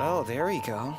Oh, there we go.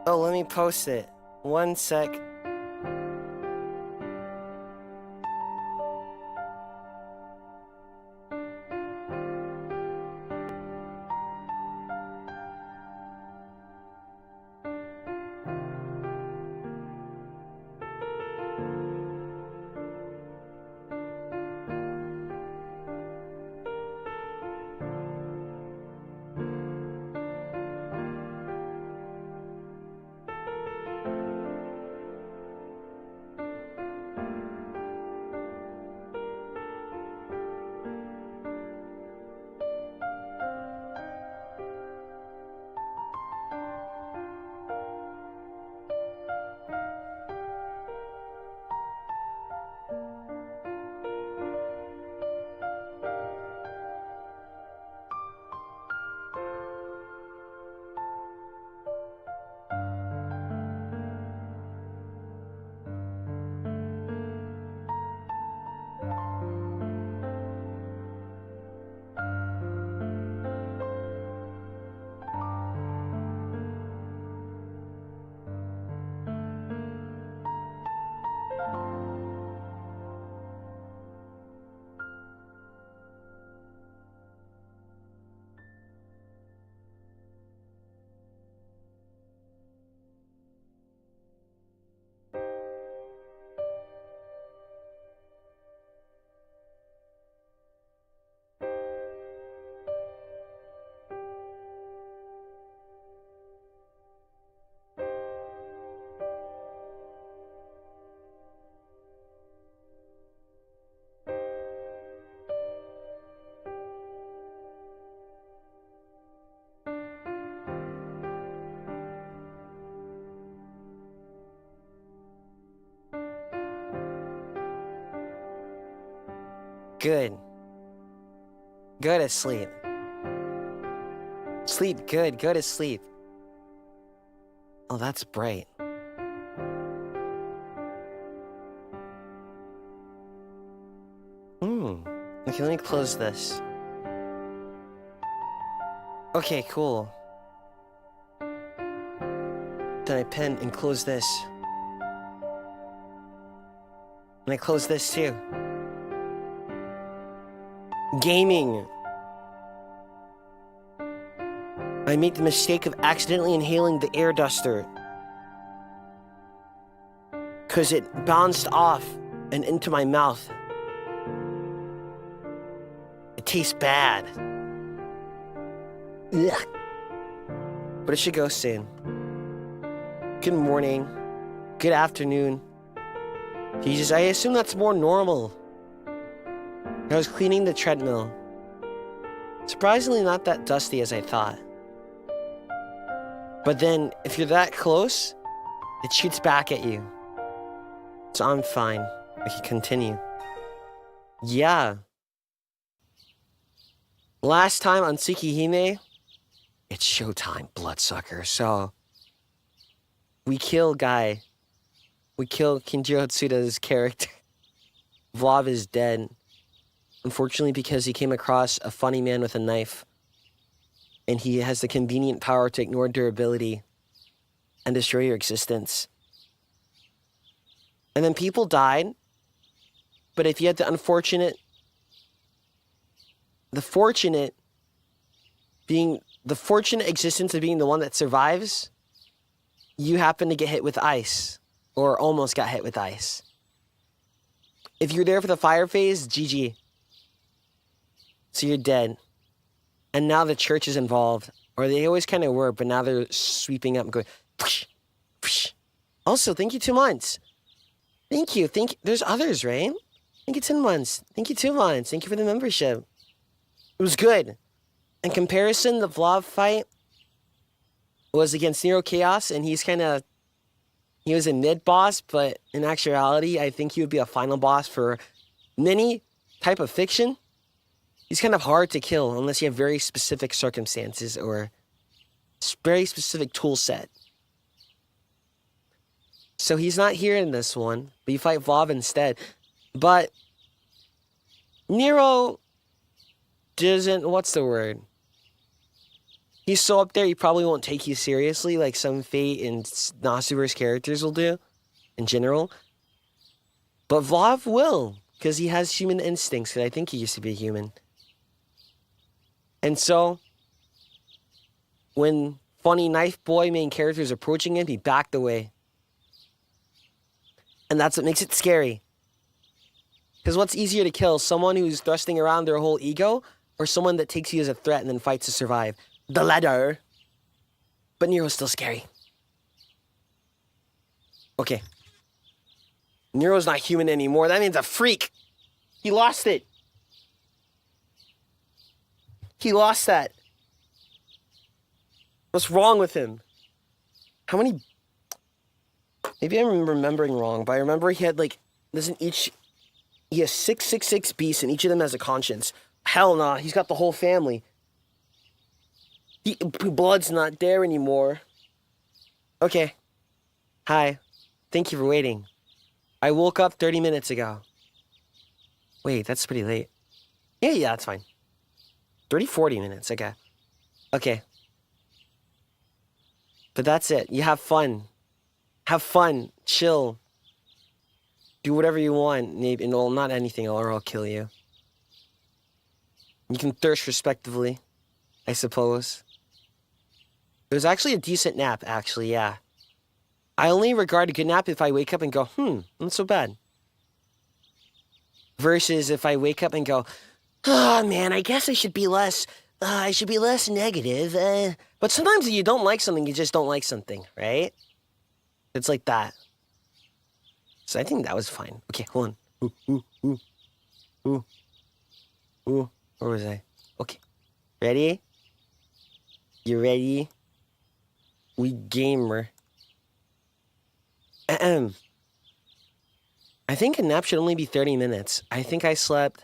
Oh, let me post it. 1 sec. Good. Go to sleep. Sleep good. Go to sleep. Oh, that's bright. Okay, let me close this. Okay, cool. Then I pen and close this. And I close this too. Gaming. I made the mistake of accidentally inhaling the air duster. Cause it bounced off and into my mouth. It tastes bad. Ugh. But it should go soon. Good morning. Good afternoon. Jesus, I assume that's more normal. I was cleaning the treadmill. Surprisingly not that dusty as I thought. But then, if you're that close, it shoots back at you. So I'm fine. I can continue. Yeah. Last time on TSUKIHIME, it's showtime, bloodsucker. So, we kill guy We kill Kinjiro Tsuda's character. Vlav is dead. Unfortunately, because he came across a funny man with a knife. And he has the convenient power to ignore durability and destroy your existence. And then people died. But if you had the fortunate existence of being the one that survives, you happen to get hit with ice. Or almost got hit with ice. If you're there for the fire phase, GG. So you're dead. And now the church is involved. Or they always kind of were, but now they're sweeping up and going, whoosh, whoosh. Also, thank you 2 months. Thank you. There's others, right? Thank you 10 months. Thank you 2 months. Thank you for the membership. It was good. In comparison, the Vlav fight was against Nero Chaos, and he was a mid-boss, but in actuality, I think he would be a final boss for many type of fiction. He's kind of hard to kill unless you have very specific circumstances or very specific tool set. So he's not here in this one, but you fight Vlav instead. But Nero doesn't, what's the word? He's so up there, he probably won't take you seriously like some Fate and Nasuverse characters will do, in general. But Vlav will, because he has human instincts, because I think he used to be a human. And so, when funny knife boy main character is approaching him, he backed away. And that's what makes it scary. Because what's easier to kill, someone who's thrusting around their whole ego, or someone that takes you as a threat and then fights to survive? The latter. But Nero's still scary. Okay. Nero's not human anymore. That means a freak. He lost it. He lost that. What's wrong with him? How many... Maybe I'm remembering wrong, but I remember he had like... He has 666 beasts and each of them has a conscience. Hell nah, he's got the whole family. Blood's not there anymore. Okay. Hi. Thank you for waiting. I woke up 30 minutes ago. Wait, that's pretty late. Yeah, that's fine. 40 minutes, okay. Okay. But that's it. You have fun. Have fun. Chill. Do whatever you want. Maybe, no, not anything, or I'll kill you. You can thirst respectively, I suppose. It was actually a decent nap, actually, yeah. I only regard a good nap if I wake up and go, not so bad. Versus if I wake up and go, oh man, I guess I should be less negative. But sometimes if you don't like something, you just don't like something, right? It's like that. So I think that was fine. Okay, hold on. Where was I? Okay. Ready? You ready? We gamer. I think a nap should only be 30 minutes. I think I slept...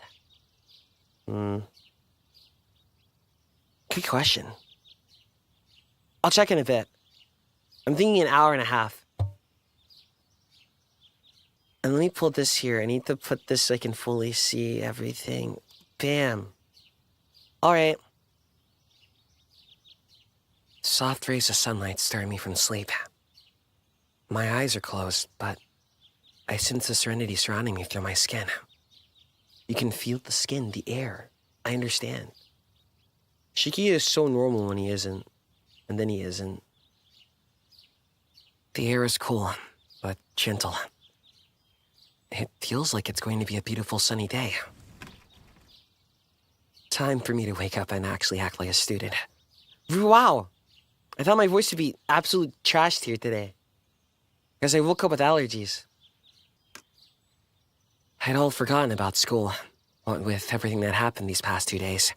Good question. I'll check in a bit. I'm thinking an hour and a half. And let me pull this here. I need to put this so I can fully see everything. Bam. All right. Soft rays of sunlight stir me from sleep. My eyes are closed, but I sense the serenity surrounding me through my skin. You can feel the skin, the air. I understand. Shiki is so normal when he isn't, and then he isn't. The air is cool, but gentle. It feels like it's going to be a beautiful sunny day. Time for me to wake up and actually act like a student. Wow! I thought my voice would be absolute trashed here today. Because I woke up with allergies. I'd all forgotten about school, what with everything that happened these past 2 days.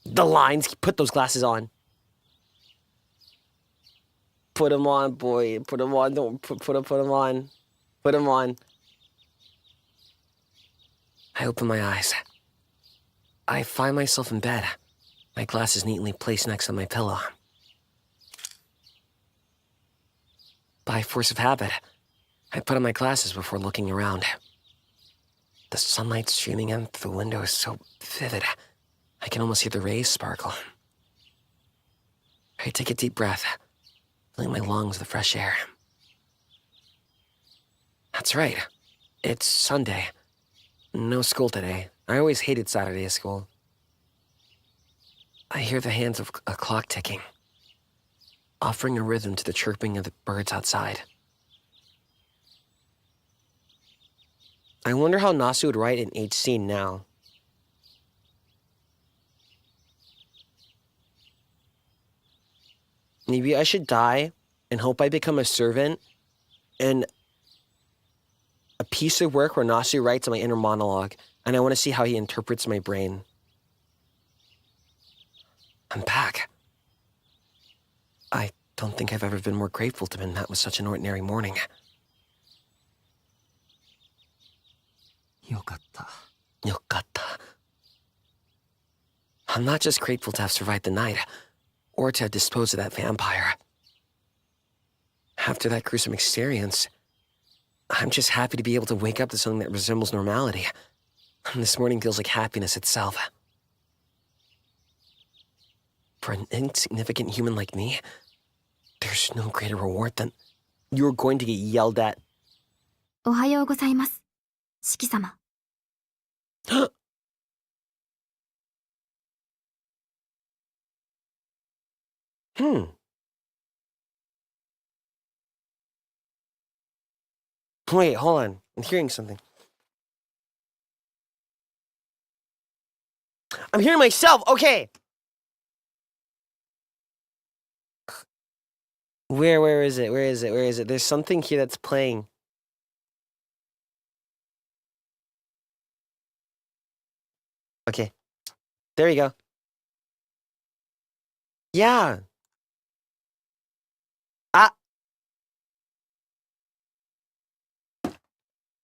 The lines, put those glasses on. Put them on, boy. Put them on, don't put them on. Put them on. I open my eyes. I find myself in bed. My glasses neatly placed next to my pillow. By force of habit, I put on my glasses before looking around. The sunlight streaming in through the window is so vivid, I can almost hear the rays sparkle. I take a deep breath, filling my lungs with the fresh air. That's right. It's Sunday. No school today. I always hated Saturday at school. I hear the hands of a clock ticking, offering a rhythm to the chirping of the birds outside. I wonder how Nasu would write in each scene now. Maybe I should die and hope I become a servant and a piece of work where Nasu writes my inner monologue, and I want to see how he interprets my brain. I'm back. I don't think I've ever been more grateful to have been met with such an ordinary morning. よかった。よかった. I'm not just grateful to have survived the night, or to have disposed of that vampire. After that gruesome experience, I'm just happy to be able to wake up to something that resembles normality. This morning feels like happiness itself. For an insignificant human like me, there's no greater reward than you're going to get yelled at. おはようございます、四季様。Wait, hold on. I'm hearing something. I'm hearing myself! Okay! Where is it? Where is it? Where is it? There's something here that's playing. Okay. There we go. Yeah. Ah!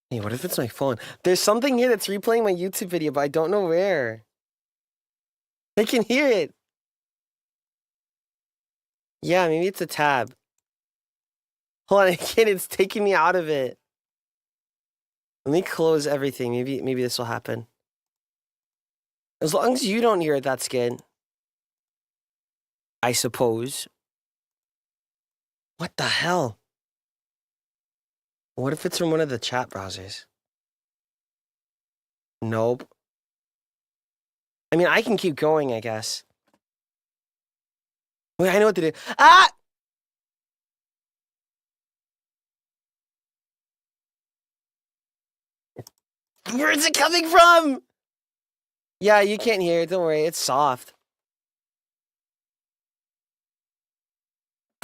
Hey, what if it's my phone? There's something here that's replaying my YouTube video, but I don't know where. I can hear it. Yeah, maybe it's a tab. Hold on, again, it's taking me out of it. Let me close everything. Maybe this will happen. As long as you don't hear it, that's good. I suppose. What the hell? What if it's from one of the chat browsers? Nope. I mean, I can keep going, I guess. Wait, I know what to do. Ah! Where's it coming from? Yeah, you can't hear it. Don't worry. It's soft.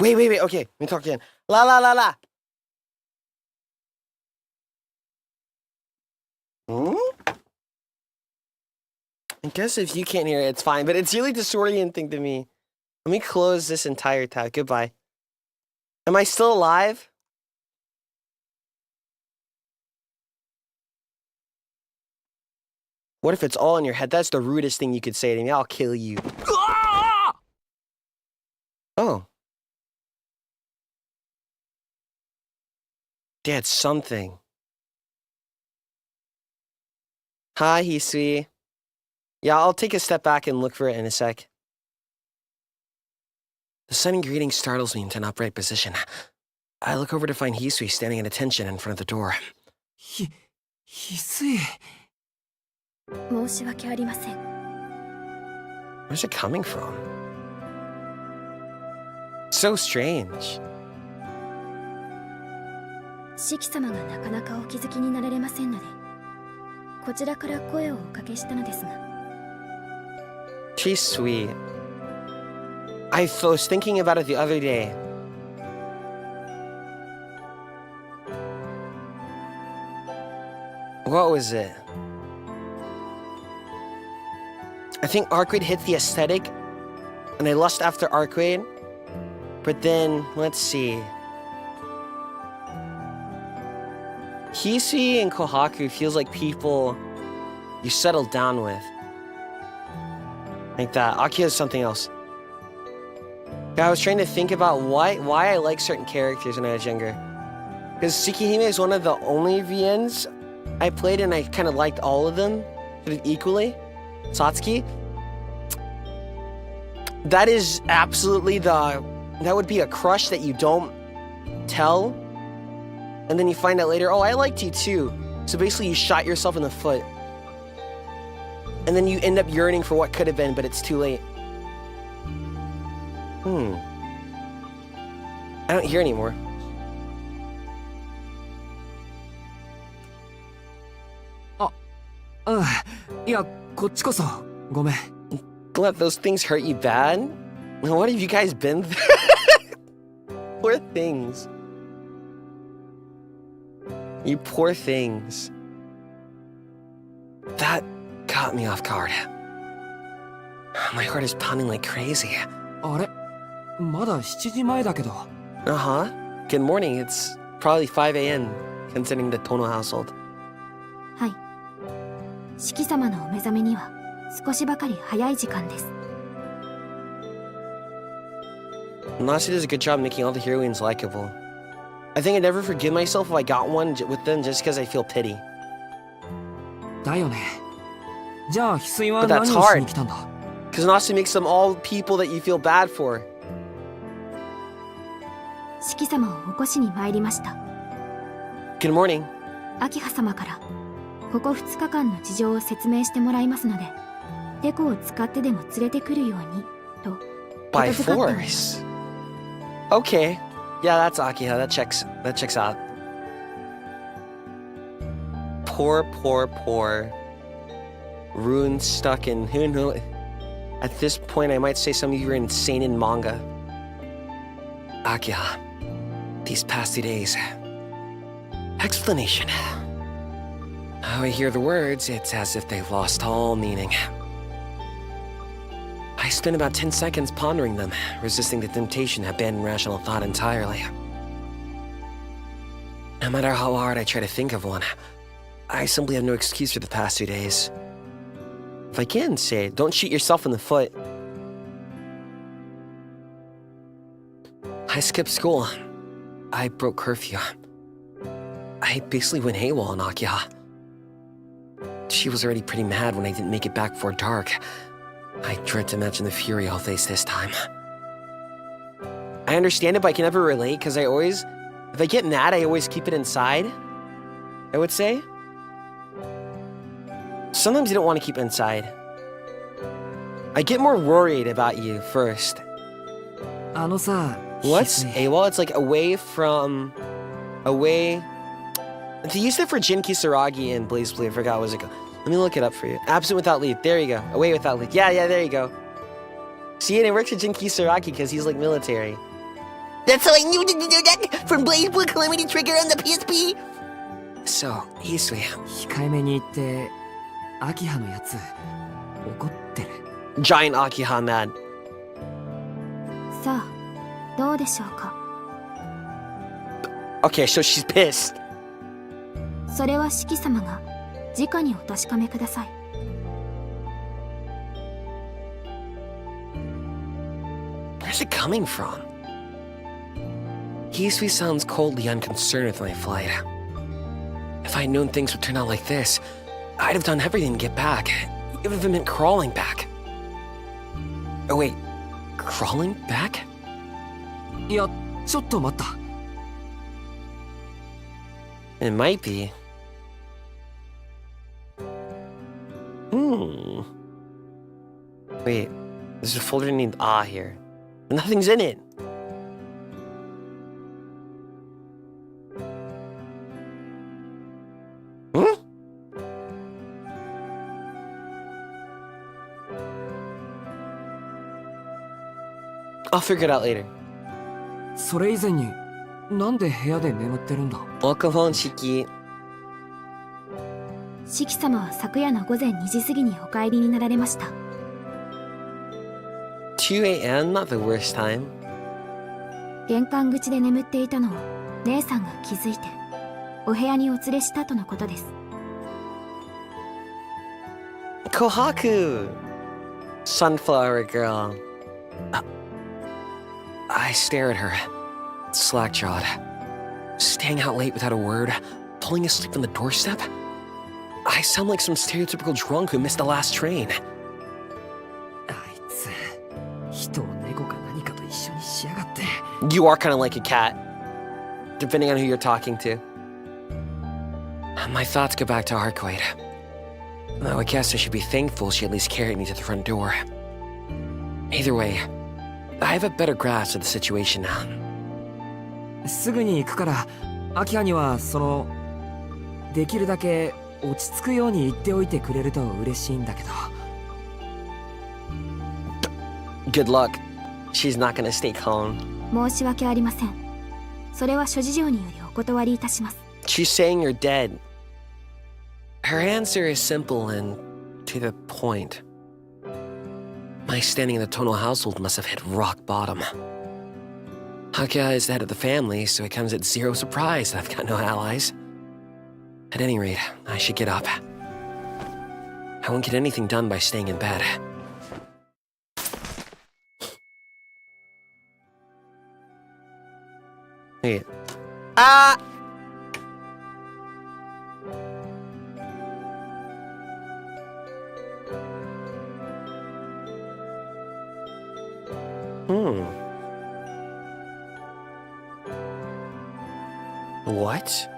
Wait. Okay, let me talk again. La la la la. I guess if you can't hear it, it's fine. But it's really disorienting to me. Let me close this entire tab. Goodbye. Am I still alive? What if it's all in your head? That's the rudest thing you could say to me. I'll kill you. Oh. That's something. Hi, Hisui. Yeah, I'll take a step back and look for it in a sec. The sudden greeting startles me into an upright position. I look over to find Hisui standing at attention in front of the door. Hisui. 申し訳ありません。 Where's it coming from? So strange. 四季様がなかなかお気づきになられませんので、こちらから声をおかけしたのですが。She's sweet. I was thinking about it the other day. What was it? I think Arcade hit the aesthetic, and I lust after Arcade. But then, let's see. Hisui and Kohaku feels like people you settle down with. Like that. Akiha is something else. I was trying to think about why I like certain characters when I was younger. Because Tsukihime is one of the only VNs I played, and I kind of liked all of them sort of equally. Satsuki. That is absolutely that would be a crush that you don't tell. And then you find out later, oh, I liked you too. So basically you shot yourself in the foot. And then you end up yearning for what could have been, but it's too late. I don't hear anymore. Let those things hurt you bad? What have you guys been through? Poor things. You poor things. That caught me off guard. My heart is pounding like crazy. Uh-huh. Good morning. It's probably 5 a.m. considering the Tohno household. はい。四季様のお目覚めには少しばかり早い時間です。Nasi does a good job making all the heroines likable. I think I'd never forgive myself if I got one with them just because I feel pity. But that's hard. Because Nasi makes them all people that you feel bad for. 四季様を起こしに参りました。Good morning. 秋葉様からここ2日間の事情を説明してもらいますので、テコを使ってでも連れてくるようにと。By force. Okay. Yeah, that's Akiha. That checks out. Poor. Runes stuck in who knows. At this point, I might say some of you are insane in manga. Akiha. These past 2 days. Explanation. How I hear the words, it's as if they've lost all meaning. I spent about 10 seconds pondering them, resisting the temptation to abandon rational thought entirely. No matter how hard I try to think of one, I simply have no excuse for the past 2 days. If I can say it, don't shoot yourself in the foot. I skipped school. I broke curfew. I basically went AWOL on Akiha. She was already pretty mad when I didn't make it back before dark. I dread to imagine the fury I'll face this time. I understand it, but I can never relate, because if I get mad, I always keep it inside, I would say. Sometimes you don't want to keep it inside. I get more worried about you first. What's AWOL? It's like away. They used it for Jin Kisaragi and Blaze Blue. I forgot what it was called. Let me look it up for you. Absent without leave. There you go. Away without leave. Yeah, there you go. See, and it works with Jin Kisaragi because he's like military. That's how I knew to do that from Blaze Blue Calamity Trigger on the PSP. So, he's sweet. Giant Akiha mad. さあ、どうでしょうか。 Okay, so she's pissed. それは四季様が直にお確かめください。Where's it coming from? Hisui sounds coldly unconcerned with my flight. If I'd known things would turn out like this, I'd have done everything to get back, even if it meant crawling back. Oh wait, crawling back? It might be. Wait, there's a folder named Ah here. Nothing's in it. I'll figure it out later. Welcome home, Shiki. 四季様は昨夜の午前2時過ぎにお帰りになられました。 2 a.m. Not the worst time. 玄関口で眠っていたのを姉さんが気づいてお部屋にお連れしたとのことです。 Kohaku! Sunflower girl. I stare at her, slack-jawed, staying out late without a word, falling asleep on the doorstep. I sound like some stereotypical drunk who missed the last train. あいつ、人を猫か何かと一緒にしやがって。You are kind of like a cat, depending on who you're talking to. My thoughts go back to Aruceid. Though I guess I should be thankful she at least carried me to the front door. Either way, I have a better grasp of the situation now. すぐに行くから、アキハにはできるだけ落ち着くように言っておいてくれると嬉しいんだけど。Good luck. She's not gonna stay calm. 申し訳ありません。それは諸事情によりお断りいたします。She's saying you're dead. Her answer is simple and to the point. My standing in the Tohno household must have hit rock bottom. Akiha is the head of the family, so it comes at zero surprise that I've got no allies. At any rate, I should get up. I won't get anything done by staying in bed. Hey. Ah! What?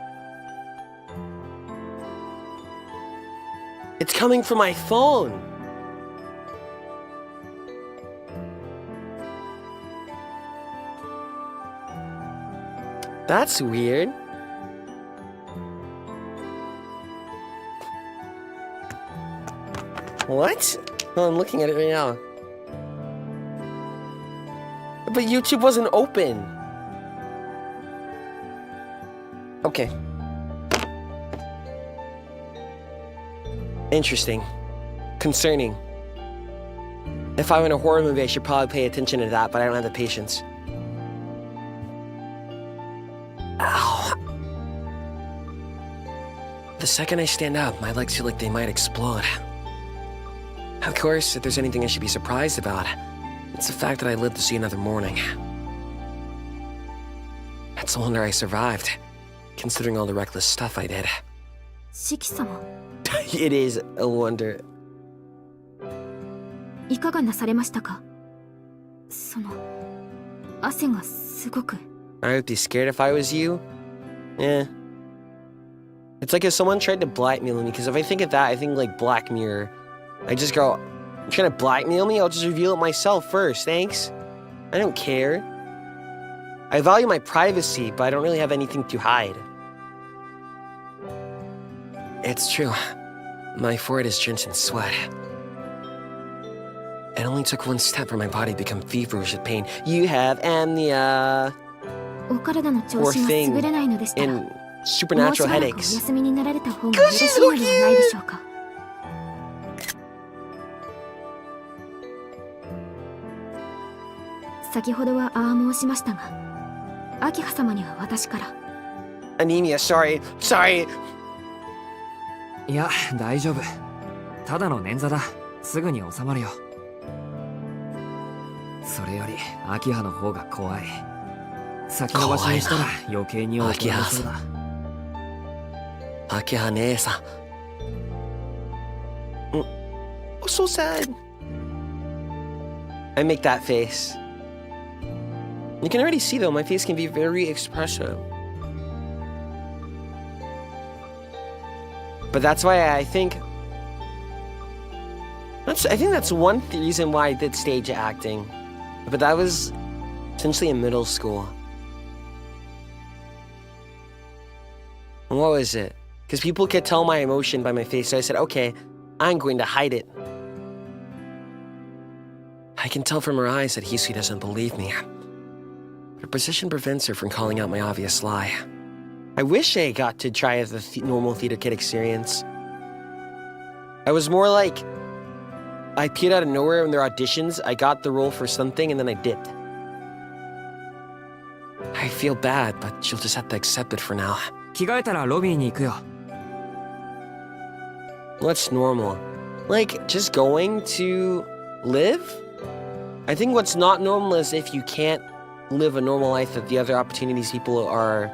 It's coming from my phone. That's weird. What? Oh, I'm looking at it right now. But YouTube wasn't open. Okay. Interesting. Concerning. If I were in a horror movie, I should probably pay attention to that, but I don't have the patience. Ow. The second I stand up, my legs feel like they might explode. Of course, if there's anything I should be surprised about, it's the fact that I lived to see another morning. It's a wonder I survived, considering all the reckless stuff I did. シキ様、It is a wonder. いかがなされましたか？汗がすごく。I would be scared if I was you. Yeah. It's like if someone tried to blackmail me, because if I think of that, I think like Black Mirror. I just go, you're trying to blackmail me? I'll just reveal it myself first, thanks. I don't care. I value my privacy, but I don't really have anything to hide. It's true. My forehead is drenched in sweat. It only took one step for my body to become feverish with pain. You have amnesia. お体の調子が優れないのでしたら、 In supernatural もうしばらくお headaches. 休みになられた方がよろしいのではないでしょうか。先ほどはああ申しましたが、秋葉様には私から。Anemia, sorry. いや、大丈夫。ただの捻挫だ。すぐに収まるよ。それより、秋葉の方が怖い。先延ばしにしたら余計に怒られそうだ。Akiha姉さん。Oh, so sad. I make that face. You can already see though, my face can be very expressive. But that's why I think that's one reason why I did stage acting. But that was essentially in middle school. And what was it? Because people could tell my emotion by my face, so I said, okay, I'm going to hide it. I can tell from her eyes that Hisui doesn't believe me. Her position prevents her from calling out my obvious lie. I wish I got to try the normal theater kid experience. I was more like, I appeared out of nowhere in their auditions, I got the role for something, and then I dipped. I feel bad, but she'll just have to accept it for now. 着替えたらロビーに行くよ。What's normal? Like, just going to live? I think what's not normal is if you can't live a normal life that the other opportunities people are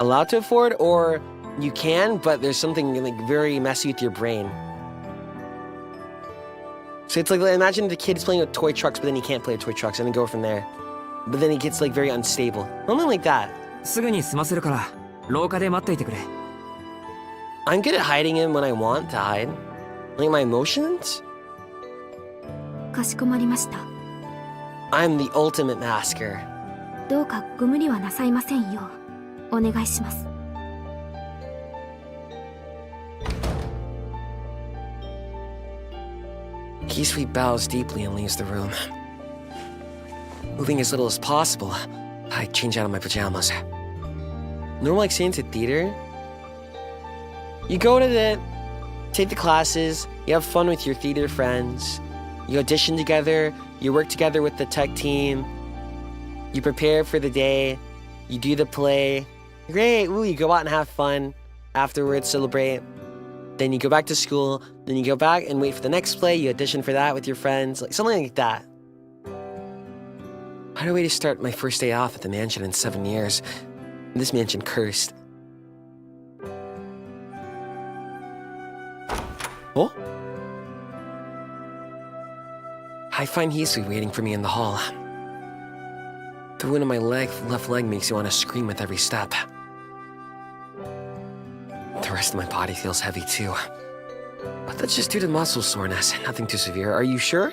allowed to afford, or you can, but there's something like very messy with your brain. So it's like, imagine the kid's playing with toy trucks, but then he can't play with toy trucks, and then go from there. But then he gets like very unstable. Something like that. すぐに済ませるから廊下で待っていてくれ。 I'm good at hiding him when I want to hide. Like my emotions? かしこまりました。 I'm the ultimate masker. どうかご無理はなさいませんようお願いします。 Kisui bows deeply and leaves the room. Moving as little as possible, I change out of my pajamas. Normal like saying to theater? You go to take the classes, you have fun with your theater friends, you audition together, you work together with the tech team, you prepare for the day, you do the play. Great, ooh, you go out and have fun, afterwards celebrate. Then you go back to school, then you go back and wait for the next play, you audition for that with your friends, like something like that. What a way to start my first day off at the mansion in 7 years. This mansion cursed. Oh? I find Hisui waiting for me in the hall. The wound on my left leg makes you want to scream with every step. The rest of my body feels heavy too. But that's just due to muscle soreness, nothing too severe. Are you sure?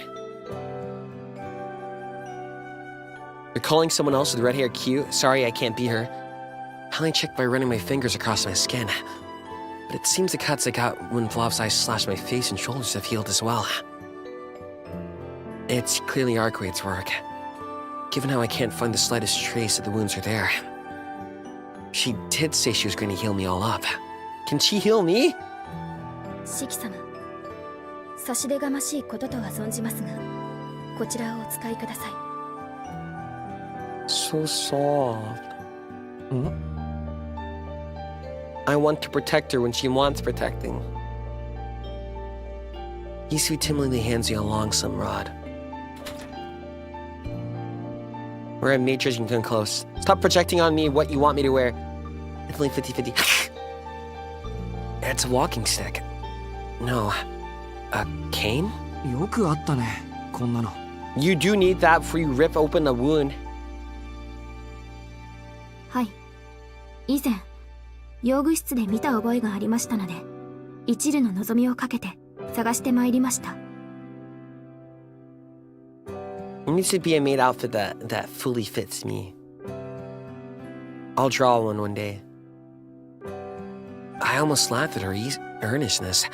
You're calling someone else with red hair cute? Sorry, I can't be her. I only checked by running my fingers across my skin. But it seems the cuts I got when Vlov's eyes slashed my face and shoulders have healed as well. It's clearly Aruceid's work, given how I can't find the slightest trace that the wounds are there. She did say she was going to heal me all up. Can she heal me? シキ様、差し出がましいこととは存じますが、こちらをお使いください。 So soft. I want to protect her when she wants protecting. Hisui timidly hands you a long slim rod. We're at Matrix, you can come close. Stop projecting on me what you want me to wear. It's only 50-50. It's a walking stick. No. A cane? よくあったね、こんなの。 You do need that before you rip open a wound. はい。以前、用具室で見た覚えがありましたので、一縷の望みをかけて探してまいりました。 It needs to be a maid outfit that fully fits me. I'll draw one day. I almost laughed at her earnestness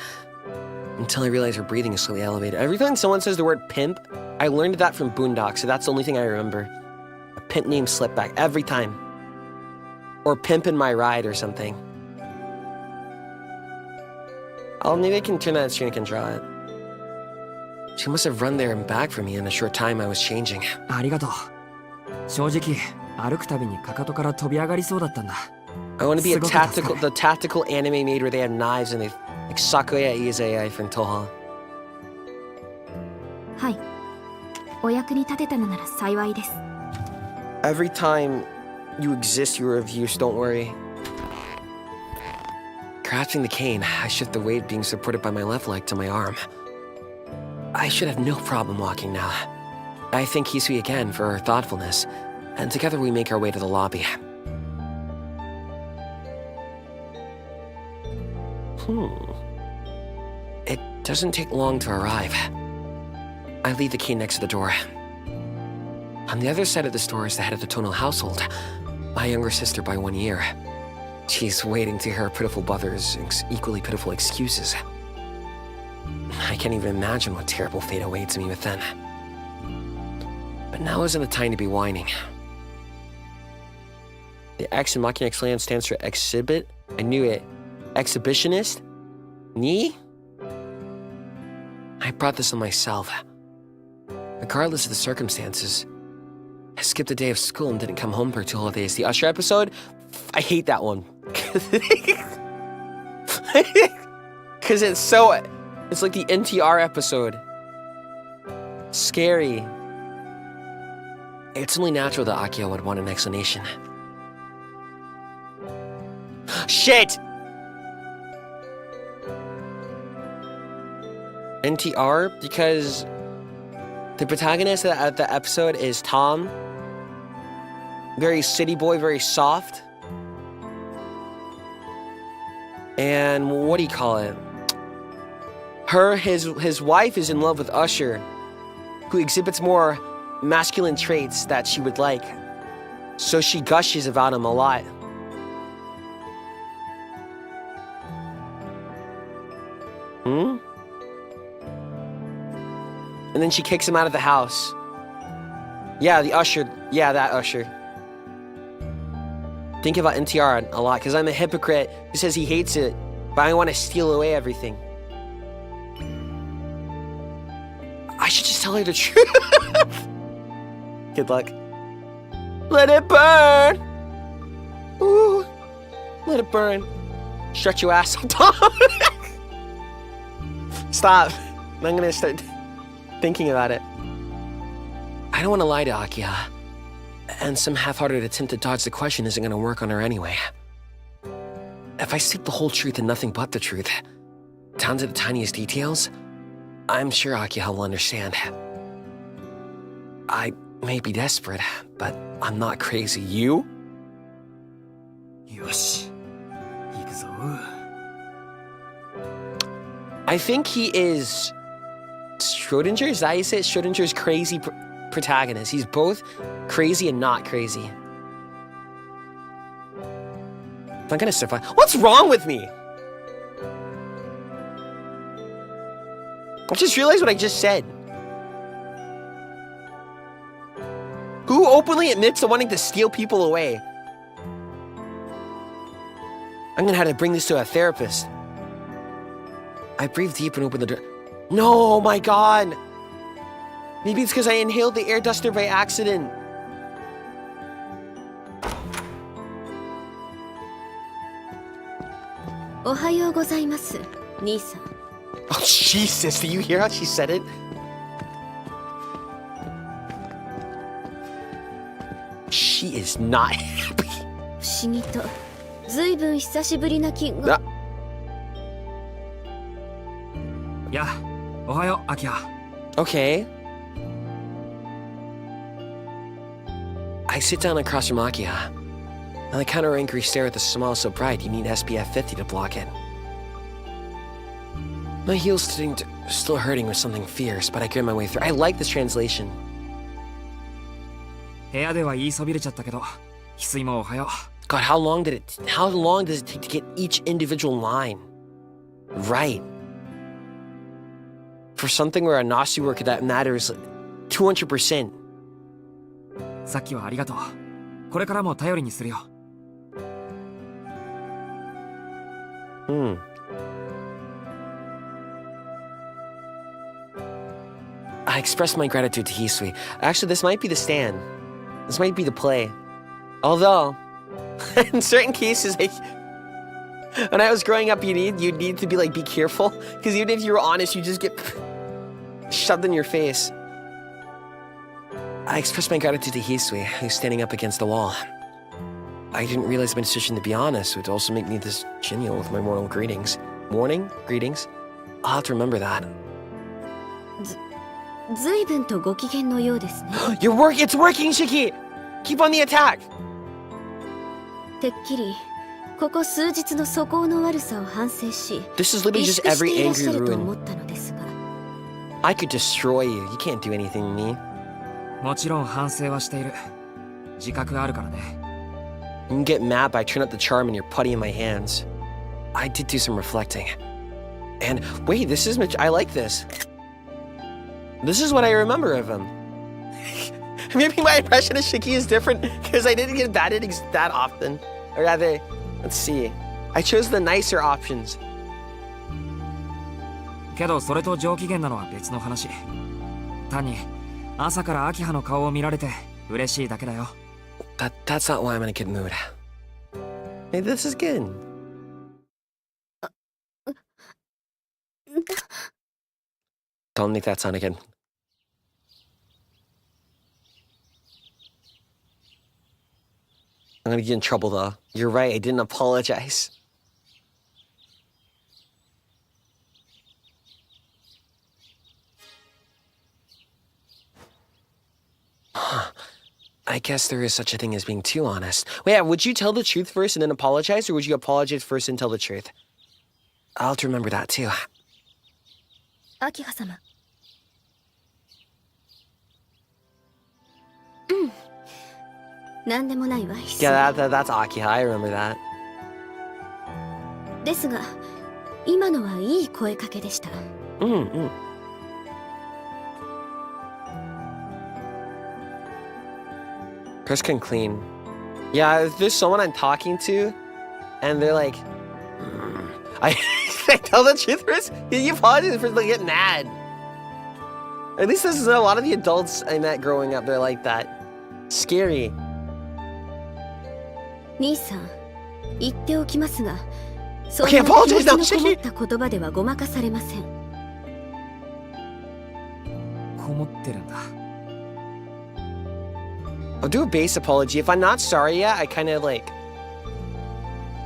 until I realized her breathing is slowly elevated. Every time someone says the word pimp, I learned that from Boondock, so that's the only thing I remember. A pimp named Slipback, every time. Or pimp in my ride or something. Oh, maybe I can turn that screen and draw it. She must have run there and back for me in the short time I was changing. ありがとう。正直、歩くたびにかかとから飛び上がりそうだったんだ。 I want to be the tactical anime maid where they have knives and they like Sakuya Izai from Tohno. はい。お役に立てたのなら幸いです。 Every time you exist, you are of use, don't worry. Grasping the cane, I shift the weight being supported by my left leg to my arm. I should have no problem walking now. I thank Hisui again for her thoughtfulness, and together we make our way to the lobby. It doesn't take long to arrive. I leave the key next to the door. On the other side of the store is the head of the Tohno household, my younger sister by 1 year. She's waiting to hear her pitiful brother's equally pitiful excuses. I can't even imagine what terrible fate awaits me within. But now isn't the time to be whining. The X in Machina Flayon stands for exhibit. I knew it. Exhibitionist? Ni? I brought this on myself. Regardless of the circumstances, I skipped a day of school and didn't come home for 2 holidays. The Usher episode? I hate that one. Because it's like the NTR episode. Scary. It's only natural that Akiha would want an explanation. Shit! NTR, because the protagonist of the episode is Tom. Very city boy, very soft. And what do you call it? His wife is in love with Usher, who exhibits more masculine traits that she would like. So she gushes about him a lot. And then she kicks him out of the house. Yeah, the Usher. Yeah, that Usher. Think about NTR a lot, because I'm a hypocrite who says he hates it, but I want to steal away everything. I should just tell her the truth. Good luck. Let it burn. Ooh. Let it burn. Stretch your ass on top. Stop. I'm gonna start thinking about it. I don't want to lie to Akiha, and some half-hearted attempt to dodge the question isn't gonna work on her anyway. If I speak the whole truth and nothing but the truth, down to the tiniest details, I'm sure Akiha will understand. I may be desperate, but I'm not crazy. You? よし、行くぞ。 I think he is Schrödinger. Is that how you say it? Schrödinger's crazy protagonist. He's both crazy and not crazy. I'm not gonna survive. What's wrong with me? I just realized what I just said. Who openly admits to wanting to steal people away? I'm gonna have to bring this to a therapist. I breathe deep and open the door. No, oh my god! Maybe it's because I inhaled the air duster by accident. Ohayo gozaimasu, Nii-san. Oh, Jesus, do you hear how she said it? She is not happy. 不思議と、ずいぶん久しぶりな気が。や、おはよう、アキハ。 Okay. I sit down across from Akiha, and I counter angry stare at the smile so bright you need SPF 50 to block it. My heel's still hurting with something fierce, but I grin my way through. I like this translation. 部屋では言いそびれちゃったけど、翡翠もおはよう。 God, how long does it take to get each individual line right? For something where a Nasu work that matters 200%. さっきはありがとう。これからも頼りにするよ。I expressed my gratitude to Hisui. Actually, this might be the stand. This might be the play. Although, in certain cases, when I was growing up, you'd need to be careful, because even if you were honest, you just get shoved in your face. I expressed my gratitude to Hisui, who's standing up against the wall. I didn't realize my decision to be honest would also make me this genial with my morning greetings. Morning greetings? I'll have to remember that. ずいぶんとご機嫌のようですね。It's working, Shiki! Keep on the attack! てっきりここ数日の素行の悪さを反省し、 This is literally 意 just 識して every いらっしゃ angry ると思 ruin. ったのですが。I could destroy you. You can't do anything to me. もちろん反省はしている。自覚があるからね。 You can get mad by turning up the charm and you're putty in my hands. I did do some reflecting. And wait, I like this. This is what I remember of him. Maybe my impression of Shiki is different because I didn't get batted that often. Or rather, let's see. I chose the nicer options. けどそれと上機嫌なのは別の話。単に朝からアキハの顔を見られて嬉しいだけだよ。That's not why I'm in a good mood. Hey, this is good. Don't make that sound again. I'm gonna get in trouble though. You're right, I didn't apologize. I guess there is such a thing as being too honest. Wait, would you tell the truth first and then apologize, or would you apologize first and tell the truth? I'll have to remember that too. 明葉様。なんでもないわ。Yeah, that's Akiha. I remember that. ですが、今のはいい声かけでした。Chris can clean. Yeah, if there's someone I'm talking to, and they're like, I tell the truth first. You apologize first, they get mad. At least this is a lot of the adults I met growing up. They're like that. Scary. 兄さん、言っておきますが、そん Okay, な apologize 気 now, 持ちのこも Shiki. った言葉ではごまかされません。こもってるんだ。I'll do a base apology. If I'm not sorry yet, I kind of like...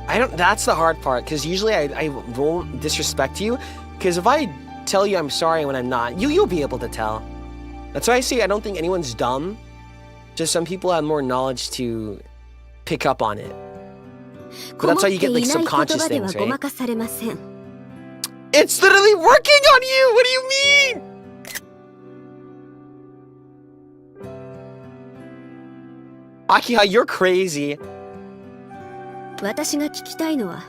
I don't... That's the hard part, because usually I won't disrespect you, because if I tell you I'm sorry when I'm not, you'll be able to tell. That's why I say I don't think anyone's dumb. Just some people have more knowledge to pick up on it. But that's why you get like subconscious things, right? It's literally working on you! What do you mean? Akiha, you're crazy. 私が聞きたいのは、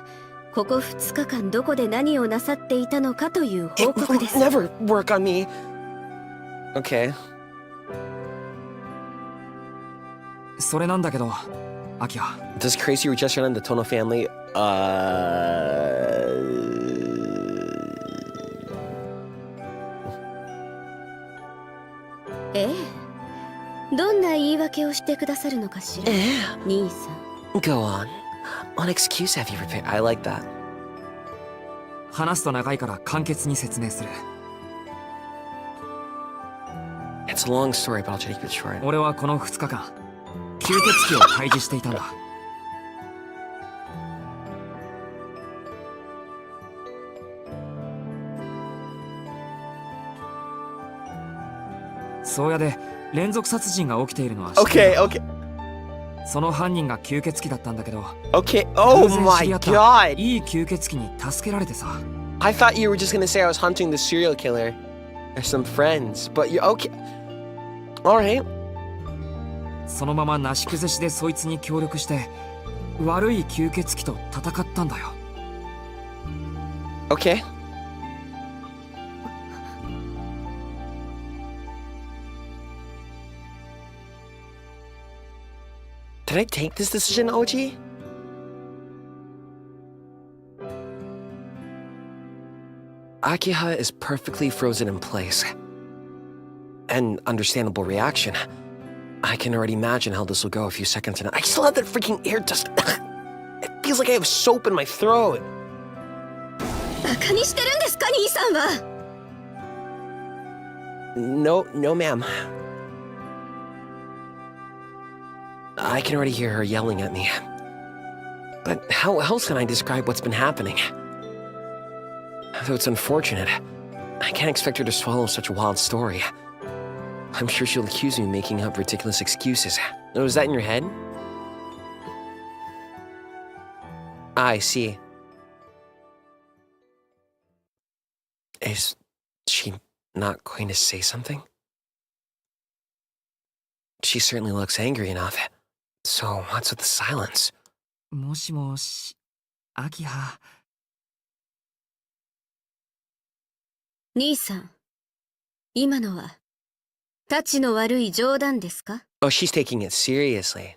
ここ2日間どこで何をなさっていたのかという報告です。It would never work on me. Okay. それなんだけど、アキハ。Does crazy rejection on the Tohno family? ええ。どんな言い訳をしてくださるのかしら、兄さん。Go on. What excuse have you prepared? I like that. 話すと長いから簡潔に説明する。It's a long story, but I'll try to keep it short. 俺はこの2日間、吸血鬼を退治していたんだ。宗谷で連続殺人が起きているのは知ってる。Okay. その犯人が吸血鬼だったんだけど、Okay. Oh 偶然知 my り合った god. いい吸血鬼に助けられてさ。I thought you were just gonna say I was hunting the serial killer. Or some friends. But you're okay. Alright. そのままなし崩しでそいつに協力して悪い吸血鬼と戦ったんだよ。Okay. Did I take this decision, OG? Akiha is perfectly frozen in place. An understandable reaction. I can already imagine how this will go a few seconds in. I still have that freaking air dust. It feels like I have soap in my throat. バカにしてるんですか、兄さんは。No, ma'am. I can already hear her yelling at me. But how else can I describe what's been happening? Though it's unfortunate, I can't expect her to swallow such a wild story. I'm sure she'll accuse me of making up ridiculous excuses. Oh, is that in your head? I see. Is she not going to say something? She certainly looks angry enough. So, what's with the silence? もしもし、アキハ。兄さん、今のは、たちの悪い冗談ですか？ Oh, she's taking it seriously.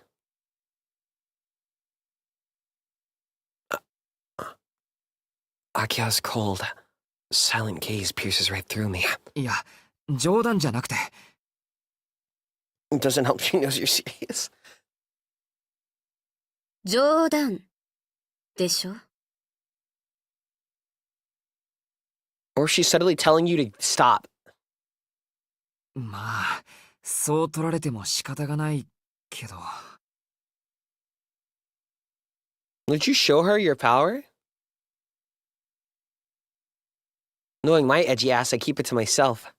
Akiha's cold, silent gaze pierces right through me. いや、冗談じゃなくて。It doesn't help she knows you're serious. 冗談でしょ？ Or she's subtly telling you to stop. まあ、そう取られても仕方がないけど。Would you show her your power? Knowing my edgy ass, I keep it to myself.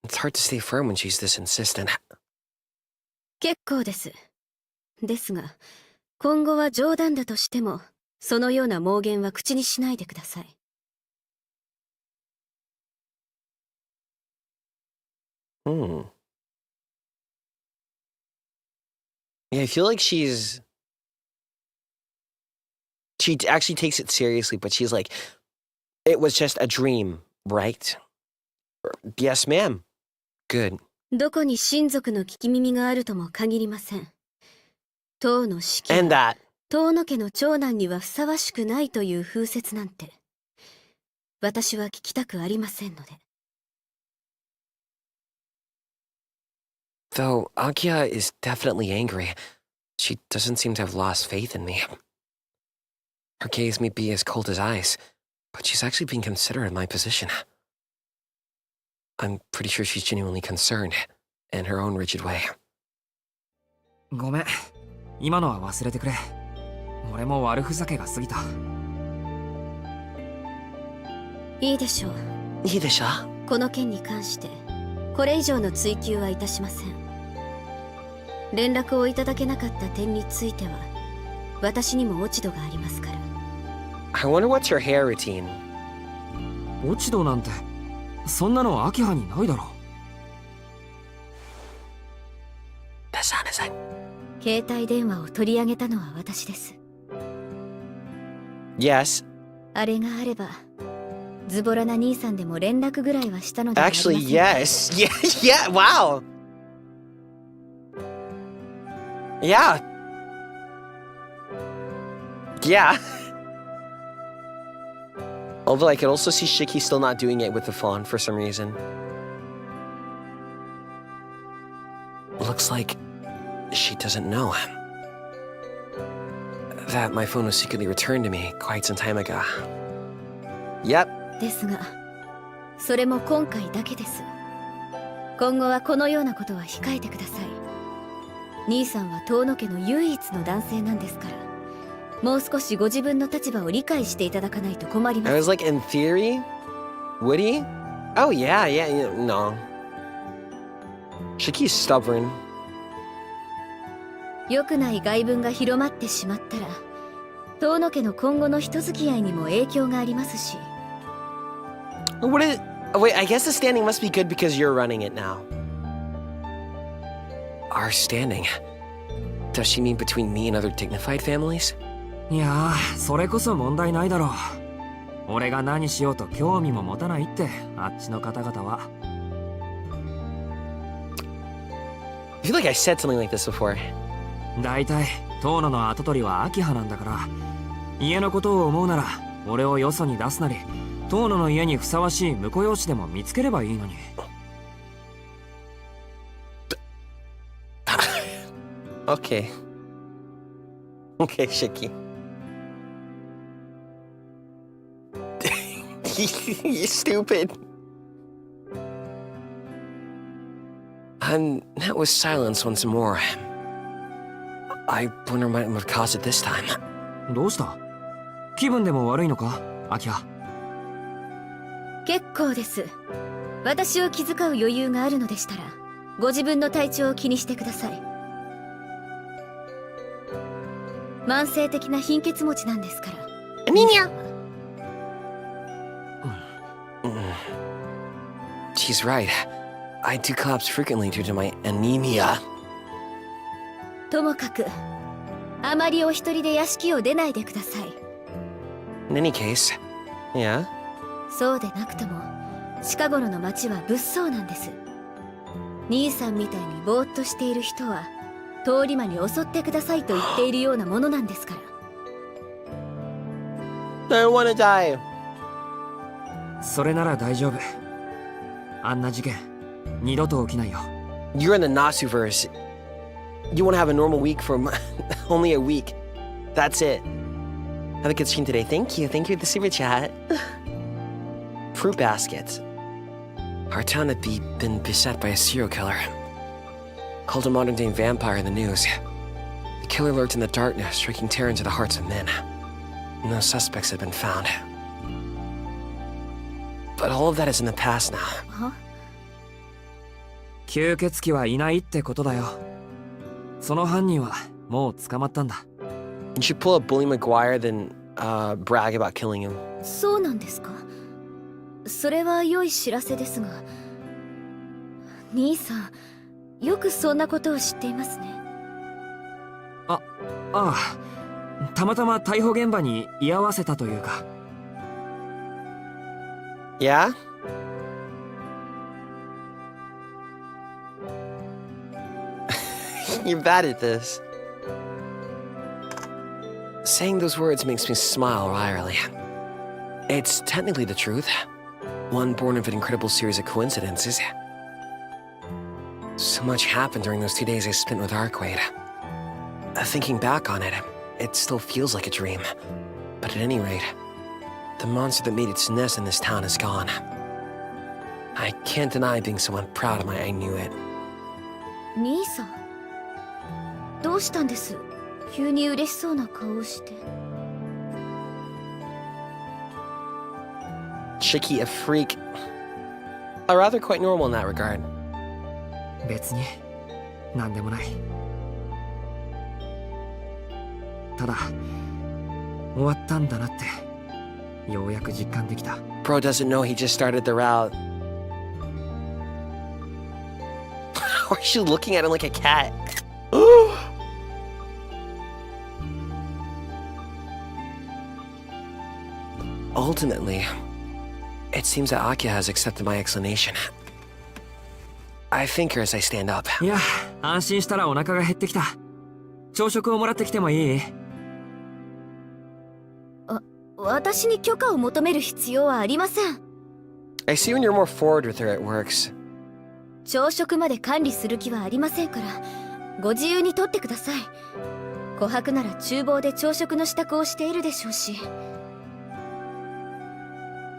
It's hard to stay firm when she's this insistent. 結構です。ですが、今後は冗談だとしても、そのような妄言は口にしないでください。Yeah, I feel like she actually takes it seriously, but she's like, it was just a dream, right? Yes, ma'am. Good. どこに親族の聞き耳があるとも限りません。当の式 And は that. 当の家の長男にはふさわしくないという風説なんて、私は聞きたくありませんので。Though Akiha is definitely angry, she doesn't seem to have lost faith in me. Her gaze may be as cold as ice, but she's actually being considerate of my position. I'm pretty sure she's genuinely concerned, in her own rigid way. ごめん。今のは忘れてくれ。俺も悪ふざけが過ぎた。いいでしょう。いいでしょ？この件に関して、これ以上の追及はいたしません。連絡をいただけなかった点については、私にも落ち度がありますから。I wonder what's her hair routine. 落ち度なんて、そんなの秋葉にないだろ。携帯電話を取り上げたのは私です。Yes. あれがあれば、ズボラな兄さんでも連絡ぐらいはしたのではありません Actually, yes. Yeah, wow. Yeah. Yeah. Although I could also see Shiki still not doing it with the phone for some reason. Looks like she doesn't know that my phone was secretly returned to me quite some time ago. Yep. ですが、それも今回だけです。今後はこのようなことは控えてください。兄さんは遠野家の唯一の男性なんですから、もう少しご自分の立場を理解していただかないと困ります。I was like, in theory, would he? Oh yeah, no. Shiki's stubborn. 良くない外聞が広まってしまったら、遠野家の今後の人付き合いにも影響がありますし。What is... Oh, wait, I guess the standing must be good because you're running it now. Our standing? Does she mean between me and other dignified families? いやー、それこそ問題ないだろう。俺が何しようと興味も持たないって、あっちの方々は。I feel like I said something like this before. だいたい、遠野の跡取りは秋葉なんだから、家のことを思うなら、俺をよそに出すなり、遠野の家にふさわしい婿養子でも見つければいいのに。Okay. Okay, Shiki. You're stupid. And that was silence once more. I wonder what would cause it this time. どうした？気分でも悪いのか、秋葉。結構です。私を気遣う余裕があるのでしたら、ご自分の体調を気にしてください。慢性的な貧血持ちなんですから。Anemia! She's right. I do collapse frequently due to my anemia. ともかく、あまりお一人で屋敷を出ないでください。In any case, yeah? そうでなくとも、近頃の町は物騒なんです。兄さんみたいにぼーっとしている人は、通り魔に襲ってくださいと言っているようなものなんですから。I wanna die. それなら大丈夫。あんな事件、二度と起きないよ。You're in the Nasuverse. You wanna have a normal week for only a week. That's it. Have a good stream today. Thank you. Thank you for the super chat. Fruit baskets. Our town had been beset by a serial killer. Called a modern-day vampire in the news. The killer lurked in the darkness, striking terror into the hearts of men. No suspects had been found. But all of that is in the past now. は吸血鬼はいないってことだよ。その犯人はもう捕まったんだ。You should pull up Bully McGuire, then brag about killing him. そうなんですか。それは良い知らせですが、兄さん、よくそんなことを知っていますね。ああ、たまたま逮捕現場に居合わせたというか。Yeah? You're bad at this. Saying those words makes me smile wryly. It's technically the truth. One born of an incredible series of coincidences. So much happened during those 2 days I spent with Aruceid. Thinking back on it, it still feels like a dream. But at any rate, the monster that made its nest in this town is gone. I can't deny being somewhat proud of my I knew it. 兄さん、どうしたんです？急に嬉しそうな顔をして。Chicky a freak. Rather quite normal in that regard. 別に何でもない。ただ終わったんだなってようやく実感できた。 Bro doesn't know he just started the route. Or is she looking at him like a cat? Ultimately, it seems that Akiha has accepted my explanation. I think her as I stand up. いや、安心したらお腹が減ってきた。朝食をもらってきてもいい？私に許可を求める必要はありません。I see when you're more forward with her, it works. 朝食まで管理する気はありませんから、ご自由にとってください。琥珀なら厨房で朝食の支度をしているでしょうし。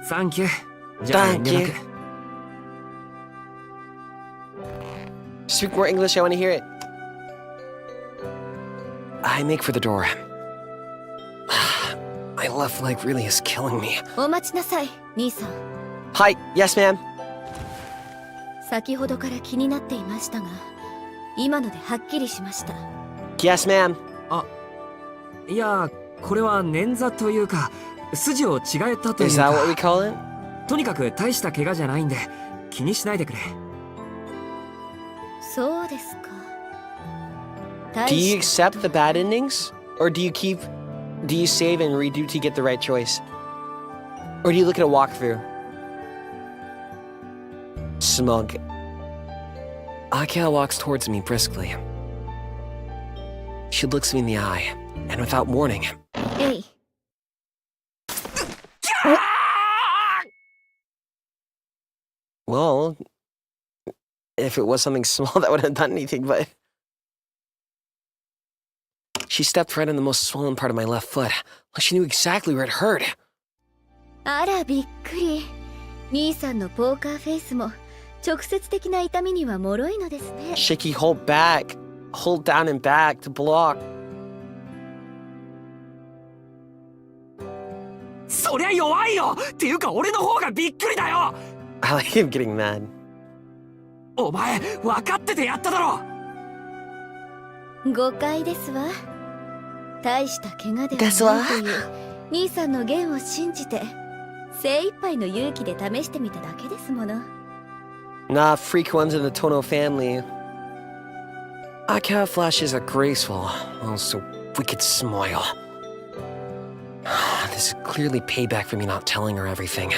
サンキュー。じゃあ遠慮なく。Speak more English, I want to hear it. I make for the door. My left leg really is killing me. お待ちなさい、兄さん。Hi, yes ma'am. 先ほどから気になっていましたが、今のではっきりしました。Yes ma'am. あ、いや、これは捻挫というか、筋を違えたという Is that what we か。 call it? とにかく大した怪我じゃないんで気にしないでくれ。そうですか。 Do you accept the bad endings? Or do you save and redo to get the right choice? Or do you look at a walkthrough? Smug. Akiha walks towards me briskly. She looks me in the eye, and without warning. えい。Well, if it was something small, that wouldn't have done anything, but... She stepped right on the most swollen part of my left foot, like she knew exactly where it hurt. あら、びっくり。兄さんのポーカーフェイスも直接的な痛みには脆いのですね。Shaky, hold back. Hold down and back to block. そりゃ弱いよっていうか俺の方がびっくりだよ。 I like him getting mad. お前分かっててやっただろ。誤解ですわ。大した怪我ではないという兄さんの言を信じて精一杯の勇気で試してみただけですもの。 Nah, freak ones in the Tohno family. Akiha flashes a graceful, also wicked smile. This is clearly payback for me not telling her everything.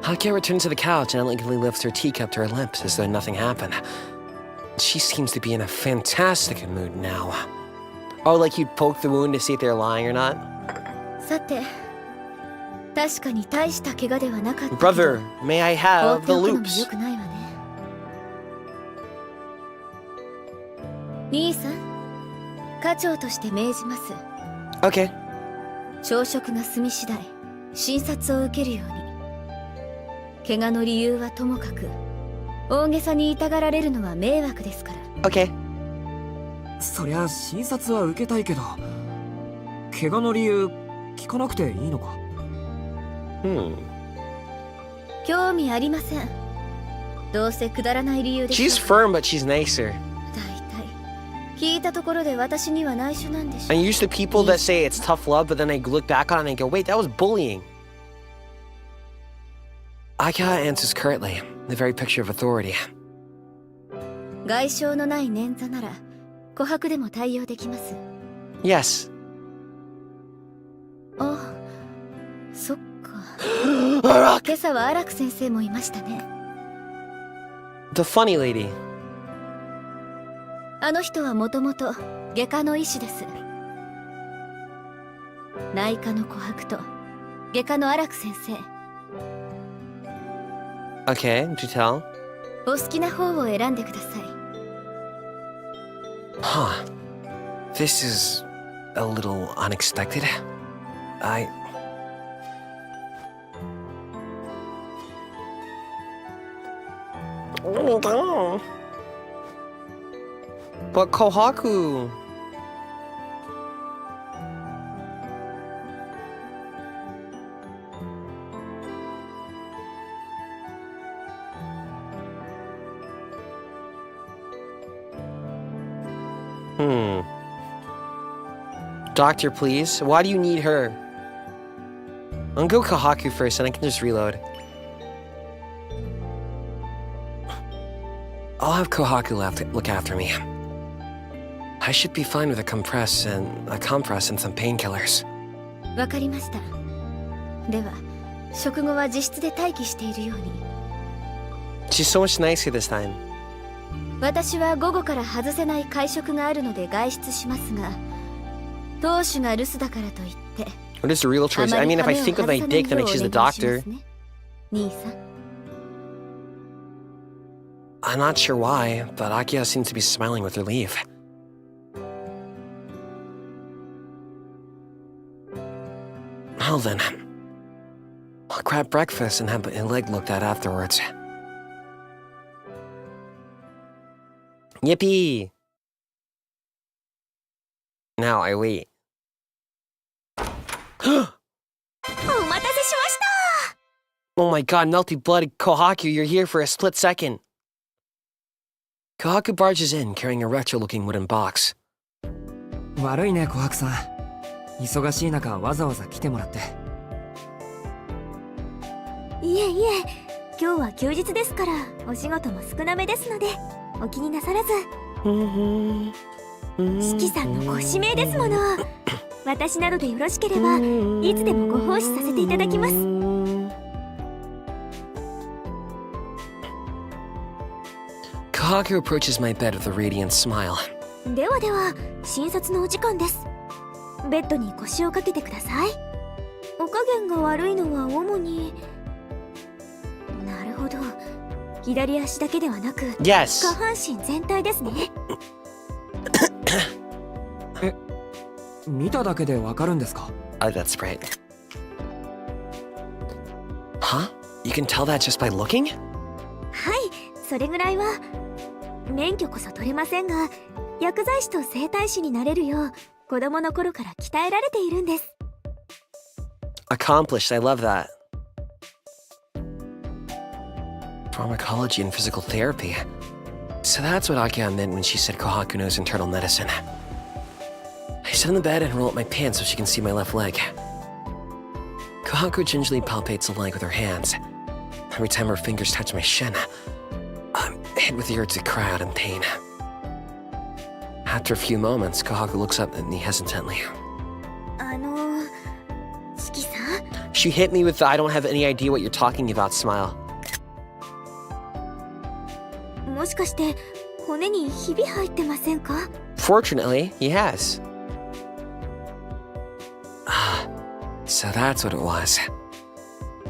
Akiha returns to the couch and elegantly lifts her teacup to her lips as though nothing happened. She seems to be in a fantastic mood now. Oh, like you'd poke the wound to see if they're lying or not? さて、確かに大した怪我ではなかったけど。 Brother, may I 放 have って the おくのも loops? 良くないわね。兄さん、課長として命じます。 Okay. 朝食が済み次第、診察を受けるように。怪我の理由はともかく、大げさに痛がられるのは迷惑ですから。 Okay. そりゃ診察は受けたいけど、怪我の理由聞かなくていいのか。興味ありません。どうせくだらない理由でしょ。 She's firm, but she's nicer. 大体聞いたところで私には内緒なんでしょ。 I'm used to people that say it's tough love, but then I look back on it and I go, wait, that was bullying. Akiha answers curtly, the very picture of authority. 外傷のない捻挫なら琥珀でも対応できます。 Yes. あ、そっか。今朝はアラク先生もいましたね。 The funny lady. あの人はもともと外科の医師です。内科の琥珀と外科のアラク先生。 Okay, do tell. お好きな方を選んでください。 Huh. This is a little unexpected. But Kohaku. Doctor, please. Why do you need her? I'll go Kohaku first and I can just reload. I'll have Kohaku look after me. I should be fine with a compress and some painkillers. わかりました。では、食後は自室で待機しているように。 She's so much nicer this time. 私は午後から外せない会食があるので外出しますが、当主が留守だからといって。What is the real choice? I mean, if I think with my dick, then I choose the doctor. 兄さん。 I'm not sure why, but Akiha seems to be smiling with relief. Well then, I'll grab breakfast and have my leg looked at afterwards. Yippee! Now I wait. お待たせしました。 Oh my god, melty-blooded Kohaku, you're here for a split second. Kohaku barges in, carrying a retro-looking wooden box. 悪いね、琥珀さん。忙しい中わざわざ来てもらって。いえいえ、今日は休日ですからお仕事も少なめですのでお気になさらず。四季さんのご指名ですもの。私などでよろしければいつでもご奉仕させていただきます。 Kohaku approaches my bed with a radiant smile. ではでは診察のお時間です。ベッドに腰をかけてください。お加減が悪いのは主に、なるほど、左足だけではなく、 Yes. 下半身全体ですね。え、見ただけでわかるんですか？ That's right. Huh? You can tell that just by looking? はい、それぐらいは。免許こそ取れませんが、薬剤師と整体師になれるよう子供の頃から鍛えられているんです。 Accomplished, I love that. Pharmacology and physical therapy. So that's what Akiha meant when she said Kohaku knows internal medicine. I sit on the bed and roll up my pants so she can see my left leg. Kohaku gingerly palpates the leg with her hands. Every time her fingers touch my shin, I'm hit with the urge to cry out in pain. After a few moments, Kohaku looks up at me hesitantly. 四季さん、 She hit me with the I don't have any idea what you're talking about smile. もしかして骨にひび入ってませんか？ Fortunately, he has. Ah, so that's what it was.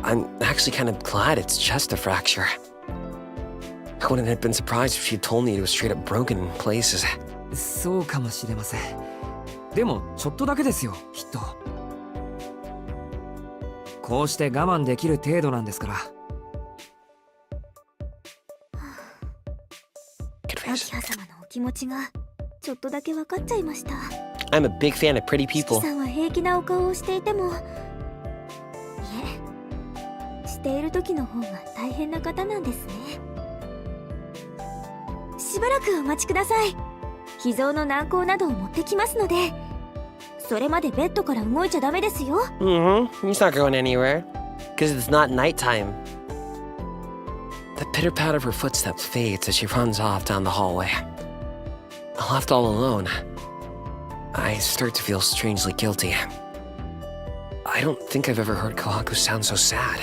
I'm actually kind of glad it's just a fracture. I wouldn't have been surprised if she'd told me it was straight up broken in places. そうかもしれません。でもちょっとだけですよ、きっと。こうして我慢できる程度なんですから。nice. 明葉様のお気持ちがちょっとだけ分かっちゃいました。 I'm a big fan of pretty 四季 people. さんは平気なお顔をしていても、いえ、している時の方が大変な方なんですね。しばらくお待ちください。秘蔵の軟膏などを持ってきますので。それまでベッドから動いちゃダメですよ。Mm-hmm. He's not going anywhere. Because it's not nighttime. The pitter-pat of her footsteps fades as she runs off down the hallway. Left all alone, I start to feel strangely guilty. I don't think I've ever heard Kohaku sound so sad.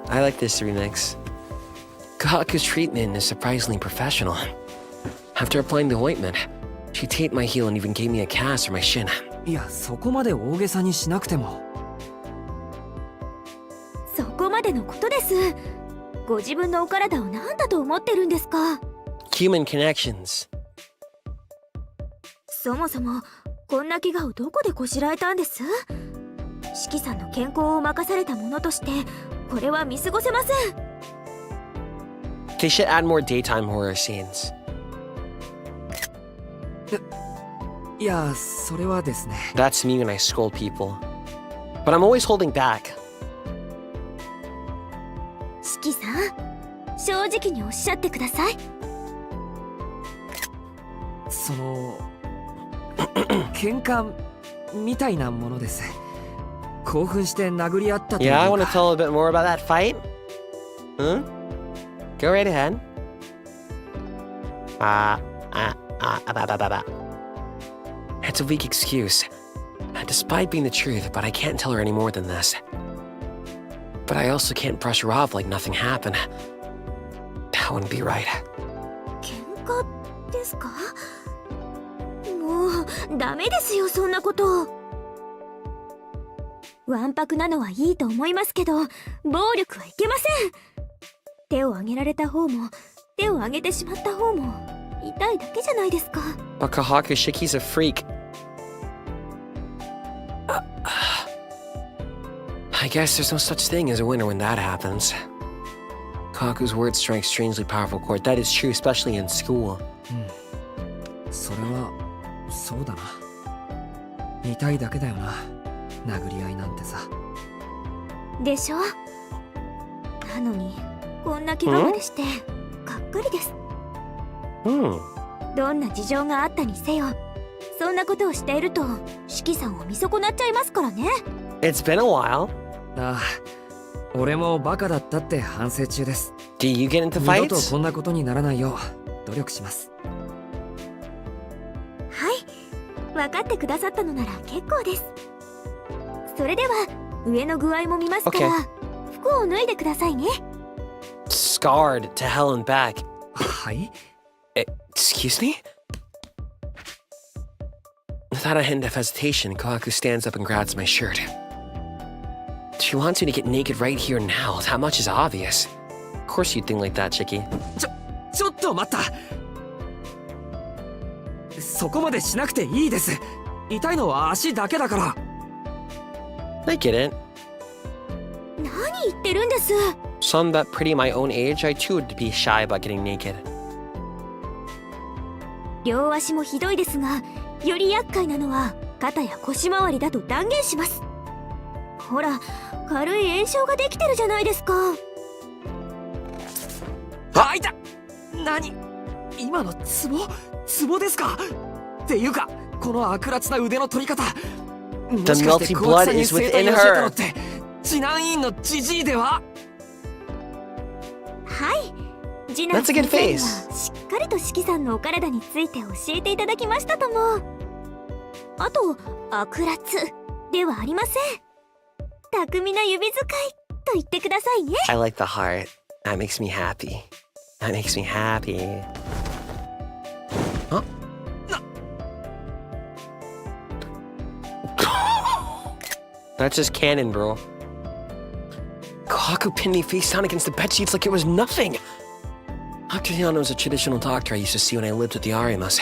I like this remix. Kohaku's treatment is surprisingly professional. After applying the ointment, she taped my heel and even gave me a cast for my shin. いや、そこまで大げさにしなくても。そこまでのことです。ご自分のお体を何だと思ってるんですか。 Human connections. そもそもこんな怪我をどこでこしらえたんです。四季さんの健康を任されたものとしてこれは見過ごせません。 They should add more daytime horror scenes. いや、それはですね。 That's me when I scold people. But I'm always holding back. 四季さん、正直におっしゃってください。その喧嘩みたいなものです。興奮して殴り合ったという Yeah, か。 I want to tell a bit more about that fight. Huh? Go right ahead. It's a weak excuse. Despite being the truth, but I can't tell her any more than this. But I also can't brush her off like nothing happened. That wouldn't be right. 喧嘩ですか。もうダメですよ、そんなこと。わんぱくなのはいいと思いますけど、暴力はいけません。手を挙げられた方も手を挙げてしまった方も痛いだけじゃないですか。 But Kohaku Shiki's a freak. I guess there's no such thing as a winner when that happens. Kohaku's words strike strangely powerful chord. That is true, especially in school. それはそうだな。痛いだけだよな、殴り合いなんてさ。でしょ。なのにこんな怪我までしてがっかりです。どんな事情があったにせよ、そんなことをしていると四季さんを見損なっちゃいますからね。 It's been a while. ああ、俺もバカだったって反省中です。 Do you get into 二度と fights? こんなことにならないよう努力します。はい、分かってくださったのなら結構です。それでは上の具合も見ますから、服を脱いでくださいね。 Scarred to hell and back. はい。 Excuse me? Without a hint of hesitation, Kohaku stands up and grabs my shirt. She wants me to get naked right here now. That much is obvious. Of course you'd think like that, Chiki. ちょっと待った。そこまでしなくていいです。痛いのは足だけだから。 I get it. 何言ってるんです。 Some that pretty my own age, I too would be shy about getting naked. 両足もひどいですが、より厄介なのは肩や腰回りだと断言します。ほら、軽い炎症ができてるじゃないですか。あ、いた。何？今のツボですか？っていうか、この悪辣な腕の取り方。もしかして小秋さんに生体を教えたのって次男院のジジイでは？はい、次男先生にはしっかりと四季さんのお体について教えていただきましたとも。あと、悪辣ではありません。巧みな指使いと言ってくださいね。 I like the heart. That makes me happy. That makes me happy. Huh? That's just canon, bro. Kohaku pinned me face down against the bedsheets like it was nothing. Dr. Tohno was a traditional doctor I used to see when I lived with the Arimas.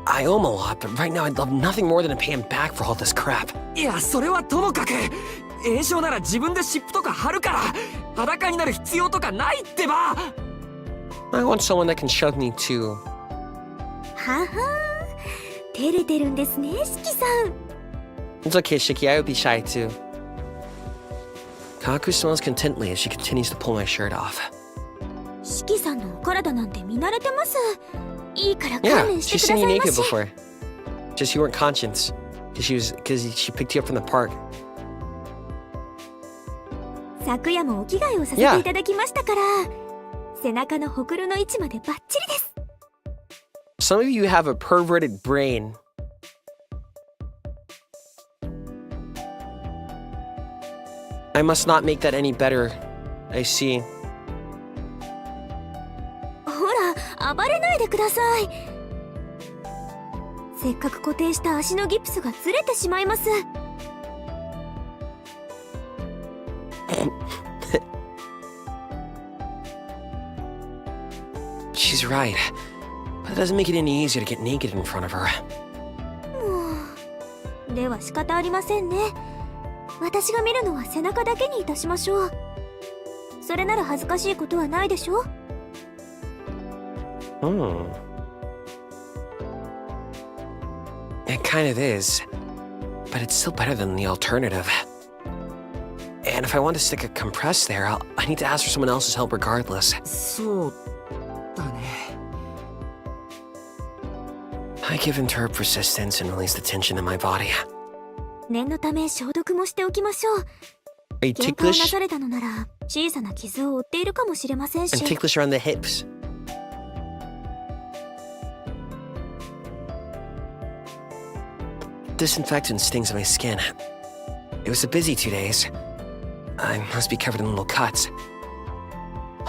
I owe him a lot, but right now I'd love nothing more than to pay him back for all this crap. いや、それはともかく。炎症なら自分で湿布とか貼るから。裸になる必要とかないってば。 I want someone that can shove me too. ははー、照れてるんですね、シキさん。 It's okay, Shiki. I would be shy too. Kohaku smiles contently as she continues to pull my shirt off. シキさんのお体なんて見慣れてます。いいから観 Yeah, 念して she's くだ seen さ you いま naked し。 before. Just you weren't conscious. Because she picked you up from the park. 昨夜もお着替えをさせていただきましたから、背中のほくろの位置までバッチリです。 Some of you have a perverted brain. I must not make that any better. I see. ほら、暴れないでください。せっかく固定した足のギプスがずれてしまいます。 She's right. But that doesn't make it any easier to get naked in front of her. では仕方ありませんね。私が見るのは背中だけにいたしましょう。それなら恥ずかしいことはないでしょう。 It kind of is. But it's still better than the alternative. And if I want to stick a compress there, I need to ask for someone else's help regardless. そうだね。 I give in to her persistence and release the tension in my body. 念のため消毒もしておきましょう。 Are you 喧嘩をな ticklish? されたのなら小さな傷を負っているかもしれません I'm し。 ticklish around the hips. Disinfectant stings my skin. It was a busy 2 days. I must be covered in little cuts.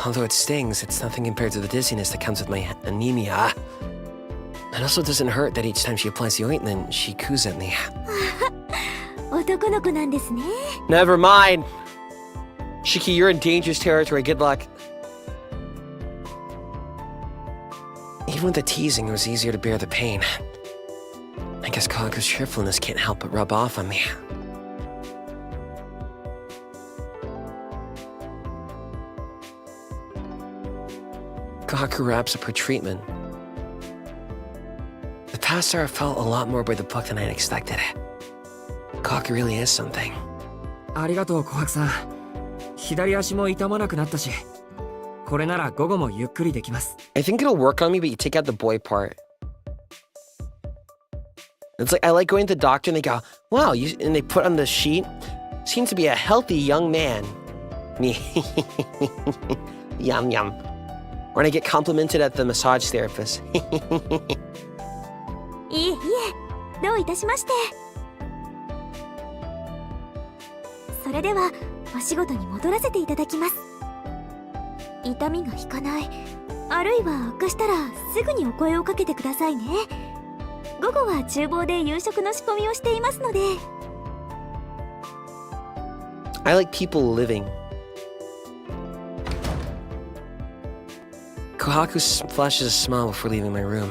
Although it stings, it's nothing compared to the dizziness that comes with my anemia. It also doesn't hurt that each time she applies the ointment, she coos at me. 男の子なんですね。 Never mind. Shiki, you're in dangerous territory. Good luck. Even with the teasing, it was easier to bear the pain. I guess Kohaku's cheerfulness can't help but rub off on me. Kohaku wraps up her treatment. The past hour felt a lot more by the book than I'd expected. Kohaku really is something. ありがとう、琥珀さん。左足も痛まなくなったし、これなら午後もゆっくりできます。 I think it'll work on me, but you take out the boy part. It's like I like going to the doctor and they go, wow, and they put on the sheet, seems to be a healthy young man. Me. Yum yum. Or when I get complimented at the massage therapist. いえいえ、どういたしまして。それではお仕事に戻らせていただきます。痛みが引かない、あるいは悪化したらすぐにお声をかけてくださいね。午後は厨房で夕食の仕込みをしていますので。 I like people living. Kohaku flashes a smile before leaving my room.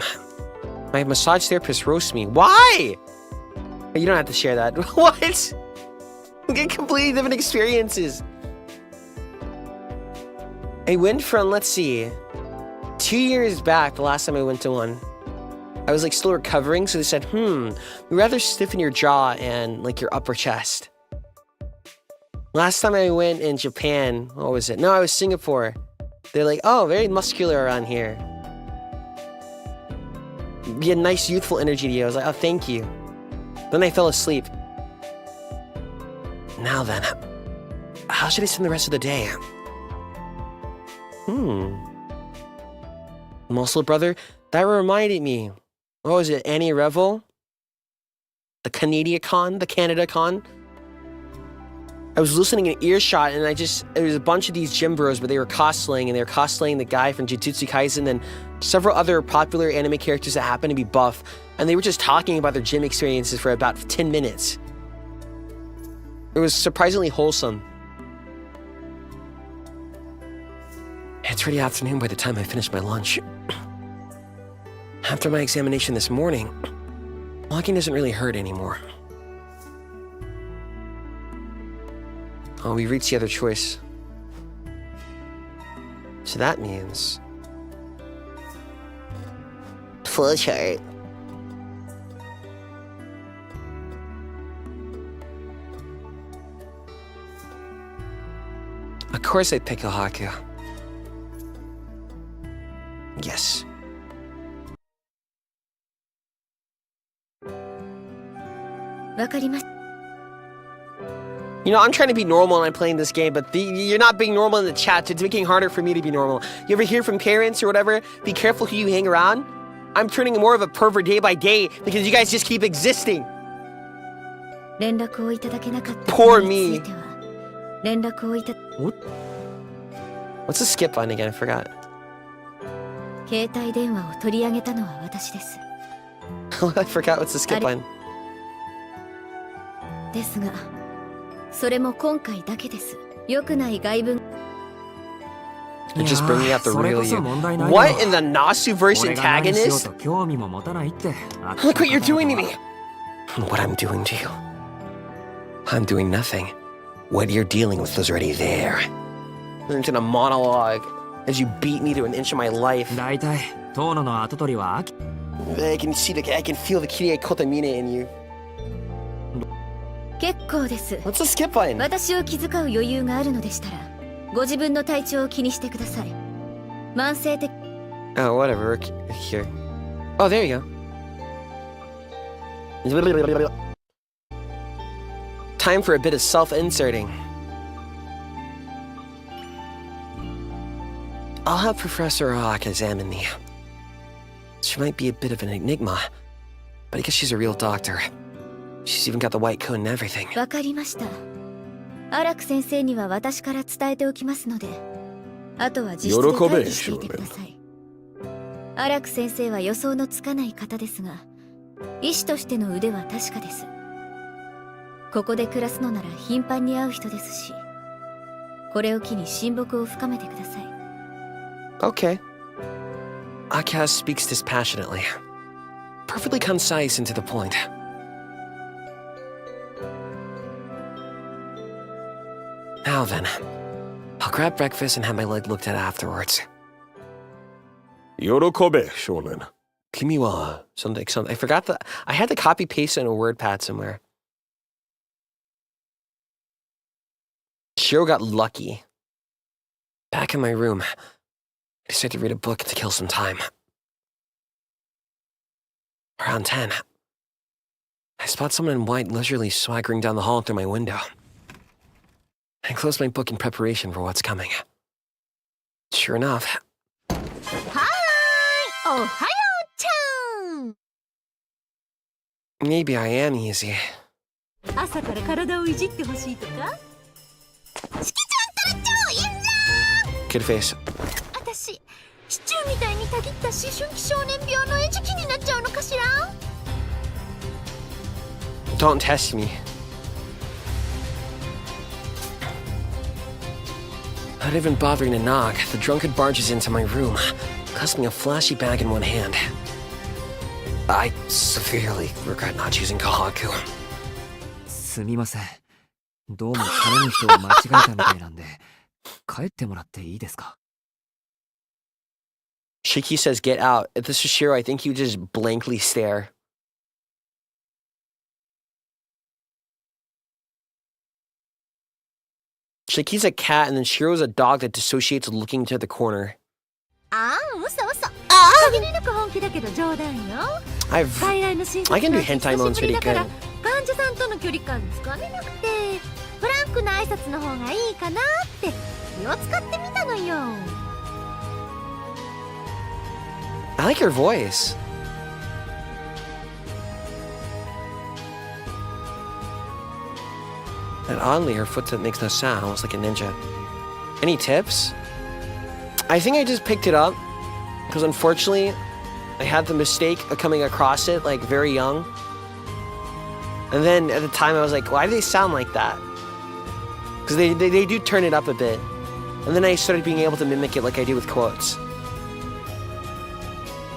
My massage therapist roasts me. Why? You don't have to share that. What? We get completely different experiences. I went from, let's see, 2 years back, the last time I went to one. I was like still recovering, so they said, we'd rather stiffen your jaw and like your upper chest. Last time I went in Japan, what was it? No, I was Singapore. They're like, oh, very muscular around here. Be a nice youthful energy to you. I was like, oh, thank you. Then I fell asleep. Now then, how should I spend the rest of the day? Muscle brother, that reminded me. What was it, Annie Revel? The Canada Con? I was listening in earshot and there was a bunch of these gym bros, but they were cosplaying, and they were cosplaying the guy from Jujutsu Kaisen and several other popular anime characters that happen to be buff, and they were just talking about their gym experiences for about 10 minutes. It was surprisingly wholesome. It's already afternoon by the time I finished my lunch. After my examination this morning, walking doesn't really hurt anymore. Oh, we reached the other choice. So that means... Full chart. Of course I'd pick Kohaku. Yes. You know, I'm trying to be normal when I'm playing this game, but you're not being normal in the chat. It's making it harder for me to be normal. You ever hear from parents or whatever? Be careful who you hang around. I'm turning more of a pervert day by day because you guys just keep existing. Poor me. What's the skip button again? I forgot. I forgot what's the skip button. They're just bringing out the real you. What in the Nasu-verse antagonist? Look what you're doing to me. What I'm doing to you. I'm doing nothing. What you're dealing with is already there. Into a monologue as you beat me to an inch of my life. I can see I can feel the Kirie Kotamine in you. What's the skip button? Oh, whatever. Here. Oh, there you go. Time for a bit of self-inserting. I'll have Professor Oak examine me. She might be a bit of an enigma, but I guess she's a real doctor. She's even got the white coat and everything. Okay. Akiha speaks dispassionately. Perfectly concise and to the point. Now then, I'll grab breakfast and have my leg looked at afterwards. Yorokobe, shonen. Kimi wa something. I forgot that I had to copy paste it in a WordPad somewhere. Shiro got lucky. Back in my room, I decided to read a book to kill some time. Around 10, I spot someone in white leisurely swaggering down the hall through my window. I closed my book in preparation for what's coming. Sure enough. Hi! Ohayo-chan! Maybe I am easy. Good face. Don't test me. Not even bothering to knock, the drunkard barges into my room, clasping a flashy bag in one hand. I severely regret not choosing Kohaku. Shiki says get out. If this was Shiro, I think he would just blankly stare. Shiki's a cat, and then Shiro's a dog that dissociates looking to the corner. I can do hentai modes pretty good. I like her voice. And oddly, her footstep makes no sound, almost like a ninja. Any tips? I think I just picked it up, because unfortunately, I had the mistake of coming across it, like, very young. And then, at the time, I was like, why do they sound like that? Because they do turn it up a bit. And then I started being able to mimic it like I do with quotes.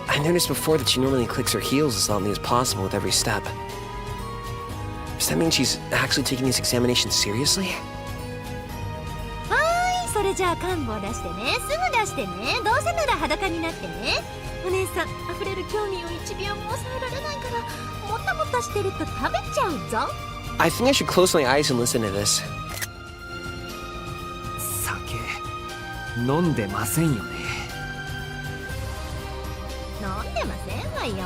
I noticed before that she normally clicks her heels as loudly as possible with every step. Does that mean she's actually taking this examination seriously? それじゃあ官房出してね、すぐ出してね。どうせなら裸になってね。お姉さん、溢れる興味を1秒も抑えられないから、もたもたしてると食べちゃうぞ。 I think I should close my eyes and listen to this. 酒飲んでませんよね。飲んでませんわよ。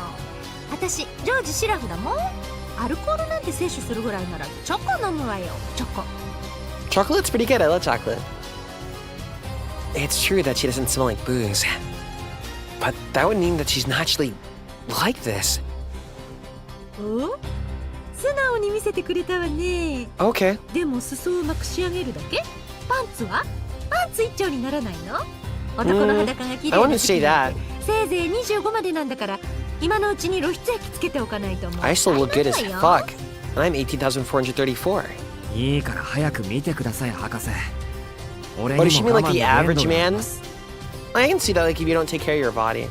私ジョージシラフだもん。アルコールなんて摂取するぐらいならチョコ飲むわよ。チョコ。 Chocolate's pretty good. I love chocolate. It's true that she doesn't smell like booze. But that would mean that she's naturally like this. お？素直に見せてくれたわね。 Okay. でも裾をうまく仕上げるだけ？パンツは？パンツ一丁にならないの？男の裸が綺麗 I な wouldn't 時 say 期なん that. てせいぜい25までなんだから、今のうちに露出液つけておかないともう。 I still look good as fuck. And I'm 18,434. いいから早く見てください、博士。俺 What に does she も mean 我 like 慢 the の average 限度があり man? ます。 I can see that like if you don't take care of your body.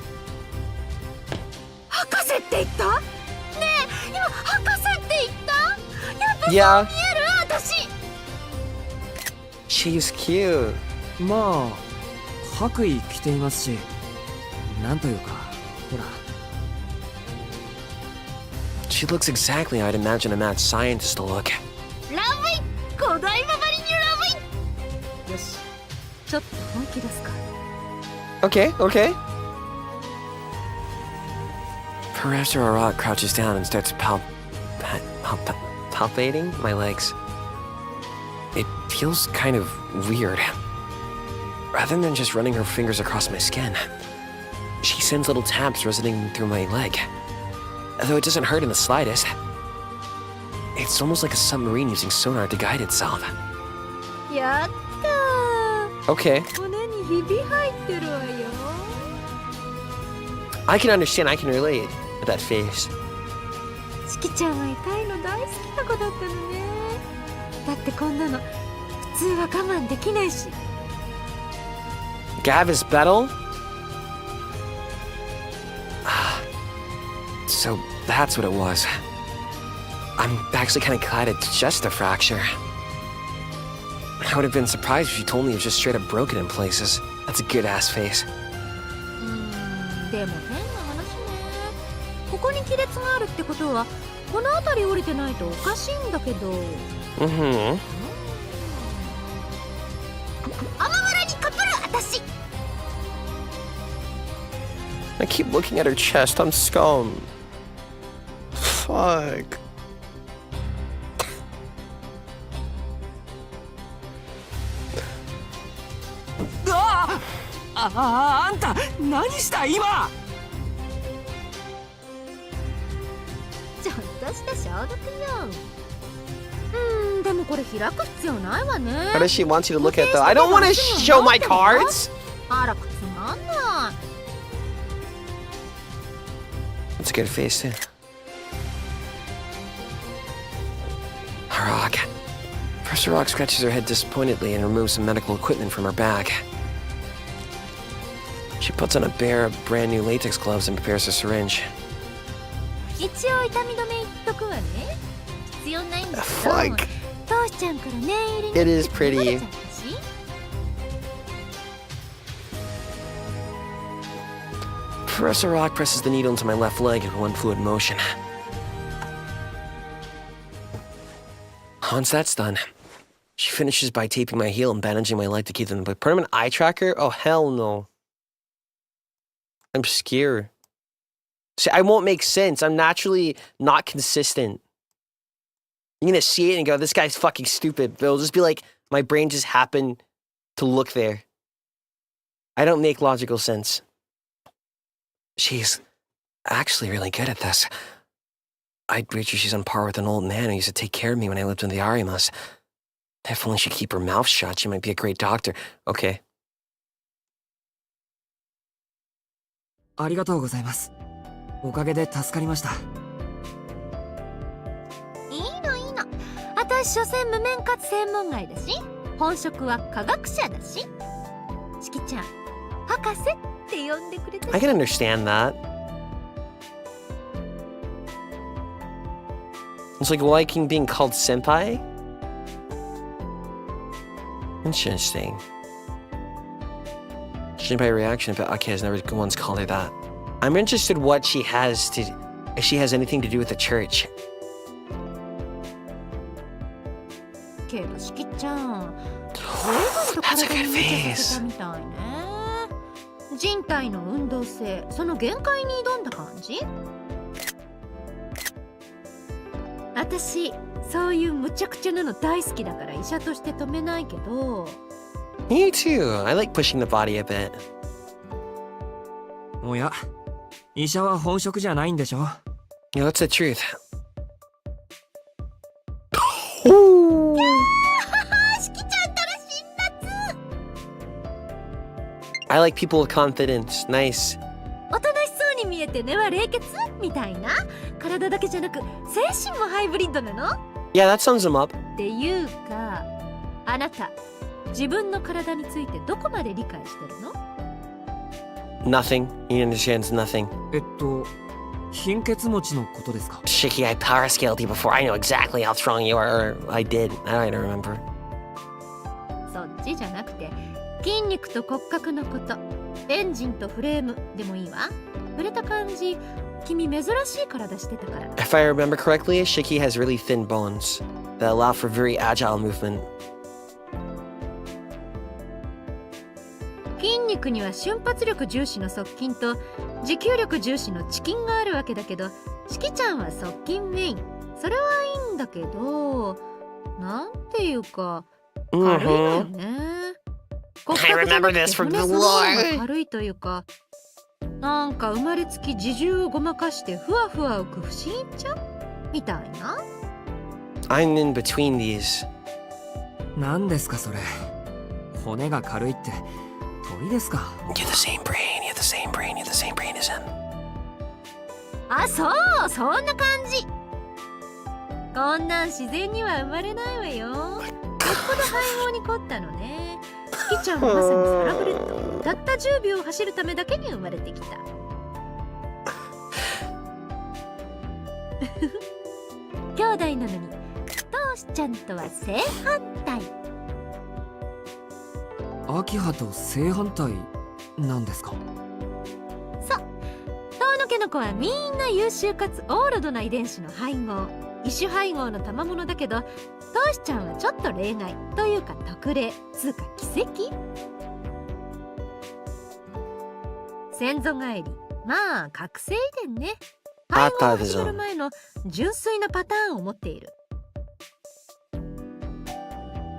博士って言った？ねえ、今博士って言った？やっぱ Yeah. 見える？私。 She's cute. まあ白衣着ていますし、なんというか、ほら。 She looks exactly how I'd imagine a mad scientist to look. ラブイ！古代ママリにラブイ！よし、ちょっと本気出すか。 Okay, okay. Professor Arak crouches down and starts palpating my legs. It feels kind of weird. Rather than just running her fingers across my skin, she sends little taps resonating through my leg. Though it doesn't hurt in the slightest. It's almost like a submarine using sonar to guide itself. やったー。 Okay, 骨にひび入ってるわよ。 I can understand, I can relate with that face. しきちゃんは痛いの大好きな子だったのね。だってこんなの普通は我慢できないし。 Gavis battle? So that's what it was. I'm actually kind of glad it's just a fracture. I would have been surprised if you told me it was just straight up broken in places. That's a good ass face. でも変な話ね。ここに亀裂があるってことはこの辺り折れてないとおかしいんだけど。Mm-hmm. 雨村にかぶる私。 I keep looking at her chest. I'm scum. Fuck. あんた何した今？ちょっとした消毒よ。でもこれ開く必要ないわね。 What does she want you to look at though? I don't want to show my cards. あらくつまんない。 That's a good face too. Rock. Professor Rock scratches her head disappointedly and removes some medical equipment from her bag. She puts on a pair of brand new latex gloves and prepares a syringe. 一応痛み止め言っとくわね。必要ないんだけど。 Fuck. トシちゃんから念入りに It is pretty. 取れちゃったし。 Professor Rock presses the needle into my left leg in one fluid motion. Once that's done, she finishes by taping my heel and bandaging my leg to keep them. But permanent eye tracker? Oh, hell no. I'm scared. See, I won't make sense. I'm naturally not consistent. You're gonna see it and go, this guy's fucking stupid. But it'll just be like, my brain just happened to look there. I don't make logical sense. She's actually really good at this. I'd wager she's on par with an old man who used to take care of me when I lived in the Arimas. If only she'd keep her mouth shut, she might be a great doctor. Okay. ありがとうございます。おかげで助かりました。いいのいいの。私所詮無面かつ専門外だし、本職は科学者だし。しきちゃん、博士って呼んでくれたし。 I can understand that. It's like liking being called senpai? Interesting. Judging by her reaction, but Akiha has never once called her that. I'm interested what she has to... if she has anything to do with the church. けどしきちゃん、随分と体に無茶させたみたいね。人体の運動性、その限界に挑んだ感じ？私、そういう無茶苦茶なの大好きだから医者として止めないけど。Me too. I like pushing the body a bit. おや、医者は本職じゃないんでしょ？ Yeah, that's the truth. I like people with confidence. Nice. おとなしそうに見えて根は冷血みたいな。体だけじゃなく精神もハイブリッドなの？ Yeah, that sums him up. っていうか、あなた自分の体についてどこまで理解してるの？ Nothing. He understands nothing. 貧血持ちのことですか？ Shiki, I power scaled you before. I know exactly how strong you are. Or I did. I don't remember. そっちじゃなくて筋肉と骨格のこと。エンジンとフレームでもいいわ。触れた感じ、君珍しい体してたから。If I remember correctly, Shiki has really thin bones that allow for very agile movement. 筋肉には瞬発力重視の側筋と持久力重視の遅筋があるわけだけど、しきちゃんは側筋メイン。それはいいんだけど、なんていうか軽いのよね。骨格じゃなくて骨そのものが軽いというか、なんか生まれつき自重をごまかしてふわふわ浮く不思議ちゃんみたいな。 I'm in between these. 何ですかそれ？骨が軽いって鳥ですか？ You're the same brain. You're the same brain. You're the same brain as him. あ、そう、そんな感じ。こんなん自然には生まれないわよ。よっぽど配合に凝ったのね。しきちゃんはまさにサラブレッド。たった10秒走るためだけに生まれてきた。兄弟なのにトーシちゃんとは正反対。アキハと正反対なんですか？そう、遠野家の子はみんな優秀かつオールドな遺伝子の配合。異種配合の賜物だけど、トーシちゃんはちょっと例外というか特例つうか奇跡。先祖返り、まあ覚醒遺伝ね。配合が始まる前の純粋なパターンを持っている。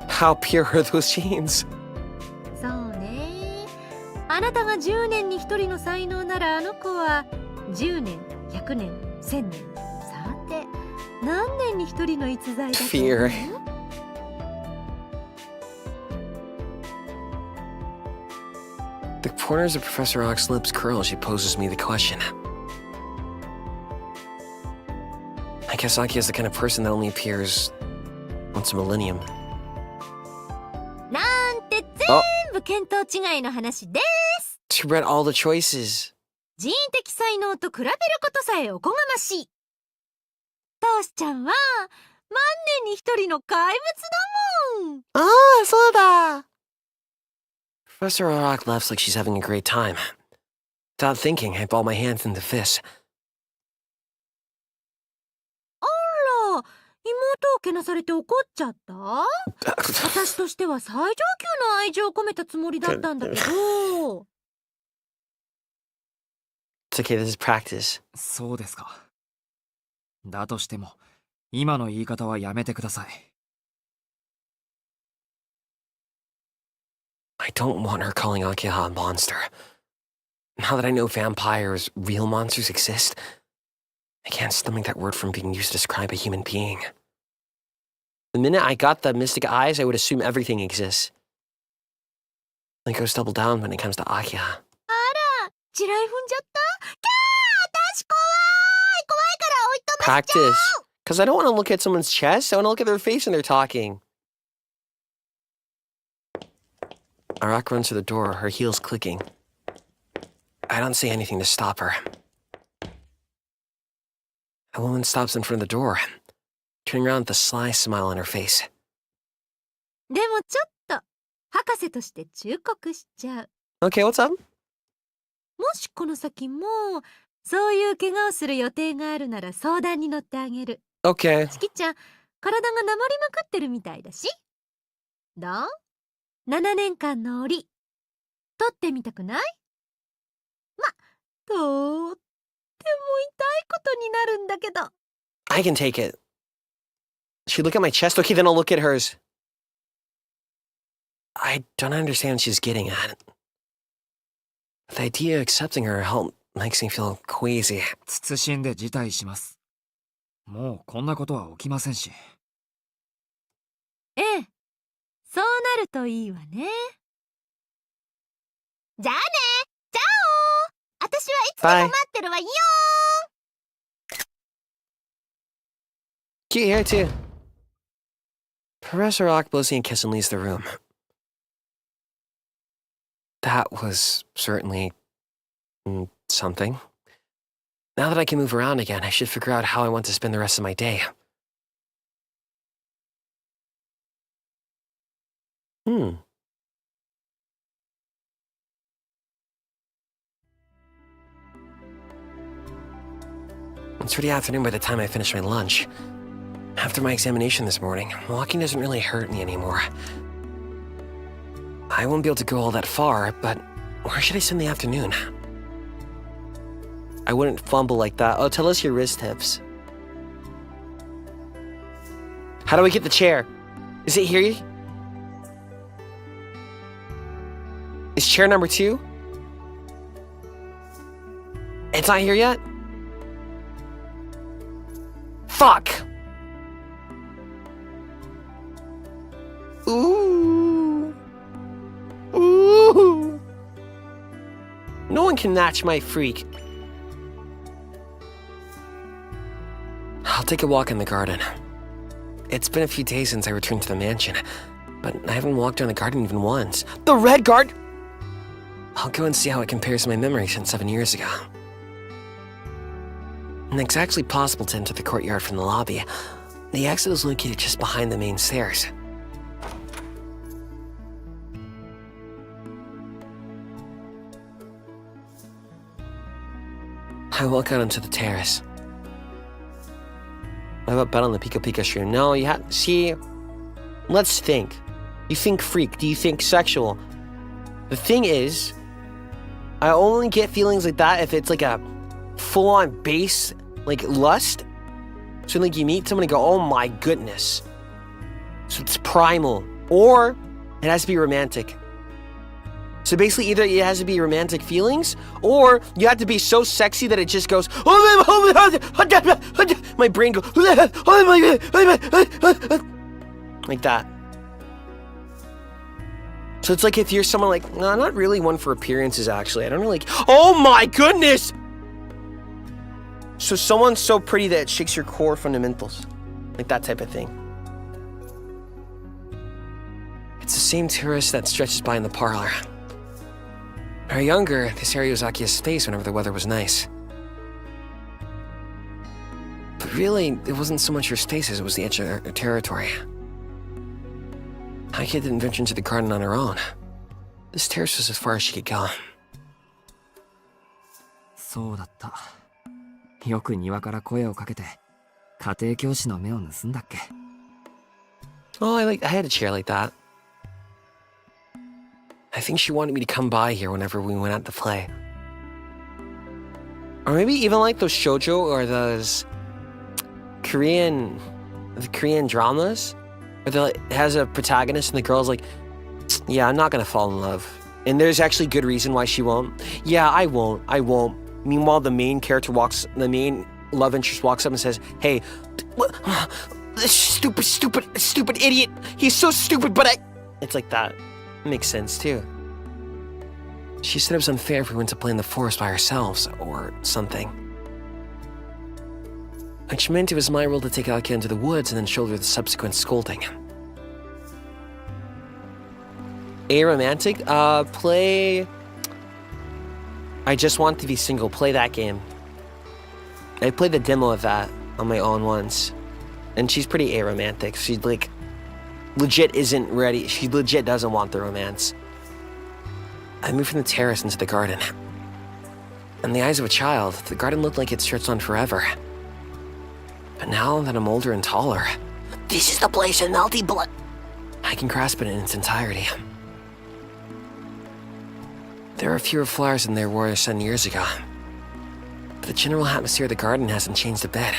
How pure are those genes? そうね。あなたが10年に1人の才能なら、あの子は10年、100年、1000年。さて何年に1人の逸材だと思う？ Fear. The corners of Professor Ock's lips curl as she poses me the question. I guess Aki is the kind of person that only appears once a millennium. なんて全部見当違いの話です。 She read all the choices. 人的才能と比べることさえおこがましい。トーシちゃんは万年に1人の怪物だもん。Ah, so da. Professor Ock laughs like she's having a great time. Without thinking, I ball my hands into fists. あら、妹をけなされて怒っちゃった？私としては最上級の愛情を込めたつもりだったんだけど。It's okay, this is practice. そうですか。だとしても今の言い方はやめてください。I don't want her calling Akiha a monster. Now that I know vampires, real monsters exist, I can't stomach that word from being used to describe a human being. The minute I got the mystic eyes, I would assume everything exists. Then goes double down when it comes to Akiha. あら、地雷踏んじゃった？キャー、私怖い。怖いから追い止めしちゃう。 Practice. Because I don't want to look at someone's chest, I want to look at their face when they're talking. Arak runs to the door, her heels clicking. I don't say anything to stop her. A woman stops in front of the door, turning around with a sly smile on her face. でもちょっと博士として忠告しちゃう。Okay, what's up? もしこの先もそういう怪我をする予定があるなら相談に乗ってあげる。 Okay. チキちゃん、体がなまりまくってるみたいだし。どう ?7 年間の檻取ってみたくない？ま、とっても痛いことになるんだけど。 I can take it. Should we look at my chest? Okay, then I'll look at hers. I don't understand what she's getting at. The idea of accepting her help makes me feel queasy. 謹んで辞退します。もうこんなことは起きませんし。ええ、そうなるといいわね。じゃあね、じゃあおー、私はいつでも待ってるわよー。 Cute hair, too. Professor Rock blows me a kiss and leaves the room. That was certainly something. Now that I can move around again, I should figure out how I want to spend the rest of my day. It's already afternoon by the time I finish my lunch. After my examination this morning, walking doesn't really hurt me anymore. I won't be able to go all that far, but where should I spend the afternoon? I wouldn't fumble like that. Oh, tell us your wrist tips. How do we get the chair? Is it here? Is chair number 2? It's not here yet? Fuck! Ooh. Ooh. No one can match my freak. I'll take a walk in the garden. It's been a few days since I returned to the mansion, but I haven't walked around the garden even once. The red garden! I'll go and see how it compares to my memory since 7 years ago. And it's actually possible to enter the courtyard from the lobby. The exit is located just behind the main stairs. I walk out onto the terrace. I have a bet on the Pika Pika shroom. No, you have... See... Let's think. You think freak. Do you think sexual? The thing is... I only get feelings like that if it's like a full-on base, like, lust. So, like, you meet someone and go, oh my goodness. So it's primal. Or, it has to be romantic. So basically, either it has to be romantic feelings, or you have to be so sexy that it just goes, my brain goes, like that. So it's like if you're someone like, no, I'm not really one for appearances, actually. I don't really, oh my goodness! So someone's so pretty that it shakes your core fundamentals. Like that type of thing. It's the same tourist that stretches by in the parlor. When I was younger, this area was Akiha's space whenever the weather was nice. But really, it wasn't so much her space as it was the edge of her territory. Akiha didn't venture into the garden on her own. This terrace was as far as she could go. そうだった。よく庭から声をかけて、家庭教師の目を盗んだっけ。Oh, I had a chair like that. I think she wanted me to come by here whenever we went out to play. Or maybe even like those shoujo or those Korean dramas where it has a protagonist and the girl's like, yeah, I'm not gonna fall in love. And there's actually good reason why she won't. Yeah, I won't. Meanwhile, the main love interest walks up and says, hey, this stupid idiot. He's so stupid, but It's like that. Makes sense, too. She said it was unfair if we went to play in the forest by ourselves, or something. Which meant it was my role to take Akiha into the woods and then shoulder the subsequent scolding. Aromantic? Play... I Just Want to Be Single. Play that game. I played the demo of that on my own once. And she's pretty aromantic. She's like... legit isn't ready. She legit doesn't want the romance. I moved from the terrace into the garden. In the eyes of a child, the garden looked like it stretched on forever. But now that I'm older and taller, this is the place in multi-blood. I can grasp it in its entirety. There are fewer flowers than there were 7 years ago. But the general atmosphere of the garden hasn't changed a bit.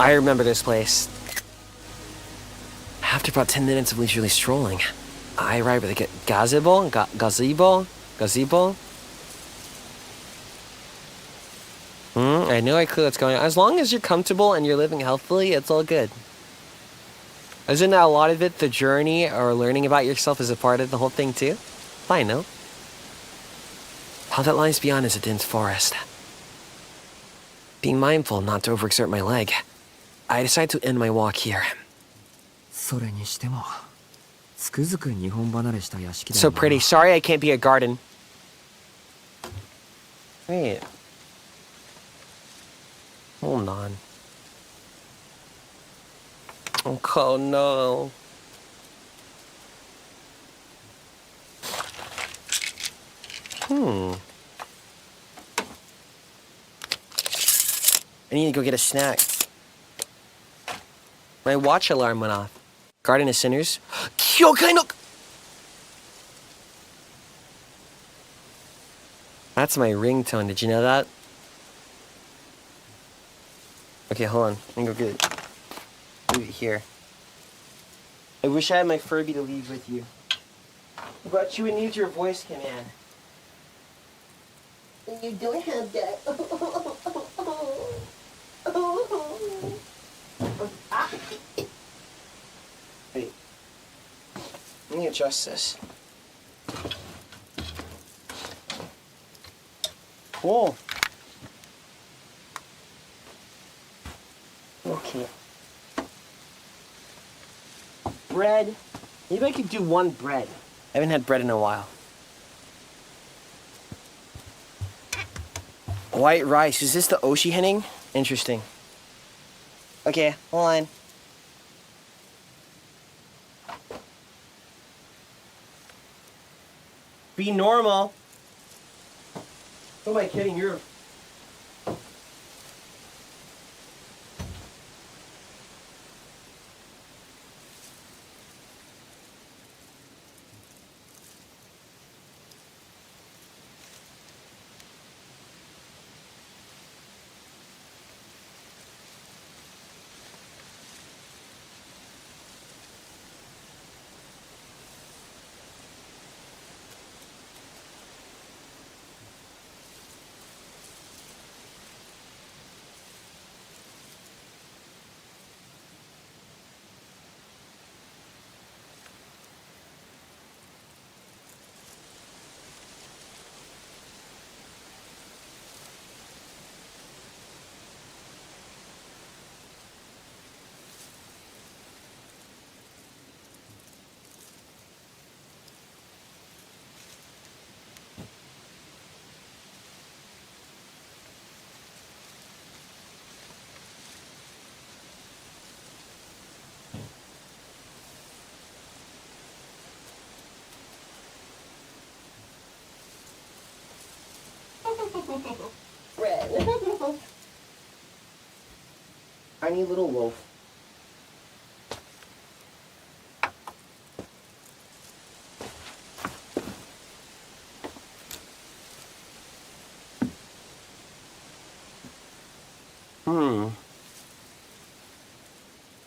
I remember this place. After about 10 minutes of leisurely strolling, I arrived at the gazebo. I know I clue what's going on. As long as you're comfortable and you're living healthfully, it's all good. Isn't that a lot of it, the journey or learning about yourself is a part of the whole thing too? Fine, no? All that lies beyond is a dense forest. Being mindful not to overexert my leg, I decided to end my walk here. それにしてもつくづく日本離れした屋敷だ So な pretty. Sorry I can't be a garden. Wait. Hold on. Oh no. I need to go get a snack. My watch alarm went off. Garden of Sinners. Kyokai no... That's my ringtone. Did you know that? Okay, hold on. Let me go get it. Leave it here. I wish I had my Furby to leave with you. But you would need your voice command. And you don't have that. Wait. Let me adjust this. Cool. Okay. Bread. Maybe I could do one bread. I haven't had bread in a while. White rice. Is this the Oshi henning? Interesting. Okay, hold on. Be normal. Who am I kidding? You're... Bread. Tiny little loaf.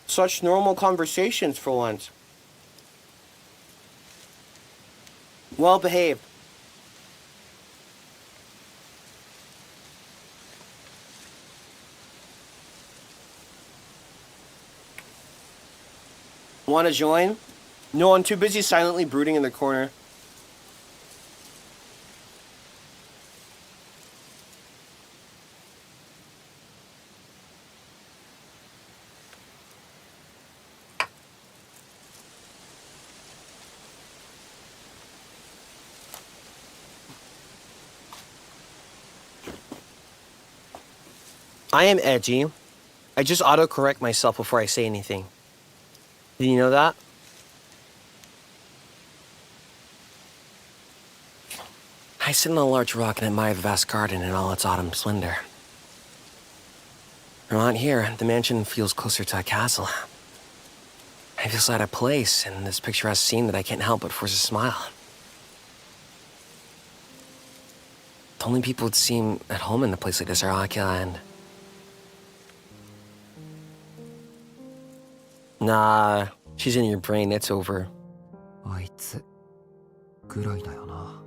Such normal conversations for once. Well behaved. Want to join? No, I'm too busy silently brooding in the corner. I am edgy. I just autocorrect myself before I say anything. Did you know that? I sit on a large rock and admire the vast garden in all its autumn splendor. Around here, the mansion feels closer to a castle. I feel so out of place in this picturesque scene that I can't help but force a smile. The only people who'd seem at home in a place like this are Akiha and... Nah, she's in your brain, it's over. あいつぐらいだよな。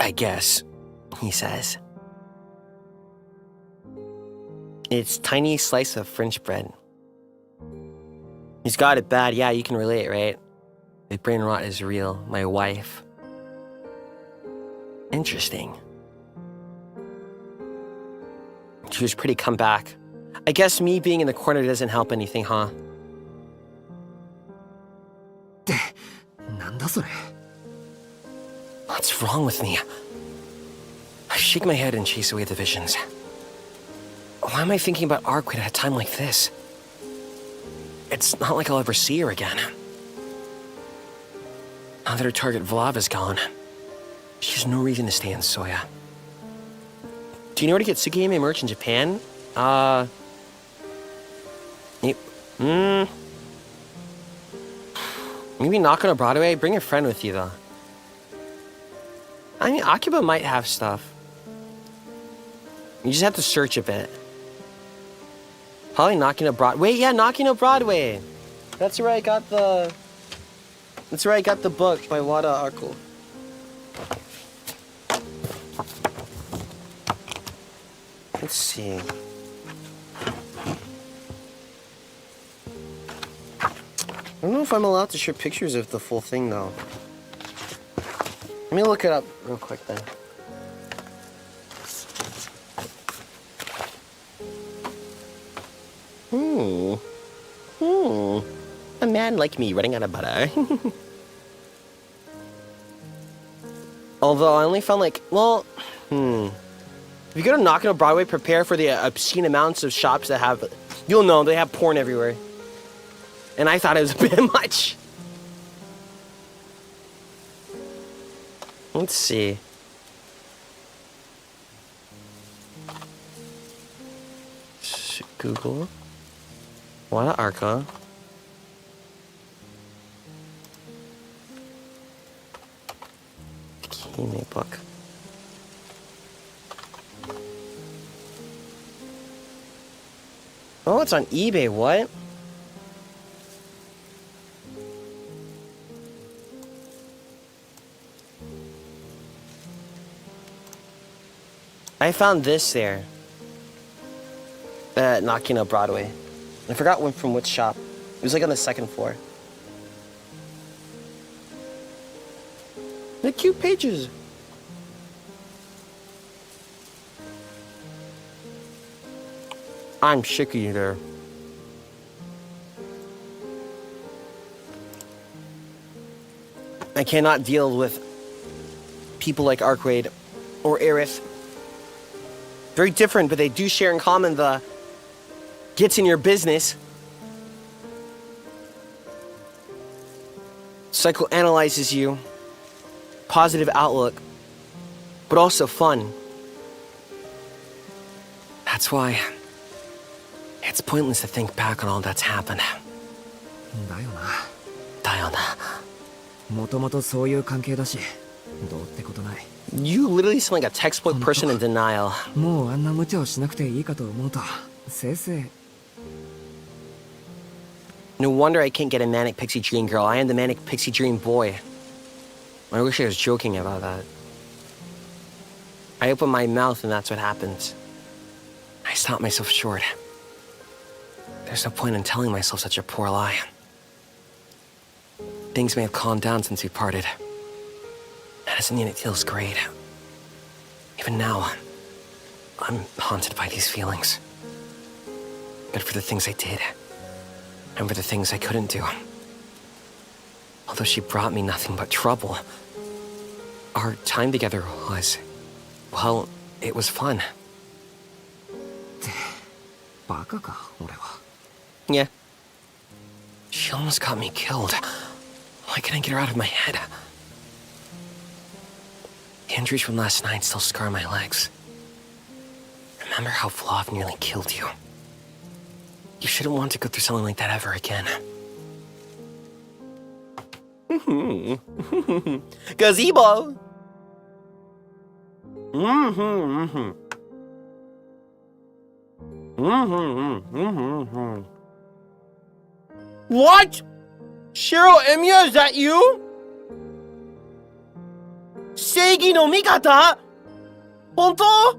I guess, he says. It's tiny slice of French bread. He's got it bad, yeah, you can relate, right? The brain rot is real, my wife. Interesting. She was pretty comeback. I guess me being in the corner doesn't help anything, huh? ってなんだそれ。 What's wrong with me? I shake my head and chase away the visions. Why am I thinking about Aruceid at a time like this? It's not like I'll ever see her again. Now that her target Vlav is gone, she has no reason to stay in Soya. Do you know where to get TSUKIHIME merch in Japan? Maybe knock on a Broadway? Bring a friend with you, though. I mean, Akiba might have stuff. You just have to search a bit. Probably knocking a Broadway. Wait, yeah, knocking a Broadway. That's where I got the... That's where I got the book by Wada Ako. Let's see. I don't know if I'm allowed to share pictures of the full thing, though. Let me look it up real quick, then. A man like me running out of butter. Although I only found like, well, If you go to Nakano Broadway, prepare for the obscene amounts of shops that have, you'll know, they have porn everywhere. And I thought it was a bit much. Let's see. Google. Wada Arca. Akihime book. Oh, it's on eBay. What? I found this there. At Nakano Broadway. I forgot from which shop. It was like on the second floor. They're cute pages. I'm sick of you there. I cannot deal with people like Aruceid or Aerith. Very different, but they do share in common the gets in your business. Psychoanalyzes you. Positive outlook. But also fun. That's why it's pointless to think back on all that's happened. だよな。だよな。もともとそういう関係だし、どうってことない。You literally sound like a textbook person in denial. もうあんな無茶をしなくていいかと思うと、せいぜい。No wonder I can't get a manic pixie dream girl. I am the manic pixie dream boy. I wish I was joking about that. I open my mouth and that's what happens. I stop myself short. There's no point in telling myself such a poor lie. Things may have calmed down since we parted. That doesn't mean it feels great. Even now, I'm haunted by these feelings. But for the things I did, and for the things I couldn't do. Although she brought me nothing but trouble, our time together was, well, it was fun. バカか、俺は。Yeah, She almost got me killed. Why can't I get her out of my head? The injuries from last night still scar my legs. Remember how Flav nearly killed you? You shouldn't want to go through something like that ever again. Gazebo! What? Shiro Emiya, is that you? Seigi no Mikata? Honto?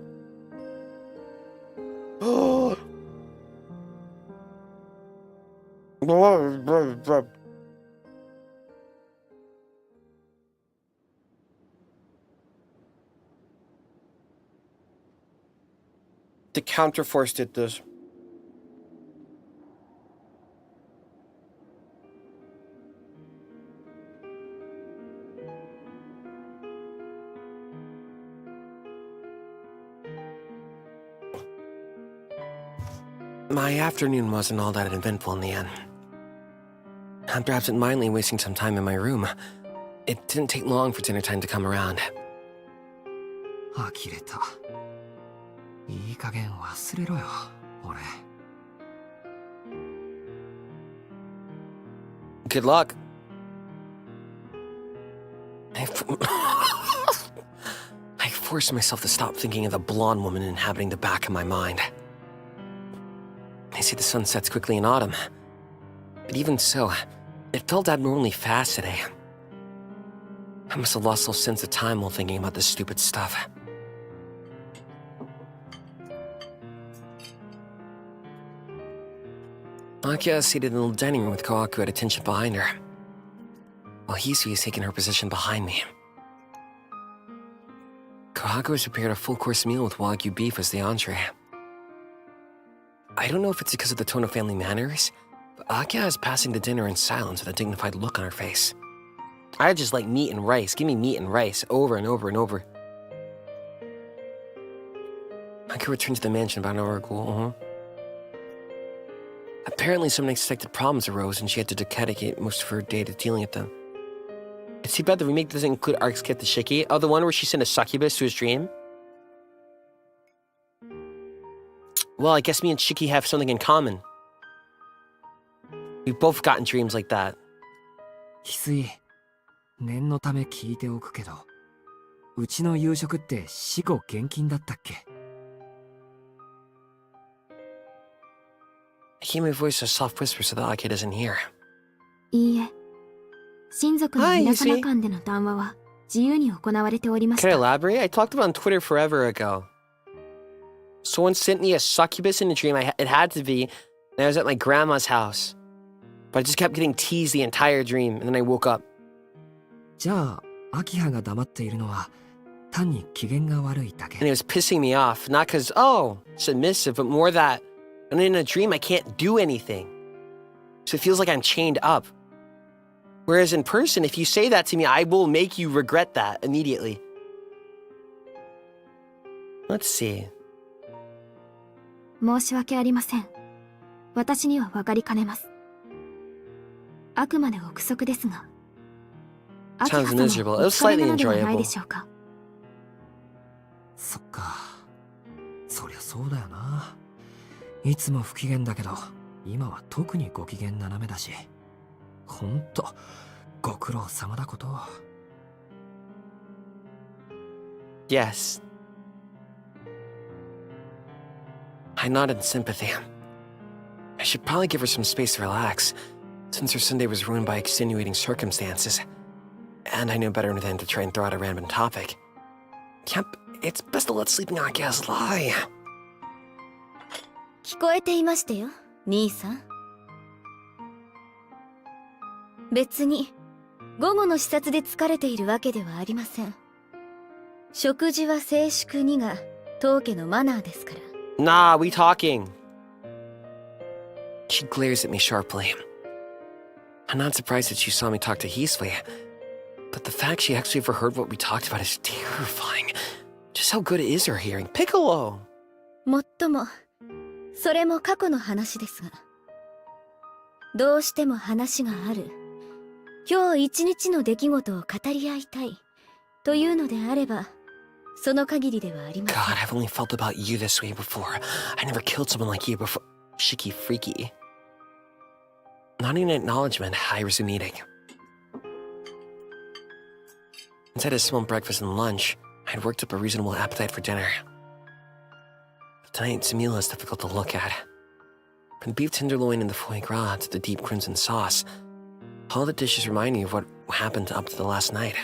The counterforce did this. My afternoon wasn't all that eventful in the end. After absent-mindedly wasting some time in my room, it didn't take long for dinner time to come around. 呆れた。いい加減忘れろよ、俺。Good luck. I forced myself to stop thinking of the blonde woman inhabiting the back of my mind. They say the sun sets quickly in autumn. But even so, it felt abnormally fast today. I must have lost all sense of time while thinking about this stupid stuff. Akiha is seated in the dining room with Kohaku at attention behind her, while Hisui is taking her position behind me. Kohaku has prepared a full-course meal with Wagyu beef as the entree. I don't know if it's because of the Tohno family manners, but Akiha is passing the dinner in silence with a dignified look on her face. I just like meat and rice. Give me meat and rice over and over and over. Akiha returned to the mansion about an hour ago. Apparently, some unexpected problems arose, and she had to dedicate most of her day to dealing with them. It's too bad the remake doesn't include arcs Get the Shiki. Oh, the one where she sent a succubus to his dream? Well, I guess me and Shiki have something in common. We've both gotten dreams like that. 翡翠、念のため聞いておくけど、うちの夕食って死後現金だったっけ? Akiha voiced a soft whisper so that Akiha doesn't hear. いいえ、親族の皆様間での談話は自由に行われておりまし Can I た。 elaborate? I talked about it on Twitter forever ago. Someone sent me a succubus in a dream. It had to be. And I was at my grandma's house. But I just kept getting teased the entire dream, and then I woke up. じゃあ、アキハが黙っているのは単に機嫌が悪いだけ。 And it was pissing me off. Not because, oh, submissive, but more that when in a dream I can't do anything. So it feels like I'm chained up. Whereas in person, if you say that to me, I will make you regret that immediately. Let's see. 申し訳ありません。私には分かりかねます。あくまで憶測ですが。 Sounds miserable. It was slightly enjoyable. そっか。そりゃそうだよな。いつも不機嫌だけど、今は特にご機嫌斜めだし。ほんと、ご苦労様だこと。Yes. I nodded in sympathy. I should probably give her some space to relax, since her Sunday was ruined by extenuating circumstances. And I knew better than to try and throw out a random topic. Yep, it's best to let sleeping Akiha's lie. 聞こえていましたよ、兄さん。別に午後の視察で疲れているわけではありません。食事は静粛にが当家のマナーですから。 Nah, we talking. She glares at me sharply. I'm not surprised that she saw me talk to Hisui, but the fact she actually overheard what we talked about is terrifying. Just how good is her hearing? Piccolo! もっとも、それも過去の話ですが。どうしても話がある。今日一日の出来事を語り合いたい。というのであれば、その限りではありません。God, I've only felt about you this way before. I never killed someone like you before. Shiki freaky. Not even acknowledgement, I resume eating. Instead of small breakfast and lunch, I'd worked up a reasonable appetite for dinner. But tonight's meal is difficult to look at. From the beef tenderloin and the foie gras to the deep crimson sauce, all the dishes remind me of what happened up to the last night.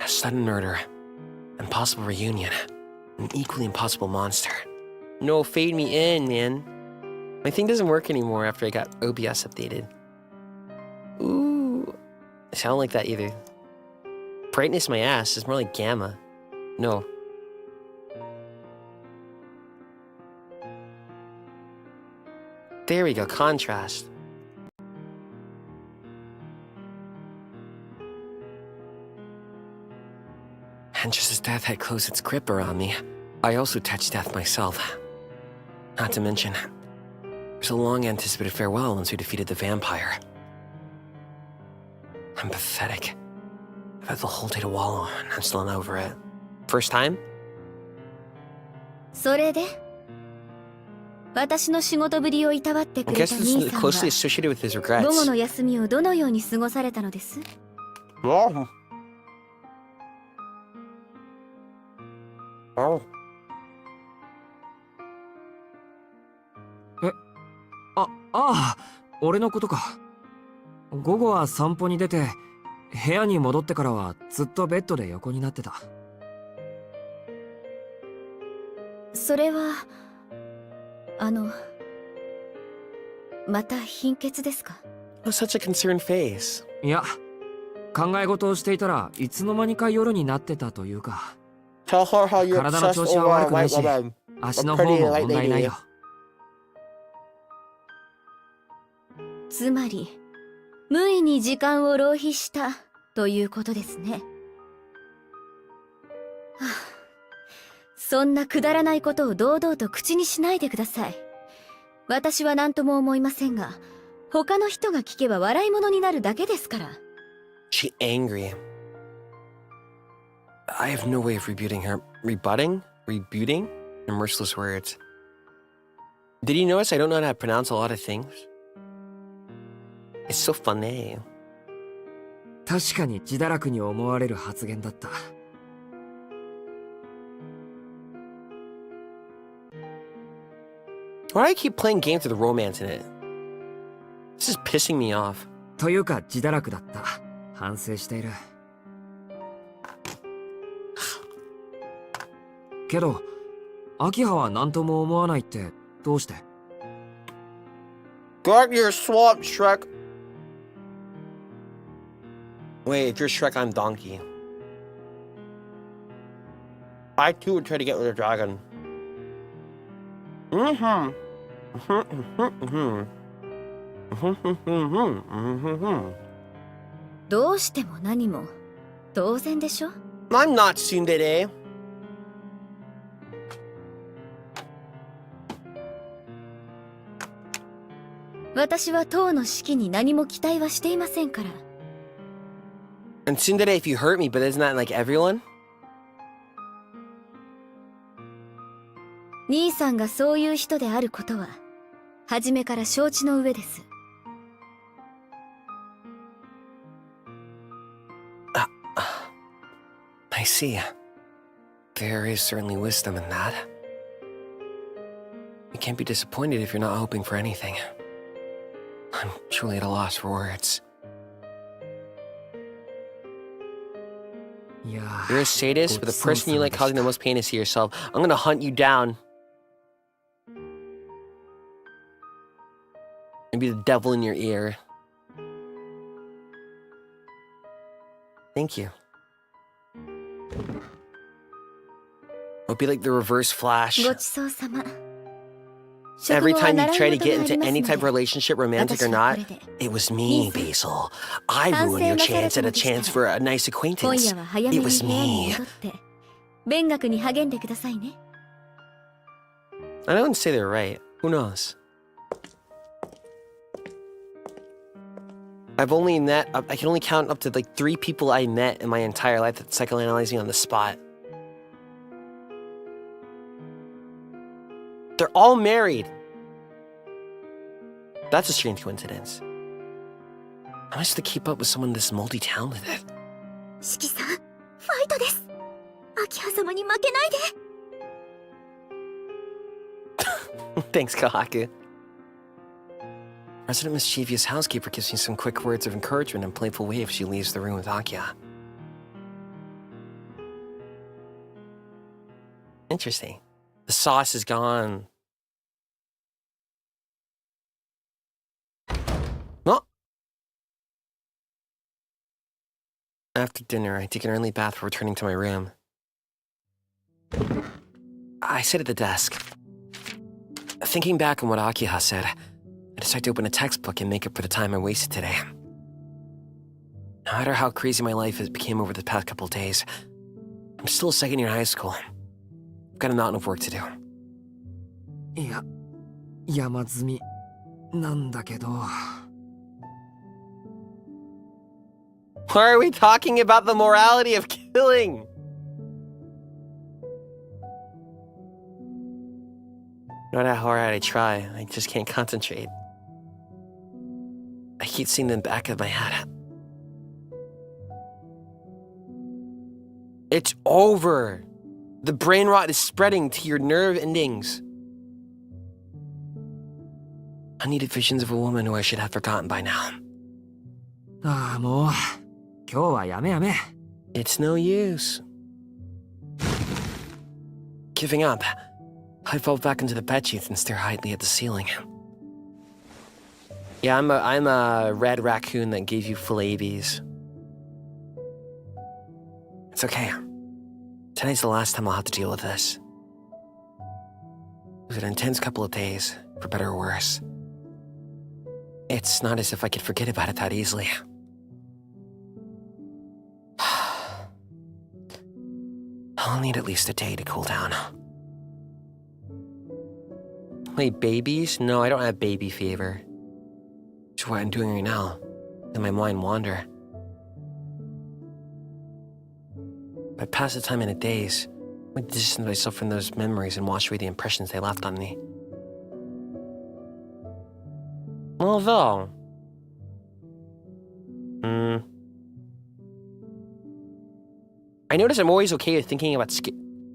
A sudden murder, impossible reunion, an equally impossible monster. No, fade me in, man. My thing doesn't work anymore after I got OBS updated. Ooh. I don't like that either. Brightness my ass is more like gamma. No. There we go, contrast. And just as death had closed its grip around me, I also touched death myself. Not to mention, there's a long-anticipated farewell once we defeated the vampire. I'm pathetic. I've had the whole day to wallow, and I'm still not over it. First time? それで私の仕事ぶりをいたわってく I れ guess た this 兄 is さん closely は associated with his 午後 regrets. の休みをどのように過ごされたのです？ Oh. Oh. ああ、俺のことか。午後は散歩に出て、部屋に戻ってからはずっとベッドで横になってた。それはまた貧血ですか？ Oh, such a concerned face. いや、考え事をしていたらいつの間にか夜になってたというか。 Tell her how you're 体の obsessed 調子は over 悪くない white し、 woman. 足の方も問題ないよ。つまり無意に時間を浪費したということですね。はあ、そんなくだらないことを堂々と口にしないでください。私は何とも思いませんが、他の人が聞けば笑い物になるだけですから。She angry. I have no way of rebutting her. Rebutting her merciless words. Did you notice I don't know how to pronounce a lot of things? It's so funny. 確かに自堕落に思われる発言だった。Why do I keep playing games with romance in it? This is pissing me off. というか自堕落だった。反省している。けど、秋葉は何とも思わないってどうして？ Got your swamp, Shrek. Wait, if you're Shrek, I'm Donkey. I too would try to get with a dragon. Mm-hmm. どうしても何も当然でしょ？ I'm not tsundere. 私は塔の士気に何も期待はしていませんから。And tsundere if you hurt me, but isn't that like everyone? 兄さんがそういう人であることは初めから承知の上です。I see. There is certainly wisdom in that. You can't be disappointed if you're not hoping for anything. I'm truly at a loss for words. いや You're a sadist, but the person you like causing the most pain is to yourself. I'm gonna hunt you down. And be the devil in your ear. Thank you. It'll be like the reverse flash. ごちそうさま。 Every time you try to 食後 get は into 習い事があり any ます type of ので relationship, romantic or 私は not, これで it was me, Basil. I ruined your chance at a chance for a nice 今 acquaintance. 夜は早め It に was 部屋に me. 戻って勉学に励んでくださいね。 I wouldn't say they're right. Who knows? I can only count up to like 3 people I met in my entire life that psychoanalyze me on the spot. They're all married. That's a strange coincidence. How am I supposed to keep up with someone this multi-talented? シキさん、ファイトです。アキハ様に負けないで。Thanks, Kohaku. Resident Mischievous Housekeeper gives me some quick words of encouragement and playful wave as she leaves the room with Akiha. Interesting. The sauce is gone. Oh! After dinner, I take an early bath before returning to my room. I sit at the desk. Thinking back on what Akiha said, I decide to open a textbook and make up for the time I wasted today. No matter how crazy my life has become over the past couple of days, I'm still a second year in high school. I've got a mountain of work to do. いや、山積みなんだけど。Why are we talking about the morality of killing? No matter how hard I try, I just can't concentrate. I keep seeing the back of my head. It's over. The brain rot is spreading to your nerve endings. I needed visions of a woman who I should have forgotten by now. ああ、もう今日はやめやめ。 It's no use. Giving up, I fall back into the bedsheets and stare idly at the ceiling. Yeah, I'm a red raccoon that gave you flabies. It's okay. Tonight's the last time I'll have to deal with this. It was an intense couple of days, for better or worse. It's not as if I could forget about it that easily. I'll need at least a day to cool down. Wait, babies? No, I don't have baby fever. Which is what I'm doing right now. Let my mind wander. If I pass the time in a daze, I would distance myself from those memories and wash away the impressions they left on me. Although... I notice I'm always okay with thinking about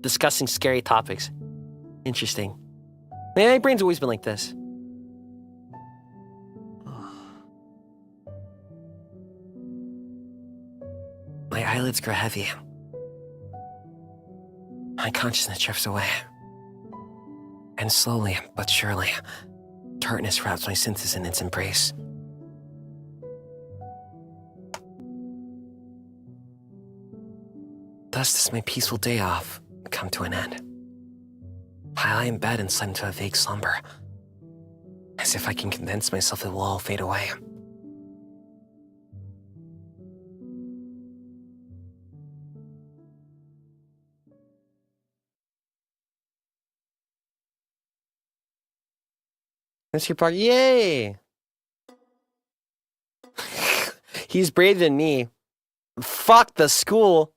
discussing scary topics. Interesting. My brain's always been like this. My eyelids grow heavy. My consciousness drifts away. And slowly, but surely, darkness wraps my senses in its embrace. Thus does my peaceful day off come to an end. I lie in bed and slip into a vague slumber, as if I can convince myself it will all fade away. That's your part. Yay! He's braver than me. Fuck the school.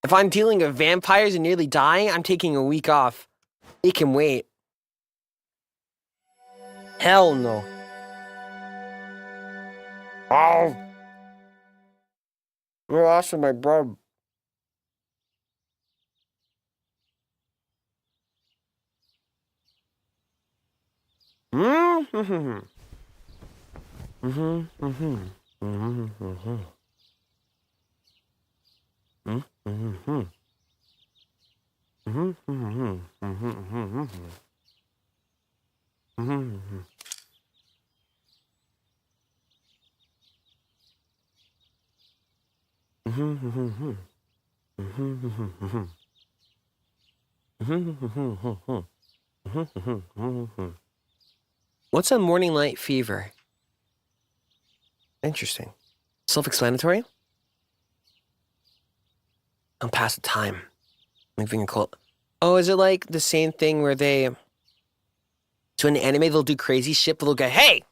If I'm dealing with vampires and nearly dying, I'm taking a week off. It can wait. Hell no. Oh. I lost my blood. What's a morning light fever? Interesting. Self-explanatory? I'll pass the time. Moving a cold. Oh, is it like the same thing where they So in anime, they'll do crazy shit, but they'll go, hey!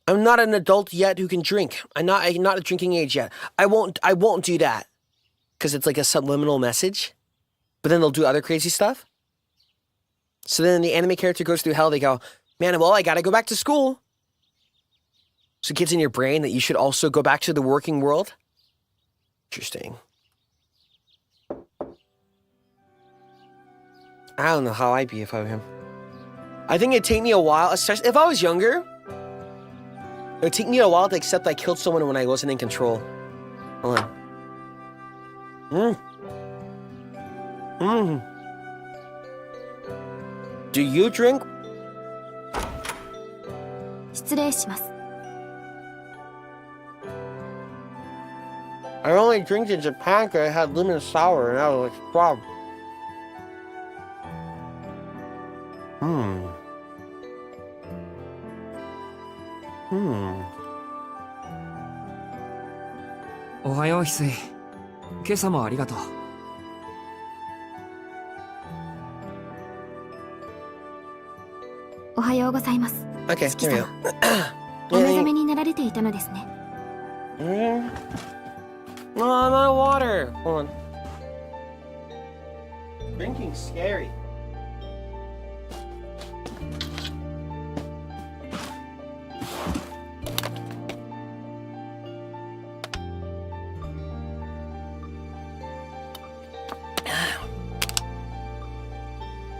I'm not an adult yet who can drink. I'm not a drinking age yet. I won't do that. Because it's like a subliminal message. But then they'll do other crazy stuff. So then the anime character goes through hell, they go, man, well, I gotta go back to school. So it gets in your brain that you should also go back to the working world. Interesting. I don't know how I'd be if I were him. I think it'd take me a while, especially if I was younger. It would take me a while to accept I killed someone when I wasn't in control. Hold on. Do you drink? 失礼します。 I only drink in Japan because I had lemon sour and I was like, wow.おはよう、翡翠。今朝もありがとう。おはようございます。 Okay, 四季 here we さ go. ん、お目覚めになられていたのですね。Oh, my water. Hold on. Drinking's scary.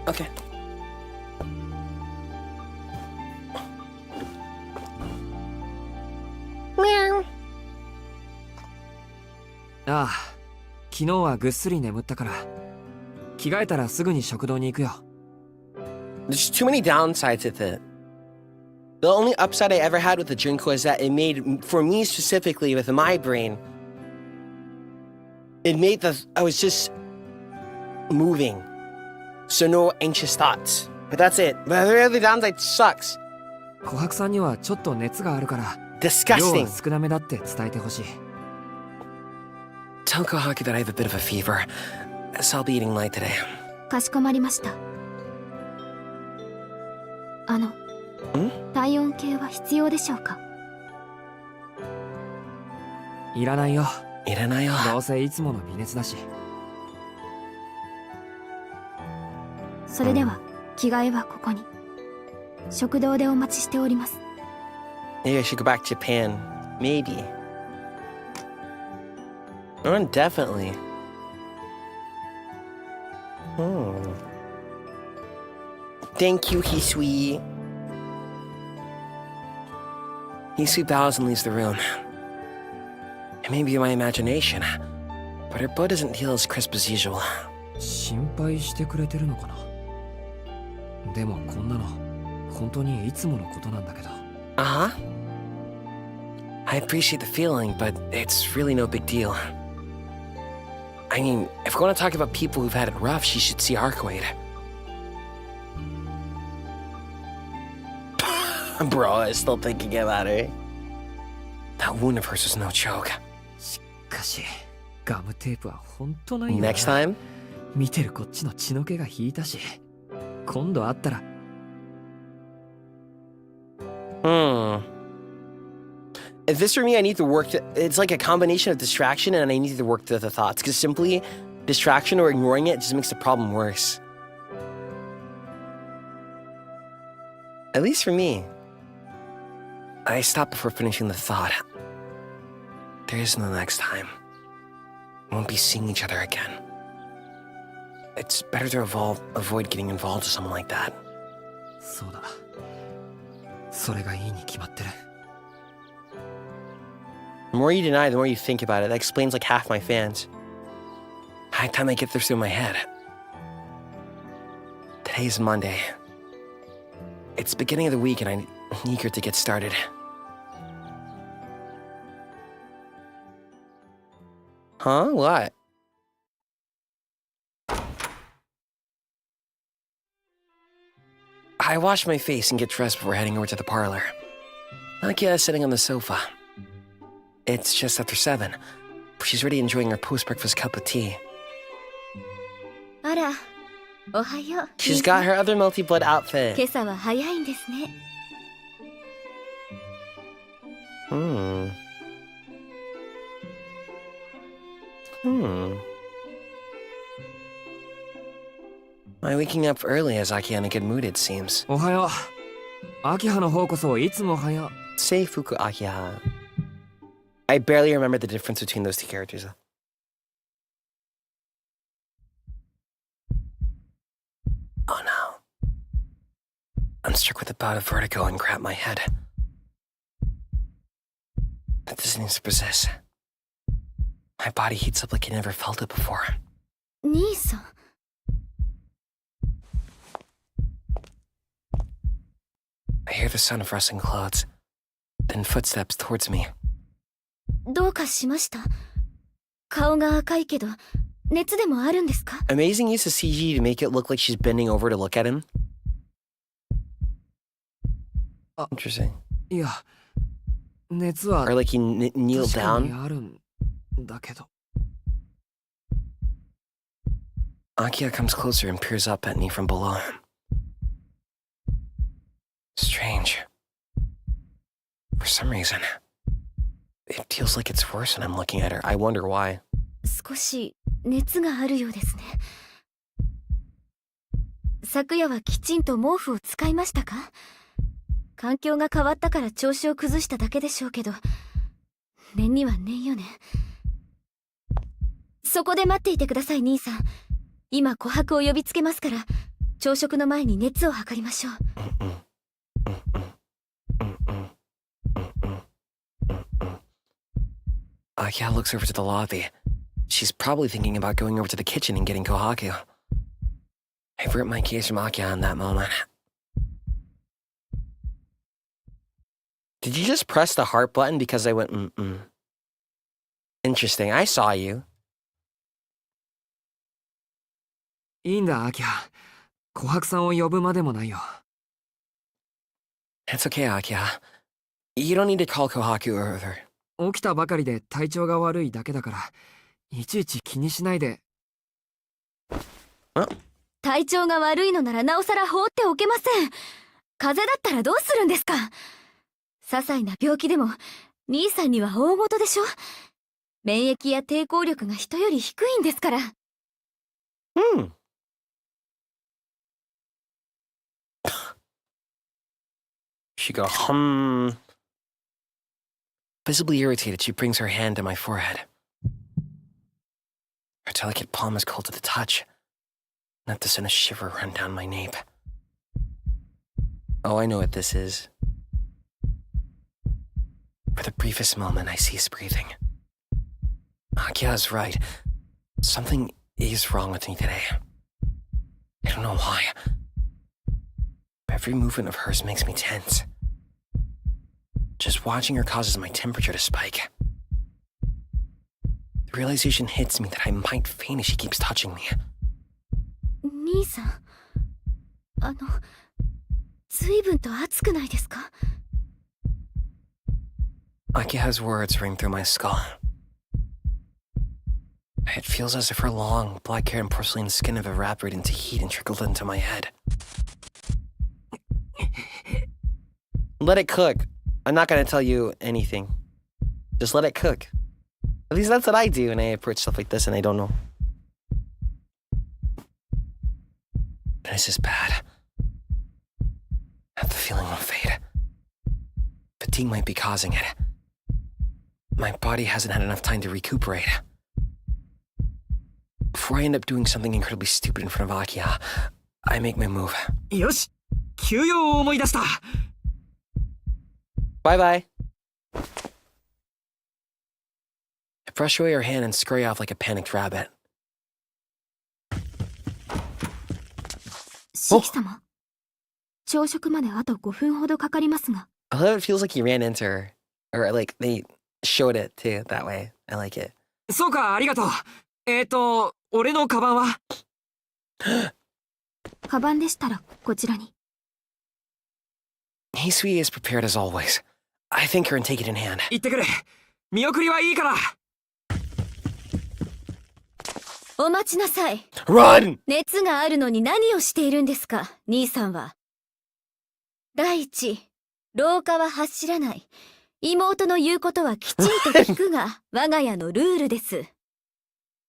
Okay. Meow. ああ、昨日はぐっすり眠ったから、着替えたらすぐに食堂に行くよ。There's too many downsides with it. The only upside I ever had with the drink was that it made, for me specifically with my brain, it made I was just moving. So no anxious thoughts. But that's it. But the other downside sucks. 琥珀さんにはちょっと熱があるから、量 Disgusting. は少なめだって伝えてほしい。Tell Kohaku that I have a bit of a fever, so I'll be eating light today. かしこまりました。体温計は必要でしょうか？いらないよ。いらないよ。どうせいつもの微熱だし。それでは着替えはここに。食堂でお待ちしております。 Maybe I should go back to Japan. Maybe. Or definitely. Thank you, Hisui. Hisui bows and leaves the room. It may be my imagination, but her bow doesn't feel as crisp as usual. 心配してくれてるのかな。でもこんなの本当にいつものことなんだけど。Uh-huh. I appreciate the feeling, but it's really no big deal. I mean, if we're going to talk about people who've had it rough, she should see Aruceid. Bro is still thinking about her. That wound of hers was no joke. しかし、ガムテープは本当ないよな。 Next time? 見てるこっちの血の気が引いたし、今度会ったら。If this were me, I need to work. It's like a combination of distraction and I need to work through the thoughts. Because simply distraction or ignoring it just makes the problem worse. At least for me. I stop before finishing the thought. There is no next time. We won't be seeing each other again. It's better to avoid getting involved with someone like that. そうだ。それがいいに決まってる。 The more you deny, the more you think about it. That explains like half my fans. By the time I get this through my head. Today's Monday. It's the beginning of the week and I'm eager to get started. Huh? What? I wash my face and get dressed before heading over to the parlor. Akiha is sitting on the sofa. It's just after 7, but she's already enjoying her post-breakfast cup of tea. あら、おはよう。 She's got her other multi-blood outfit. 今朝は早いんですね。My waking up early has Akiha in a good mood, it seems. おはよう。秋葉の方こそいつもおはよう。Seifuku Akiha. I barely remember the difference between those two characters. Oh no. I'm struck with a bout of vertigo and grab my head. That doesn't even possess. My body heats up like I never felt it before. 兄さん。I hear the sound of rustling clothes, then footsteps towards me. どうかしました？顔が赤いけど、熱でもあるんですか？ Amazing use of CG to make it look like she's bending over to look at him. Interesting. いや、熱は Or like he kneeled 確かに down. あるんだけど。Akiha comes closer and peers up at me from below. Strange. For some reason, it feels like it's worse when I'm looking at her. I wonder why. 少し熱があるようですね。昨夜はきちんと毛布を使いましたか？環境が変わったから調子を崩しただけでしょうけど、念には念よね。そこで待っていてください、兄さん。今、琥珀を呼びつけますから、朝食の前に熱を測りましょう。Akiha looks over to the lobby. She's probably thinking about going over to the kitchen and getting Kohaku. I avert my gaze from Akiha in that moment. Did you just press the heart button because I went Interesting. I saw you. いいんだ、秋葉。琥珀さんを呼ぶまでもないよ。It's okay, Akiha. You don't need to call Kohaku or her. 起きたばかりで体調が悪いだけだから、いちいち気にしないで。体調が悪いのならなおさら放っておけません。風邪だったらどうするんですか？些細な病気でも兄さんには大事でしょ。免疫や抵抗力が人より低いんですから。She go Visibly irritated, she brings her hand to my forehead. Her delicate palm is cold to the touch, enough to send a shiver run down my nape. Oh, I know what this is. For the briefest moment, I cease breathing. Akiha's right. Something is wrong with me today. I don't know why. Every movement of hers makes me tense. Just watching her causes my temperature to spike. The realization hits me that I might faint as she keeps touching me. 兄さん、随分と熱くないですか？ Akiha's words ring through my skull. It feels as if her long, black hair and porcelain skin have evaporated into heat and trickled into my head. Let it cook. I'm not gonna tell you anything. Just let it cook. At least that's what I do when I approach stuff like this and I don't know. This is bad. I have the feeling won't fade. Fatigue might be causing it. My body hasn't had enough time to recuperate. Before I end up doing something incredibly stupid in front of Akiha, I make my move. よし、休養を思い出した。Bye bye. I brush away her hand and scurry off like a panicked rabbit. シキ様、朝食まであと5分ほどかかりますが。I love it feels like he ran into her. Or like they showed it too, that way. I like it. そうか、ありがとう。俺のカバンはカバンでしたらこちらに。Hisui is prepared as always. I thank her and take it in hand. 行ってくれ。見送りはいいから。お待ちなさい。Run! 熱があるのに何をしているんですか、兄さんは。第一、廊下は走らない。妹の言うことはきちんと聞くが、我が家のルールです。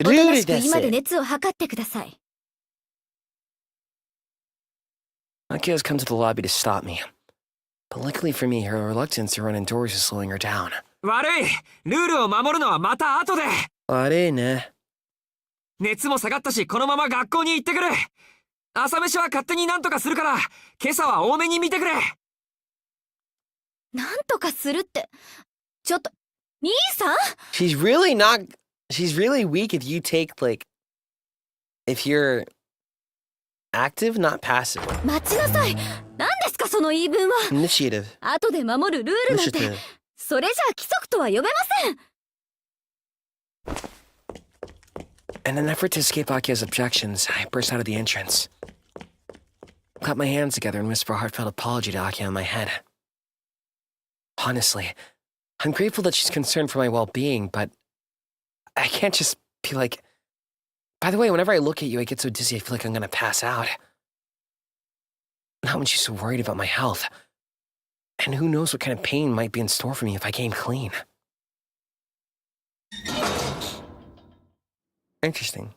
おとなしく今で熱を測ってください。Akiha's come to the lobby to stop me. But luckily for me, her reluctance to run indoors is slowing her down. 悪い。ルールを守るのはまた後で。悪いね。熱も下がったし、このまま学校に行ってくる。朝飯は勝手になんとかするから、今朝は多めに見てくれ。なんとかするって。ちょっと、兄さん She's really weak if you take, like, if you're active, not passive. 待ちなさい。何ですかその言い分は。Initiative. 後で守るルールなんて、 Initiative. それじゃあ規則とは呼べません。In an effort to escape Akiha's objections, I burst out of the entrance. Clap my hands together and whisper a heartfelt apology to Akiha in my head. Honestly, I'm grateful that she's concerned for my well-being, but I can't just be like, by the way, whenever I look at you, I get so dizzy I feel like I'm gonna pass out. Not when she's so worried about my health. And who knows what kind of pain might be in store for me if I came clean. Interesting.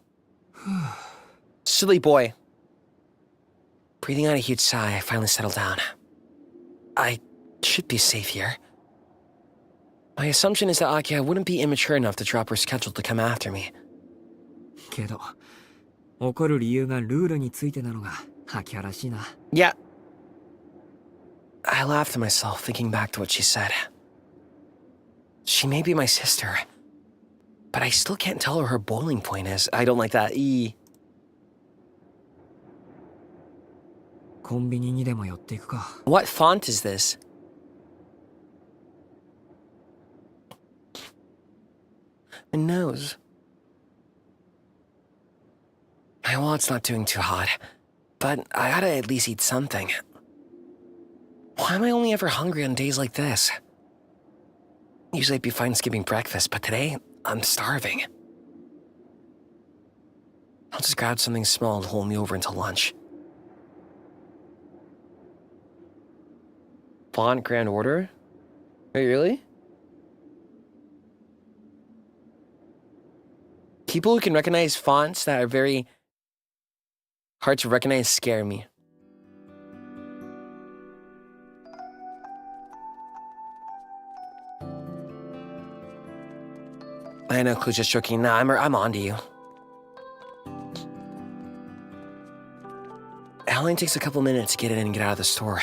Silly boy. Breathing out a huge sigh, I finally settle down. I should be safe here. My assumption is that Akiha wouldn't be immature enough to drop her schedule to come after me. けど、怒る理由がルールについてなのが、秋葉らしいな。Yeah. I laughed to myself, thinking back to what she said. She may be my sister, but I still can't tell her boiling point is. I don't like that. コンビニにでも寄っていくか。What font is this? My nose. My wallet's not doing too hot, but I gotta at least eat something. Why am I only ever hungry on days like this? Usually I'd be fine skipping breakfast, but today, I'm starving. I'll just grab something small to hold me over until lunch. Font Grand Order? Wait, really? People who can recognize fonts that are very hard to recognize scare me. I know, Clue's just joking. Nah, I'm on to you. It only takes a couple minutes to get in and get out of the store.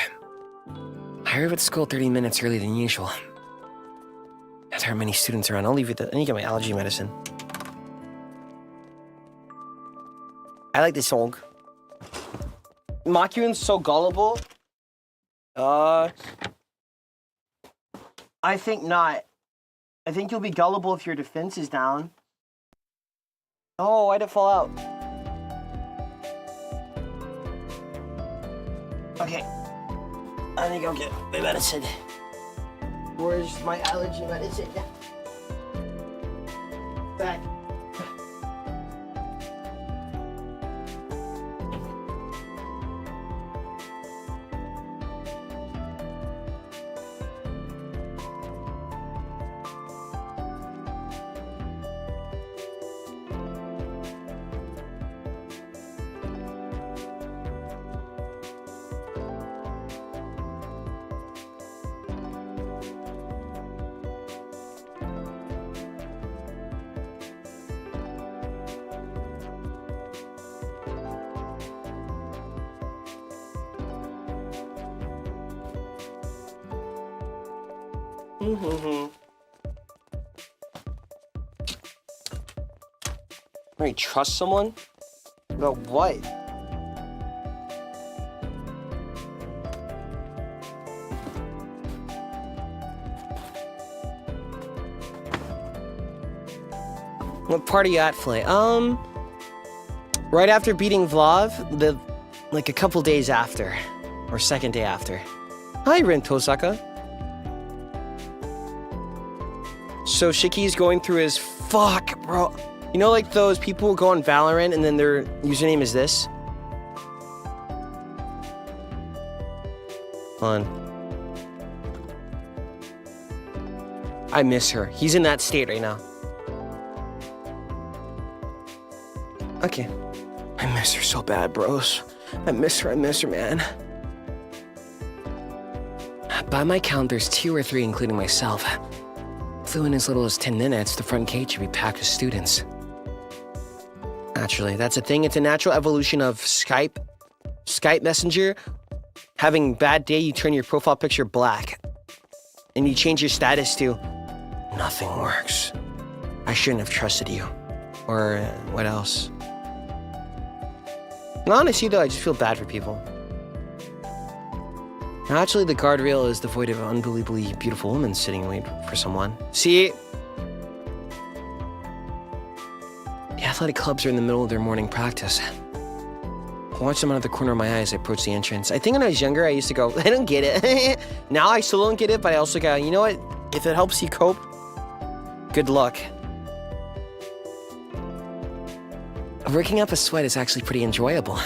I arrive at school 30 minutes earlier than usual. As there are many students around, I'll leave you I need to get my allergy medicine. I like this song. Makyun's so gullible. I think not. I think you'll be gullible if your defense is down. Oh, why'd it fall out? Okay. I need to go get my medicine. Where's my allergy medicine? Back. Wait, trust someone? About what? What party at, Flay? Right after beating Vlav, like a couple days after. Or second day after. Hi, Rin Tosaka. So Shiki's going through his... Fuck, bro. You know, like those people who go on Valorant and then their username is this? Hold on. I miss her. He's in that state right now. Okay. I miss her so bad, bros. I miss her, man. By my count, there's 2 or 3, including myself. Flew in as little as 10 minutes, the front gate should be packed with students. Naturally, that's a thing. It's a natural evolution of Skype Messenger. Having a bad day, you turn your profile picture black. And you change your status to, nothing works. I shouldn't have trusted you. Or what else? And honestly, though, I just feel bad for people. Naturally, the guardrail is devoid of an unbelievably beautiful woman sitting waiting for someone. See? The athletic clubs are in the middle of their morning practice. I watch them out of the corner of my eye as I approach the entrance. I think when I was younger, I used to go, I don't get it. Now I still don't get it, but I also go, you know what? If it helps you cope, good luck. Working up a sweat is actually pretty enjoyable.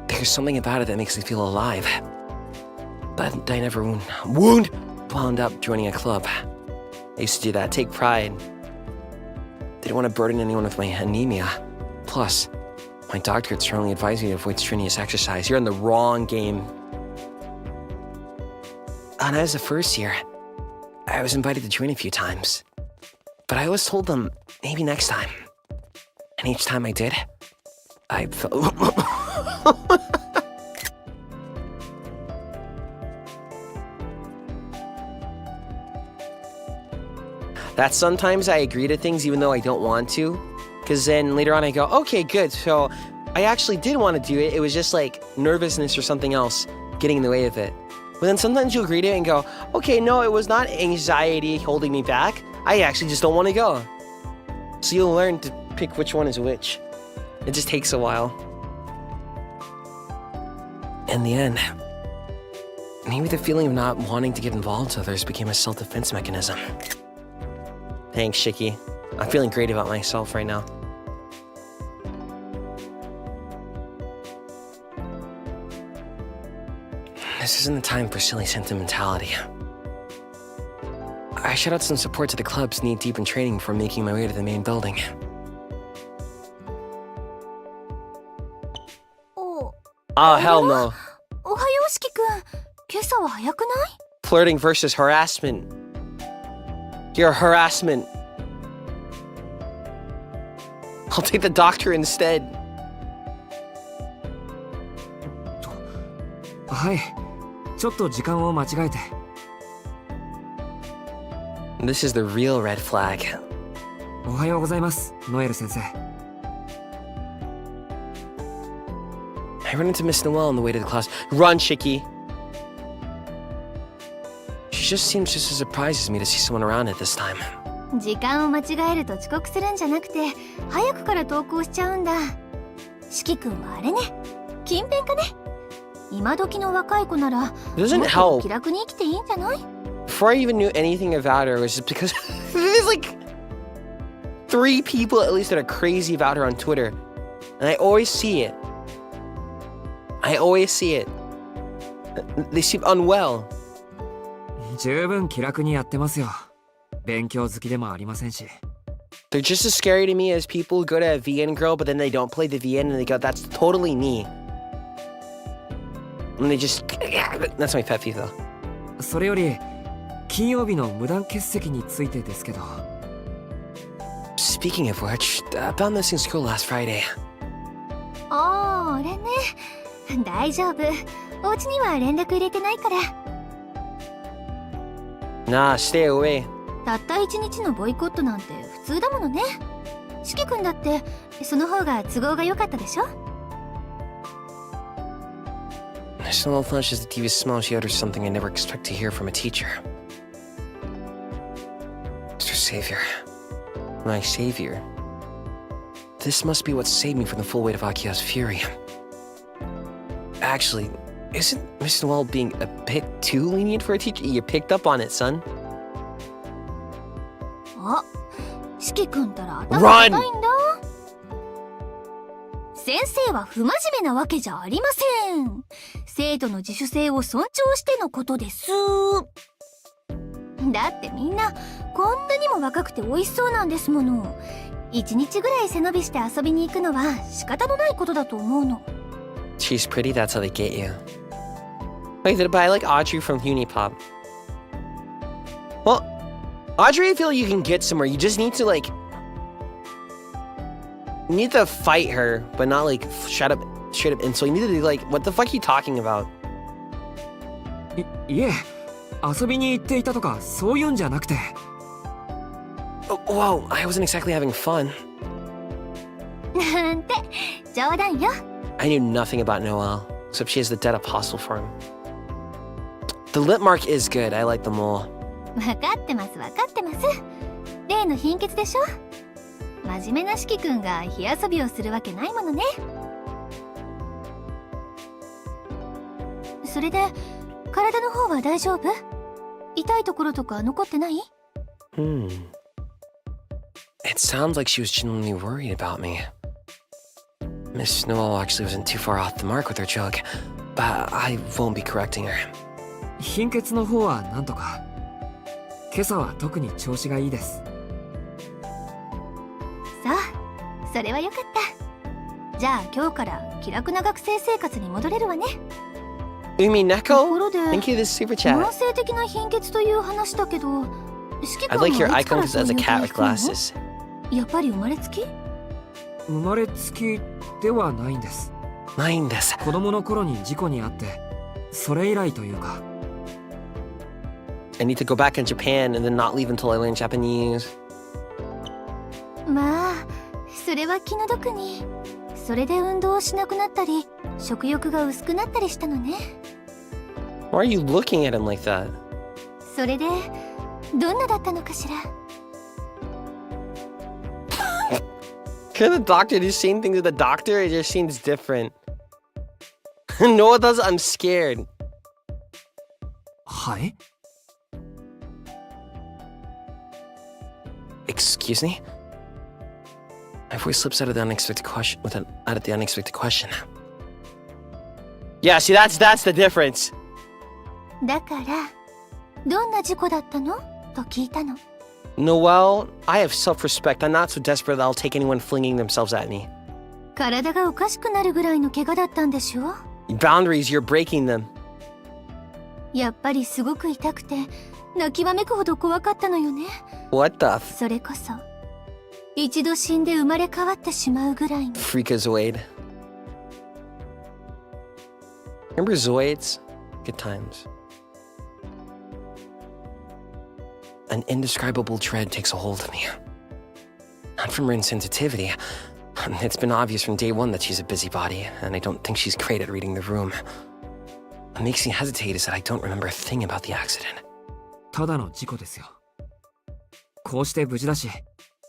There's something about it that makes me feel alive. But I never wound up joining a club. I used to do that, take pride. Didn't want to burden anyone with my anemia. Plus, my doctor had strongly advised me to avoid strenuous exercise. You're in the wrong game. And as a first year, I was invited to join a few times. But I always told them, maybe next time. And each time I did, I felt... that sometimes I agree to things even though I don't want to. Because then later on I go, okay, good. So I actually did want to do it. It was just like nervousness or something else getting in the way of it. But then sometimes you agree to it and go, okay, no, it was not anxiety holding me back. I actually just don't want to go. So you'll learn to pick which one is which. It just takes a while. In the end, maybe the feeling of not wanting to get involved with others became a self-defense mechanism. Thanks, Shiki. I'm feeling great about myself right now. This isn't the time for silly sentimentality. I shout out some support to the clubs knee-deep in training before making my way to the main building. Oh, hell no. おはようしきくん。今朝は早くない？ Flirting versus harassment. You're harassment. I'll take the doctor instead. はい。ちょっと時間を間違えて。This is the real red flag. おはようございます、ノエル先生。I run into Miss Noelle on the way to the class. Run, Shiki! She just seems just as surprised as me to see someone around at this time. 時間を間違えると遅刻するんじゃなくて、早くから登校しちゃうんだ。しきくんはあれね、勤勉かね。今時の若い子なら、もっと気楽に生きていいんじゃない？ Before I even knew anything about her, it was just because there's like 3 people at least that are crazy about her on Twitter. And I always see it. They seem unwell. 十分気楽にやってますよ。勉強好きでもありませんし。They're just as scary to me as people who go to a VN girl, but then they don't play the VN and they go, that's totally me. And they just... That's my pet peeve, though. それより、金曜日の無断欠席についてですけど。Speaking of which, about missing school last Friday. ああ、あれね。大丈夫。お家には連絡入れてないから。Nah, stay away. たった1日のボイコットなんて普通だものね。しきくんだってその方が都合が良かったでしょ。Snowball flashes the TV's smile. She utters something I never expect to hear from a teacher. Mr. Savior. My savior. This must be what saved me from the full weight of Akiha's fury. Actually, isn't Miss Noelle being a bit too lenient for a teacher? You picked up on it, son. あ、しきくんたら頭痛いんだ。先生は不真面目なわけじゃありません。生徒の自主性を尊重してのことです。だってみんなこんなにも若くて美味しそうなんですもの。1日ぐらい背伸びして遊びに行くのは仕方のないことだと思うの。 She's pretty, that's how they get you. Wait, but I like Audrey from Unipop. Well, Audrey, I feel like you can get somewhere. You just need to, like... You need to fight her, but not, like, straight up insult. You need to be like, what the fuck are you talking about? いえ、遊びに行っていたとかそういうんじゃなくて。Oh, whoa, I wasn't exactly having fun. なんて冗談よ。 I knew nothing about Noelle, except she has the dead apostle form. The lip mark is good. I like the mole. 分かってます分かってます。例の貧血でしょ。真面目な四季くんが火遊びをするわけないものね。それで体の方は大丈夫？痛いところとか残ってない？ It sounds like she was genuinely worried about me. Miss Noelle actually wasn't too far off the mark with her joke, but I won't be correcting her. 貧血の方はなんとか。今朝は特に調子がいいです。さあ、それはよかった。じゃあ今日から気楽な学生生活に戻れるわね。Umi ところ Neko, で thank you this super 慢 chat. 性的な貧血という話だけど、四季 I 君 like your はいつか icon ら because そう it いう has a 体 cat with 質なの？ glasses. やっぱり生まれつき？生まれつきではないんです。 Mind this. 子供の頃に事故に遭って、それ以来というか。I need to go back in Japan and then not leave until I learn Japanese. まあ、それは気の毒に。それで運動をしなくなったり、食欲が薄くなったりしたのね。Why are you looking at him like that? それで、どんなだったのかしら。 Can the doctor do the same thing to the doctor? It just seems different. No, it does. I'm scared. はい？ Excuse me? My voice slips out of the unexpected question out of the unexpected question. Yeah, see that's the difference. だから、どんな事故だったの？と聞いたの。 Noelle, I have self-respect. I'm not so desperate that I'll take anyone flinging themselves at me. 体がおかしくなるぐらいの怪我だったんでしょ？ Boundaries, you're breaking them. やっぱりすごく痛くて、泣きわめくほど怖かったのよね。 What the それこそ、一度死んで生まれ変わってしまうぐらいの。 freakazoid? Remember Zoids? Good times. An indescribable dread takes a hold of me. Not from her insensitivity. It's been obvious from day one that she's a busybody, and I don't think she's great at reading the room. What makes me hesitate is that I don't remember a thing about the accident. ただの事故ですよ。こうして無事だし、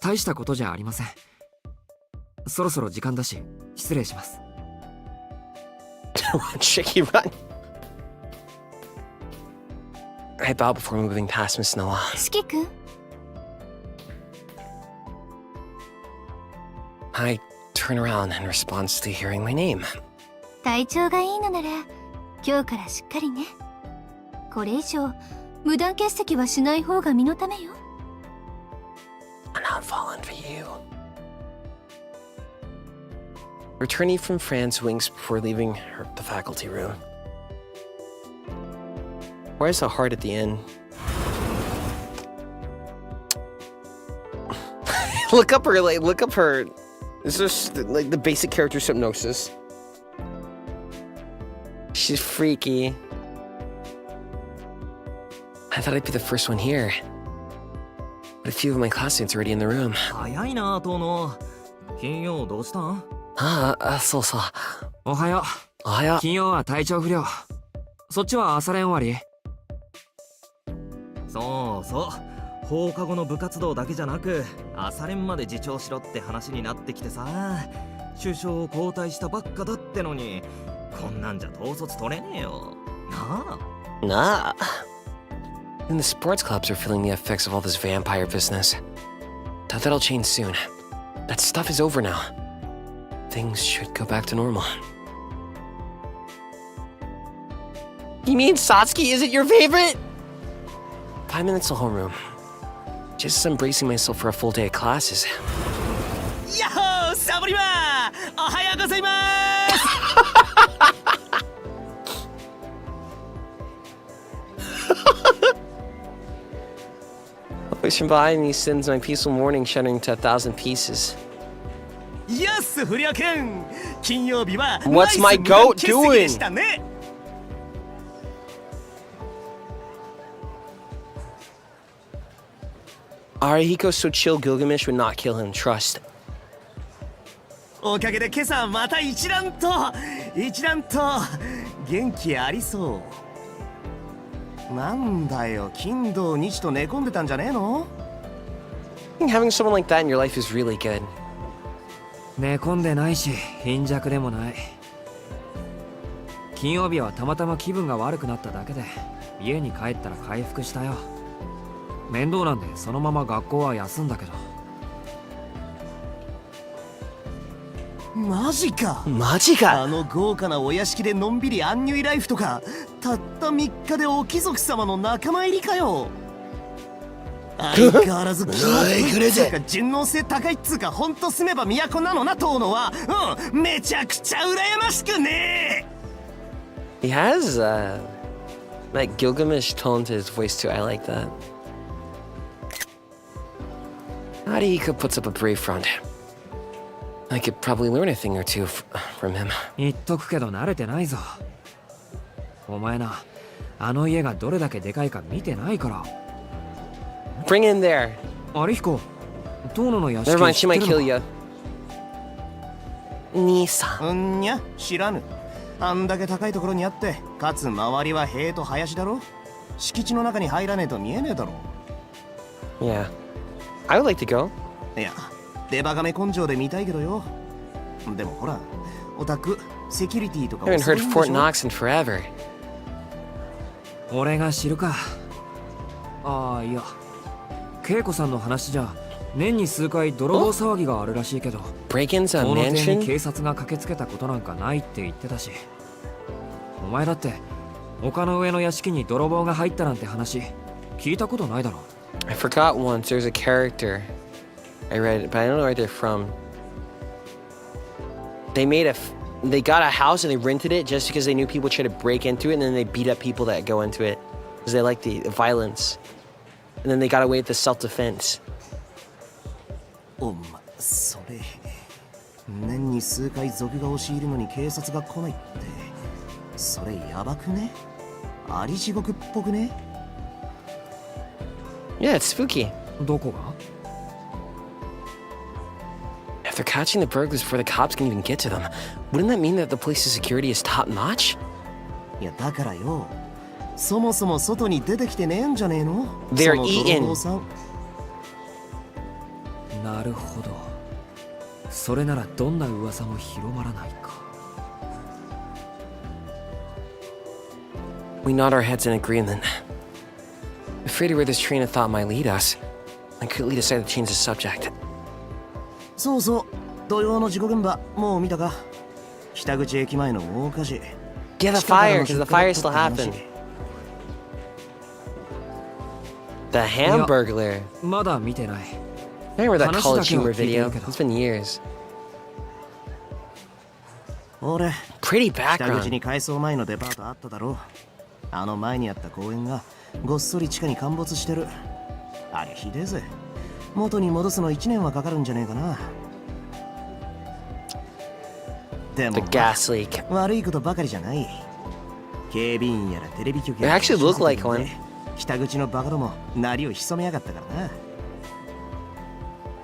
大したことじゃありません。そろそろ時間だし、失礼します。Tricky run. I bow before moving past Miss Noelle. 四季くん、 I turn around in response to hearing my name. 体調がいいのなら、今日からしっかりね。これ以上、無断欠席はしない方が身のためよ。 I'm not falling for you. Returning from France winks before leaving the faculty room. Where's the heart at the end? Look up her. This is like the basic character hypnosis. She's freaky. I thought I'd be the first one here. But a few of my classmates are already in the room. 早いな、トーノ。金曜どうしたん？そうそう。おはよおはよう。金曜は体調不良。そっちは朝練終わり？そうそう。放課後の部活動だけじゃなく、朝練まで自重しろって話になってきてさ。首相を交代したばっかだってのに、こんなんじゃ統率取れねえよ。なあ。Even the sports clubs are feeling the effects of all this vampire business. Thought that'll change soon. That stuff is over now. things should go back to normal. You mean Satsuki isn't your favorite? 5 minutes to homeroom. Just embracing myself for a full day of classes. やっほーサボりはおはようございます Wishing behind me sends my peaceful morning shuddering to 1,000 pieces. やっすフリオくん金曜日は What's my goat doing? でしたね Arihiko's so chill Gilgamesh would not kill him, trust. おかげで今朝また一段と元気ありそうなんだよ金土日と寝込んでたんじゃねえの Having someone like that in your life is really good. 寝込んでないし貧弱でもない。金曜日はたまたま気分が悪くなっただけで家に帰ったら回復したよ。面倒なんでそのまま学校は休んだけど。マジかマジかあの豪華なお屋敷でのんびりアンニュイライフとかたった3日でお貴族様の仲間入りかよ相変わらず金っつうか順応性高いっつうかほんと住めば都なのな遠野はめちゃくちゃ羨ましくね He has that Gilgamesh tone to his voice too. I like that. Arihiko puts up a brave front. I could probably learn a thing or two from him. 言っとくけど慣れてないぞ。お前な、あの家がどれだけでかいか見てないから。Bring in there. アリヒコ、遠野の屋敷 Never mind, 知 she って might る kill の？ you. 兄さん。にゃ知らぬあんだけ高いところにあってかつ周りは塀と林だろ敷地の中に入らねえと見えねえだろ Yeah. I would like to go. いやデバガメ根性で見たいけどよでもほらオタクセキュリティとか I haven't heard 遅いんで Fort しょ Knox in forever. 俺が知るか。ああいや、恵子さんの話じゃ年に数回泥棒騒ぎがあるらしいけど、 Break-ins こ on の点に mansion? 警察が駆けつけたことなんかないって言ってたし。お前だって丘の上の屋敷に泥棒が入ったなんて話聞いたことないだろ。 I forgot once there's a character. I read it, but I don't know where they're from. They got a house and they rented it just because they knew people try to break into it, and then they beat up people that go into it because they like the violence. And then they got away with the self-defense. お前それ年に数回賊が押し入るのに警察が来ないってそれやばくねあり地獄っぽくね Yeah, it's spooky. どこが？ If they're catching the burglars before the cops can even get to them, wouldn't that mean that the place's security is top-notch? いやだからよそもそも外に出てきてねえんじゃねえの They're その泥棒さん eaten. なるほど。それならどんな噂も広まらないか。We nod our heads in agreement. Afraid of where this train of thought might lead us. I quickly decided to change the subject. そうそう土曜の事故現場もう見たか北口駅前の大火事 Yeah, the fire, because the fire still happened. The Hamburglar. まだ見てない。 I remember that 話 college だけは humor 聞いてる video. けど。 It's been years. 俺 Pretty 北口 background. に改装前のデパートあっただろあの前にあった公園がごっそり地下に陥没してるあれひでえぜ元に戻すの1年はかかるんじゃねえかなで The も gas leak. 悪いことばかりじゃない警備員やらテレビ局 It やら actually looked like one. 北口のバカどもなりを潜めやがったからな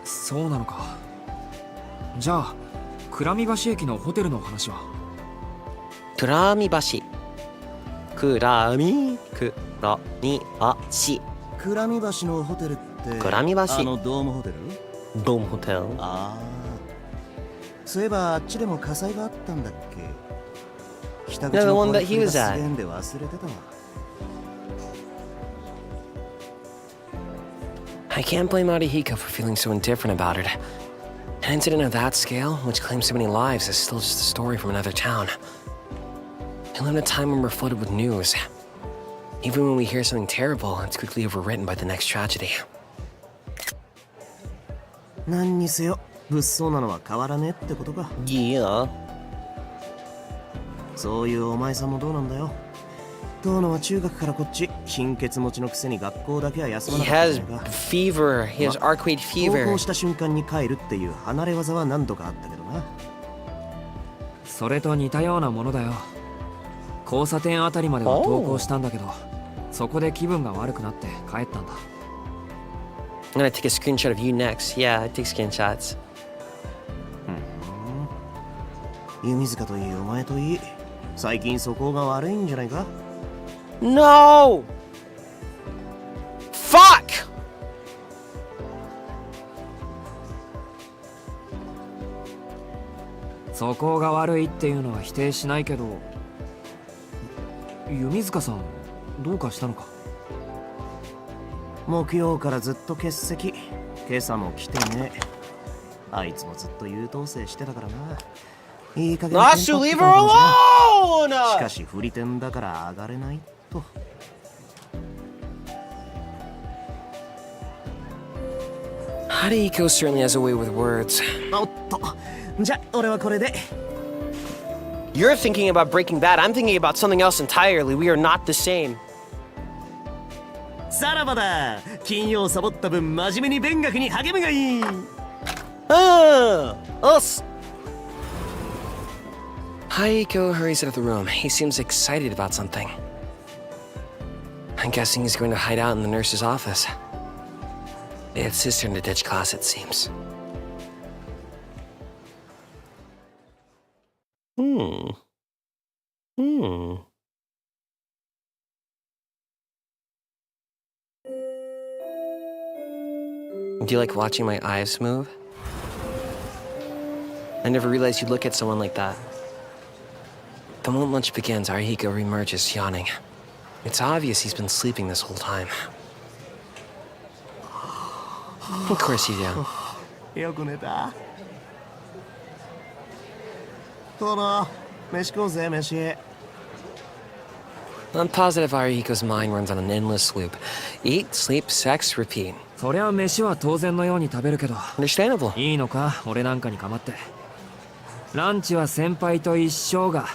そうなのか。じゃあ倉見橋駅のホテルの話は？ Kuramibashi. Kurami. Kuramibashi. 倉見橋のホテルって倉見橋あのドームホテル Dome Hotel. ああそういえばあっちでも火災があったんだっけ北口 Yeah, the の one コ that ン he クリ was が at. すげんで忘れてたわ I can't blame Arihiko for feeling so indifferent about it. An incident of that scale, which claims so many lives, is still just a story from another town. We live in a time when we're flooded with news. Even when we hear something terrible, it's quickly overwritten by the next tragedy. 何にせよ物騒なのは変わらねえってことか。 Yeah. そういうお前さんもどうなんだよ。トーノは中学からこっち貧血持ちのくせに学校だけは休ま He なかった has じゃないか。 fever. He has Arcuate 登 fever. 校した瞬間に帰るっていう離れ技は何度かあったけどな。それと似たようなものだよ。交差点あたりまでは登校したんだけど、そこで気分が悪くなって帰ったんだ。I'm gonna take a screenshot of you next. Yeah, I take screenshots. 弓塚といいお前といい最近素行が悪いんじゃないか。 No! Fuck! 素行が悪いっていうのは否定しないけど、弓塚さんどうかしたのか。木曜からずっと欠席。今朝も来てね。あいつもずっと優等生してたからな。いい加減 Nasu, leave her しか alone! し不利点だから上がれないと。Hariko certainly has a way with words. おっと。じゃ、俺はこれで。You're thinking about Breaking Bad. I'm thinking about something else entirely. We are not the same. さらばだ。金曜サボった分真面目に勉学に励むがいい。Us. Haiko hurries out of the room. He seems excited about something. I'm guessing he's going to hide out in the nurse's office. It's his turn to ditch class, it seems. Do you like watching my eyes move? I never realized you'd look at someone like that. The moment lunch begins, Arihiko reemerges, yawning. It's obvious he's been sleeping this whole time. Of course you do. よく寝た。トノ、飯食おうぜ、飯。I'm positive Arihiko's mind runs on an endless loop. Eat, sleep, sex, repeat. そりゃ飯は当然のように食べるけど、 Understandable. いいのか俺なんかに構って。ランチは先輩と一生が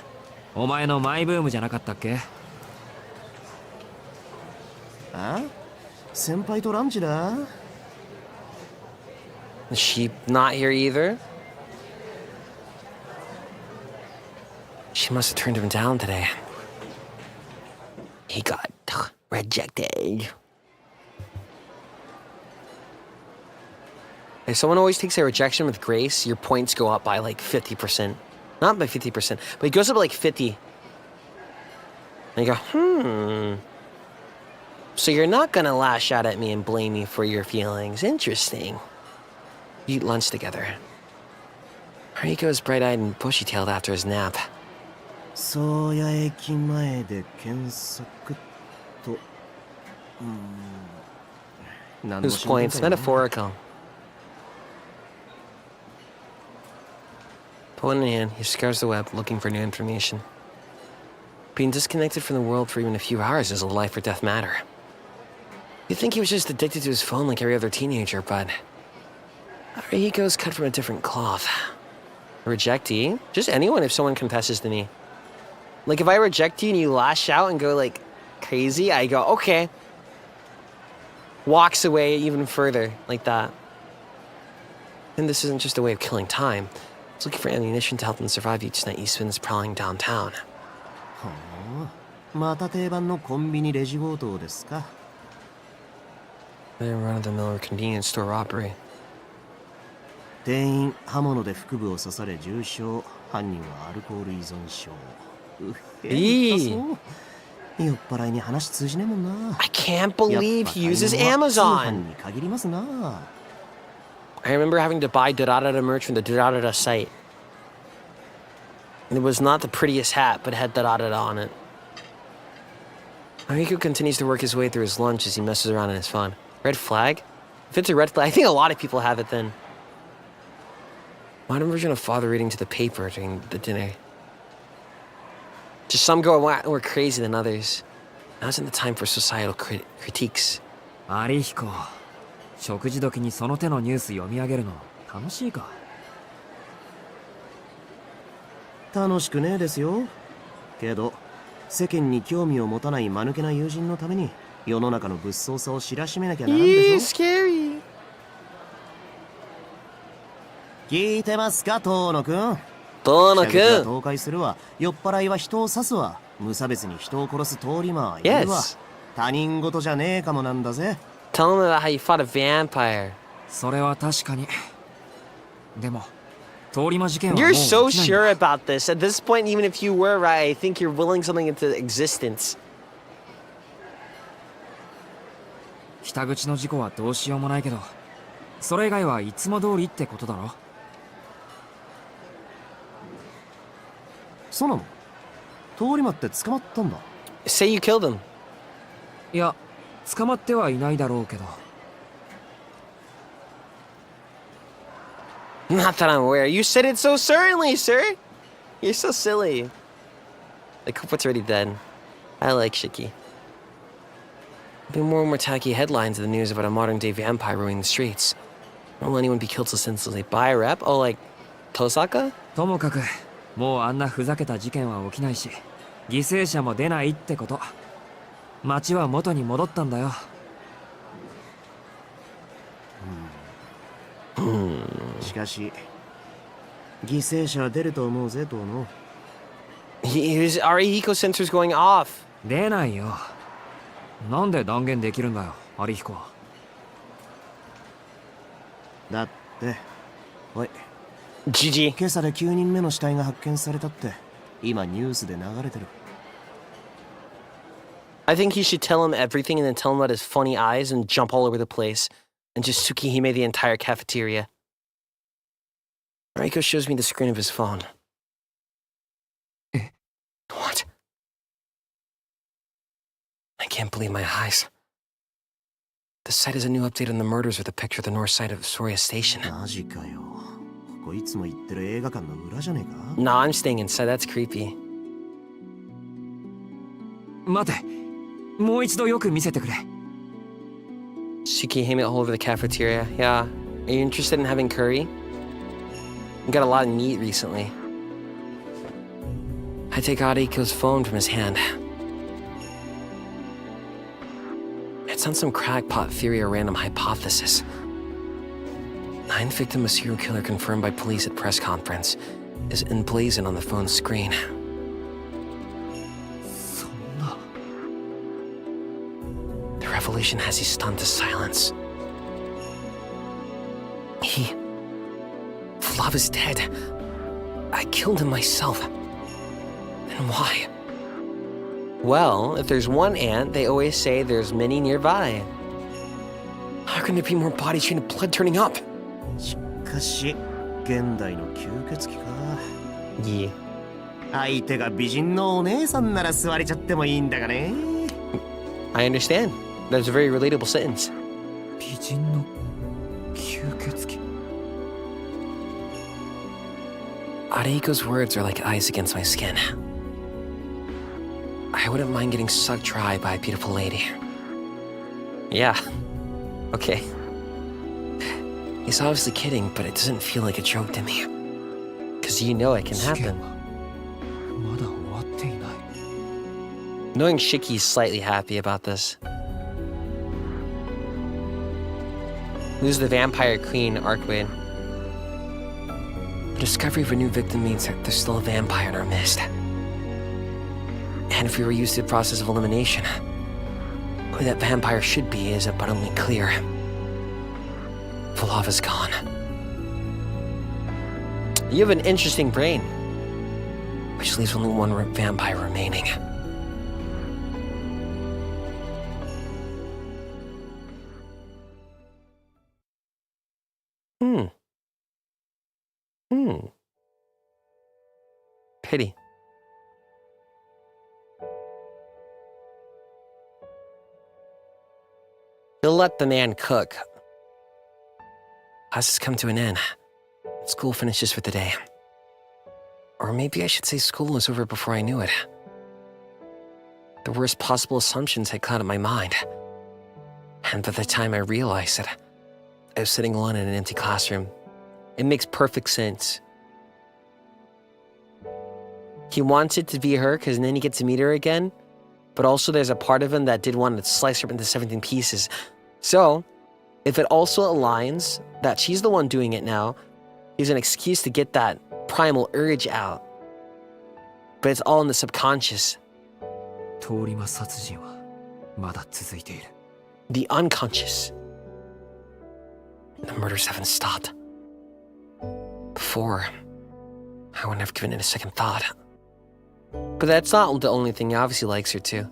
お前のマイブームじゃなかったっけ。あ？先輩とランチだ。 Is she not here either? She must have turned him down today. He got rejected. If someone always takes a rejection with grace, your points go up by like 50%. Not by 50%, but it goes up like 50. And you go, So you're not gonna lash out at me and blame me for your feelings. Interesting. We eat lunch together. Hariko is bright-eyed and bushy-tailed after his nap. 宗谷駅前で検索と。Whose points? Metaphorical. Phone in hand, he scours the web looking for new information. Being disconnected from the world for even a few hours is a life or death matter. You'd think he was just addicted to his phone like every other teenager, but Arihiko's cut from a different cloth. A rejectee? Just anyone if someone confesses to me. Like if I reject you and you lash out and go like crazy, I go, okay. Walks away even further, like that. And this isn't just a way of killing time. It's looking for ammunition to help him survive each night he spends prowling downtown. また定番のコンビニレジ強盗ですか。 They're run-of-the-mill convenience store robbery. 店員刃物で腹部を刺され重傷。犯人はアルコール依存症。酔っ払いに話通じねえもんな。 I can't believe he uses 通販 Amazon! に限りますな。 I remember having to buy Dorada merch from the Dorada site. It was not the prettiest hat, but it had Dorada on it. Ariko continues to work his way through his lunch as he messes around on his phone. Red flag? If it's a red flag, I think a lot of people have it then. Modern version of father reading to the paper during the dinner. Just some go more crazy than others. Now isn't the time for societal critiques. アリヒコ、食事時にその手のニュース読み上げるの楽しいか？楽しくねえですよ。けど世間に興味を持たない間抜けな友人のために世の中の物騒さを知らしめなきゃならんでしょ。Scary. 聞いてますか、遠野くん。Tohno北口は 君。倒壊するわ、酔っ払いは人を刺すわ、無差別に人を殺す通り魔はいるわ。Yes. 他人事じゃねえかもなんだぜ。Tell him about how you fought a vampire. それは確かに。でも、通り魔事件はもう You're 起 so きないんだ。 sure about this. At this point, even if you were right, I think you're willing something into existence. 北口の事故はどうしようもないけど、それ以外はいつも通りってことだろ。そうなの？通り魔って捕まったんだ。Say you killed him. いや、捕まってはいないだろうけど。Not that I'm aware. You said it so certainly, sir. You're so silly. The culprit's already dead. I like Shiki. There'll be more and more tacky headlines in the news about a modern-day vampire ruining the streets. Won't let anyone be killed so senselessly. Buy a rep? Oh, like Tosaka? ともかく、もうあんなふざけた事件は起きないし、犠牲者も出ないってこと。街は元に戻ったんだよ。しかし犠牲者は出ると思うぜ、遠野。Our eco sensor's going off. 出ないよ。なんで断言できるんだよ、アリヒコ。だっておい、 GG. 今朝で9人目の死体が発見されたって今ニュースで流れてる。 I think he should tell him everything and then tell him about his funny eyes and jump all over the place. And just Tsukihime the entire cafeteria. Raiko shows me the screen of his phone. Eh? What? I can't believe my eyes. The site has a new update on the murders with a picture of the north side of Soria Station. マジかよ。ここいつも行ってる映画館の裏じゃねえか？ No, I'm staying inside. That's creepy. 待て、もう一度よく見せてくれ。Tsukihime all over the cafeteria. Yeah. Are you interested in having curry? We got a lot of meat recently. I take Ariko's phone from his hand. It's on some crackpot theory or random hypothesis. 9th victim of serial killer confirmed by police at press conference is emblazoned on the phone's screen. そんな。The revelation has you stunned to silence. Vlav is dead. I killed him myself. And why? Well, if there's one ant, they always say there's many nearby. How can there be more body chain of blood turning up? しかし現代の吸血鬼か。 Yeah. 相手が美人のお姉さんなら座れちゃってもいいんだがね。 I understand. That's a very relatable sentence. 美人の吸血鬼。 Ariko's words are like ice against my skin. I wouldn't mind getting sucked dry by a beautiful lady. Yeah. Okay. He's obviously kidding, but it doesn't feel like a joke to me. Because you know it can 事件 happen. はまだ終わっていない。 Knowing Shiki's slightly happy about this. Lose the vampire queen, Arcwade. The discovery of a new victim means that there's still a vampire in our midst. And if we were used to the process of elimination, who that vampire should be is abundantly clear. Vlav is gone. You have an interesting brain, which leaves only one vampire remaining. Pity. He'll let the man cook. Has this come to an end? School finishes for the day. Or maybe I should say school was over before I knew it. The worst possible assumptions had clouded my mind. And by the time I realized it, I was sitting alone in an empty classroom. It makes perfect sense. He wanted to be her because then he gets to meet her again. But also there's a part of him that did want to slice her into 17 pieces. So, if it also aligns that she's the one doing it now, he's an excuse to get that primal urge out. But it's all in the subconscious. 通り魔殺人はまだ続いている。The unconscious. The murders haven't stopped. Before, I wouldn't have given it a second thought. But that's not the only thing. He obviously likes her too.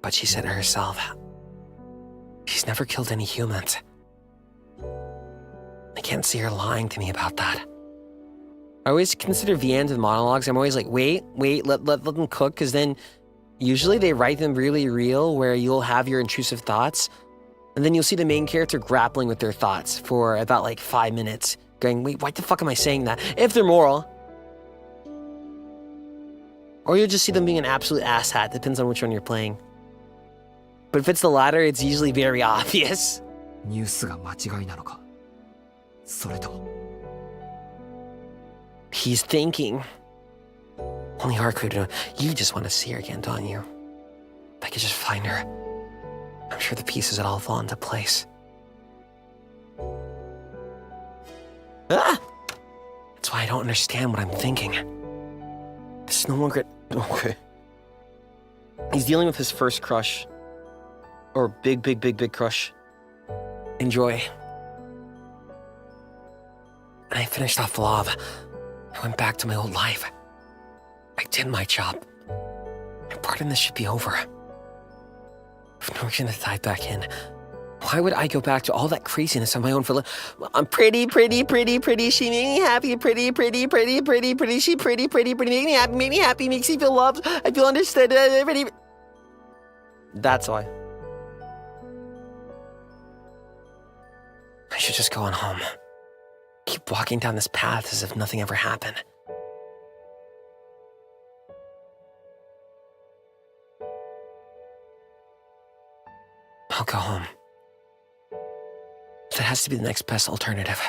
But she said it herself. She's never killed any humans. I can't see her lying to me about that. I always consider VNs with monologues. I'm always like, wait, let them cook, because then usually they write them really real, where you'll have your intrusive thoughts, and then you'll see the main character grappling with their thoughts for about like 5 minutes, going, wait, why the fuck am I saying that? If they're moral. Or you'll just see them being an absolute asshat. Depends on which one you're playing. But if it's the latter, it's usually very obvious. ニュースが間違いなのか、それとも He's thinking. Only Haruka would know. You just want to see her again, don't you? If I could just find her, I'm sure the pieces would all fall into place. Ah! That's why I don't understand what I'm thinking. This is no longer... Okay. He's dealing with his first crush. Or big crush. Enjoy. And I finished off love. I went back to my old life. I did my job. And part of this should be over. I've no reason to dive back in. Why would I go back to all that craziness on my own for I'm pretty. She made me happy. Pretty. She pretty. Make me happy. Makes me feel loved. I feel understood. That's why. I should just go on home. Keep walking down this path as if nothing ever happened. I'll go home. That has to be the next best alternative.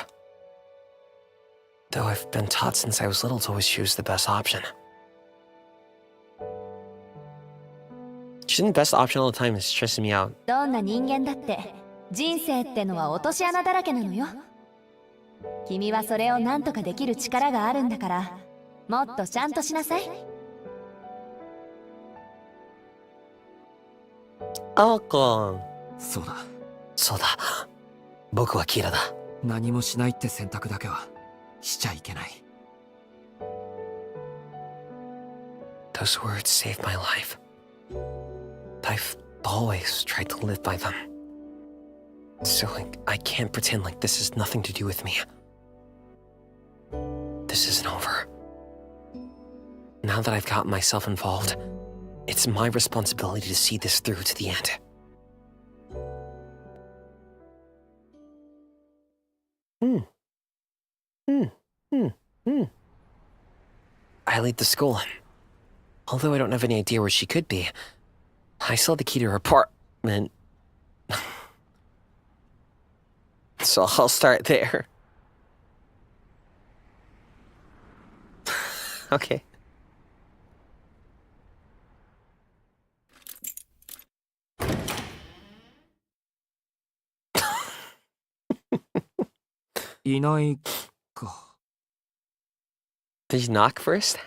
Though I've been taught since I was little to always choose the best option. Choosing the best option all the time is stressing me out. どんな人間だって人生ってのは落とし穴だらけなのよ。君はそれを何とかできる力があるんだから、もっとちゃんとしなさい。そうだ。そうだ。僕はキラだ。何もしないって選択だけはしちゃいけない。Those words saved my life. I've always tried to live by them. So I can't pretend like this has nothing to do with me. This isn't over. Now that I've gotten myself involved, it's my responsibility to see this through to the end. I lead the school. Although I don't have any idea where she could be, I still have the key to her apartment. So I'll start there. Okay.いないか。Did you knock first?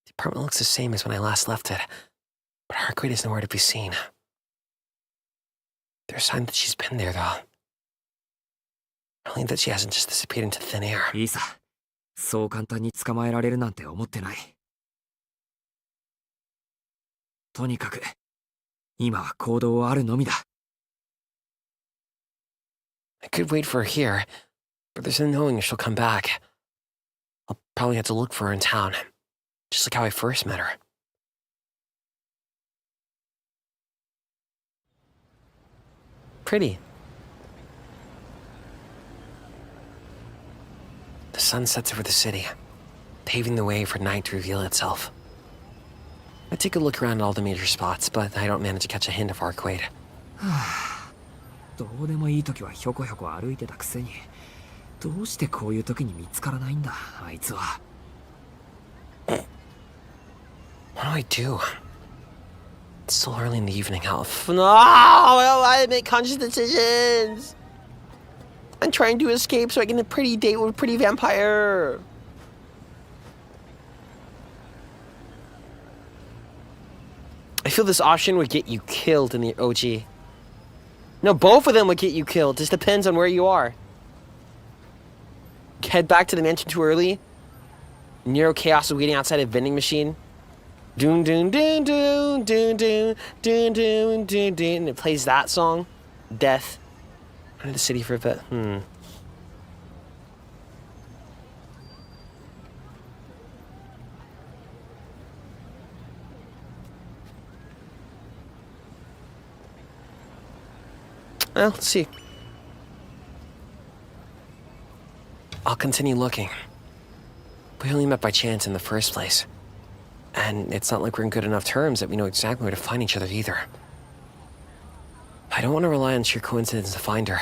The apartment looks the same as when I last left it, but Haruka is nowhere to be seen. There's a sign that she's been there, though. Only that she hasn't just disappeared into thin air. いいさ。そう簡単に捕まえられるなんて思ってない。とにかく、今は行動あるのみだ。I could wait for her here, but there's no knowing if she'll come back. I'll probably have to look for her in town, just like how I first met her. Pretty. The sun sets over the city, paving the way for night to reveal itself. I take a look around at all the major spots, but I don't manage to catch a hint of Aruceid. どうでもいい時はひょこひょこ歩いてたくせに、どうしてこういう時に見つからないんだ、あいつは。What do I do? It's still early in the evening. No! I make conscious decisions! I'm trying to escape so I can have a pretty date with a pretty vampire! I feel this option would get you killed in the OG. No, both of them would get you killed. Just depends on where you are. Head back to the mansion too early. Nero Chaos is waiting outside a vending machine. Doon doon doon doon doon doon doon doon doon doon. And it plays that song. Death. Out of the city for a bit. Well, let's see. I'll continue looking. We only met by chance in the first place. And it's not like we're in good enough terms that we know exactly where to find each other either. I don't want to rely on sheer coincidence to find her.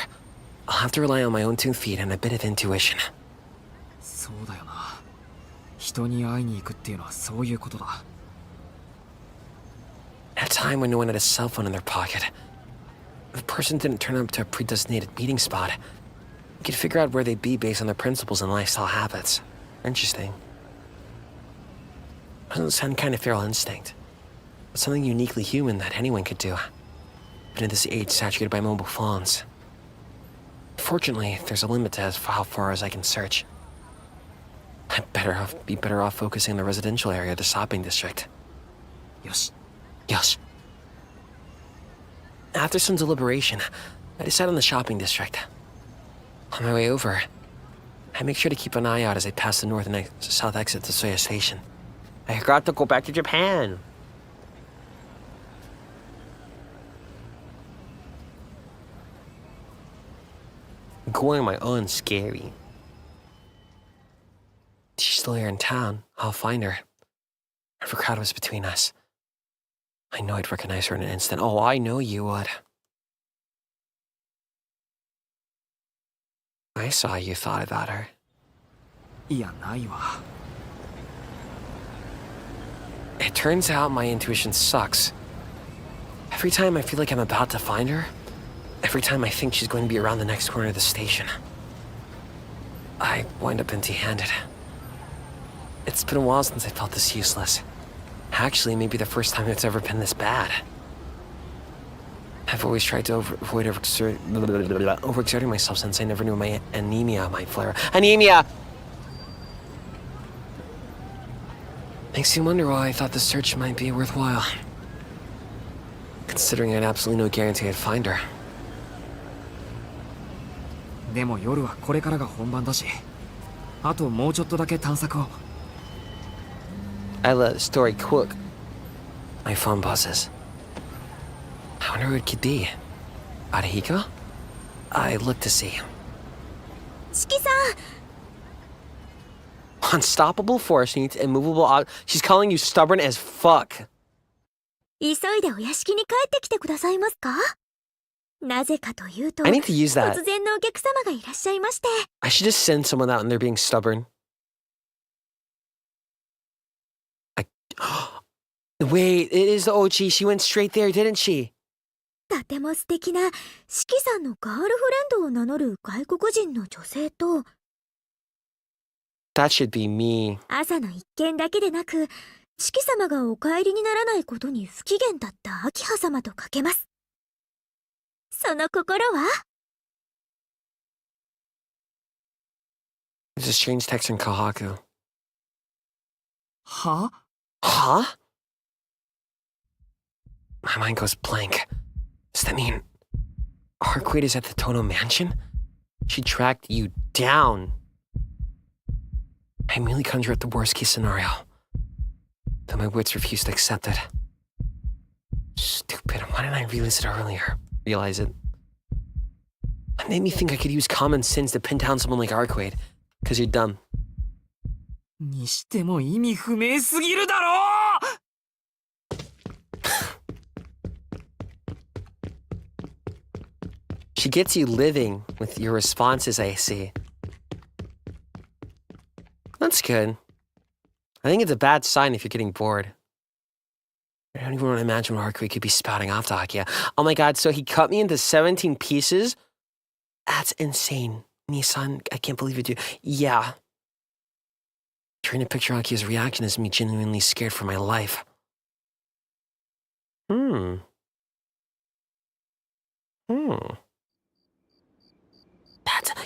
I'll have to rely on my own 2 feet and a bit of intuition. そうだよな。人に会いに行くっていうのはそういうことだ。At a time when no one had a cell phone in their pocket, if a person didn't turn up to a predesignated meeting spot, you could figure out where they'd be based on their principles and lifestyle habits. Interesting. It doesn't sound kind of feral instinct, but something uniquely human that anyone could do. But in this age saturated by mobile phones. Fortunately, there's a limit to how far as I can search. I'd be better off focusing on the residential area of the shopping district. Yosh. Yosh. After some deliberation, I decide on the shopping district. On my way over, I make sure to keep an eye out as I pass the north and south exit to Soya Station. I forgot to go back to Japan. Going on my own scary. She's still here in town. I'll find her. If a crowd was between us, I know I'd recognize her in an instant. Oh, I know you would. I saw you thought about her. いや、ないわ。It turns out my intuition sucks. Every time I feel like I'm about to find her, every time I think she's going to be around the next corner of the station, I wind up empty-handed. It's been a while since I felt this useless. Actually, maybe the first time it's ever been this bad. I've always tried to avoid overexerting myself since I never knew my anemia might flare. Anemia! Makes you wonder why I thought the search might be worthwhile. Considering I had absolutely no guarantee I'd find her. でも夜はこれからが本番だし、あともうちょっとだけ探索を。I let the story cook. My phone buzzes. I wonder who it could be. Akiha? I look to see. 四季さん、 Unstoppable force needs immovable. She's calling you stubborn as fuck. 急いでお屋敷に帰ってきてくださいますか？なぜかというと、 I need to use that. 突然のお客様がいらっしゃいまして。I should just send someone out and they're being stubborn. Wait, it is the OG. She went straight there, didn't she? とても素敵な四季さんのガールフレンドを名乗る外国人の女性と、 That should be me. 朝の一件だけでなく、四季様がお帰りにならないことに不機嫌だった秋葉様とかけます。その心は？ There's a strange text from Kohaku. は？ Huh? My mind goes blank. Does that mean Aruceid is at the Tohno mansion? She tracked you down. I immediately conjure up the worst case scenario, though my wits refuse to accept it. Stupid, why didn't I realize it earlier? It made me think I could use common sense to pin down someone like Aruceid. Because you're dumb. にしても意味不明すぎるだろう。She gets you living with your responses, I see. That's good. I think it's a bad sign if you're getting bored. I don't even want to imagine what Aruceid could be spouting off to Akiha. Oh my god, so he cut me into 17 pieces? That's insane. Nissan, I can't believe you do. Yeah. Trying to picture Akiha's reaction is me genuinely scared for my life.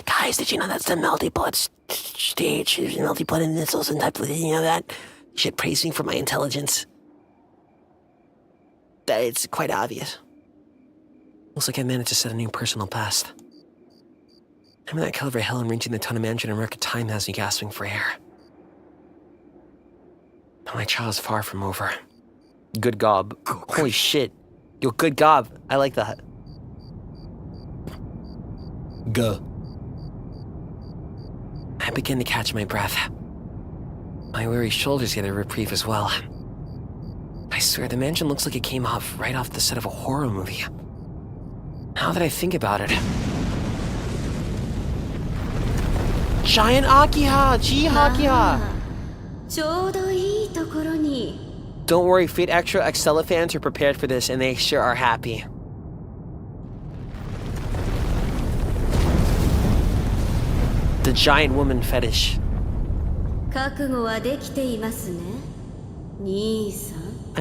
Guys, did you know that's the Melty Blood stage? There's Melty Blood in this also type of, you know that? Shit praised me for my intelligence. That it's quite obvious. Looks like I managed to set a new personal best. I'm in that caliber of hell and reaching the Tohno mansion in record time has me gasping for air. But my trial is far from over. Good gob. Holy shit. Yo, good gob. I like that. Go. I begin to catch my breath. My weary shoulders get a reprieve as well. I swear, the mansion looks like it came off right off the set of a horror movie. Now that I think about it... Giant Akiha! Akiha! Don't worry, Fate Extra Excella fans are prepared for this, and they sure are happy. The giant woman fetish. I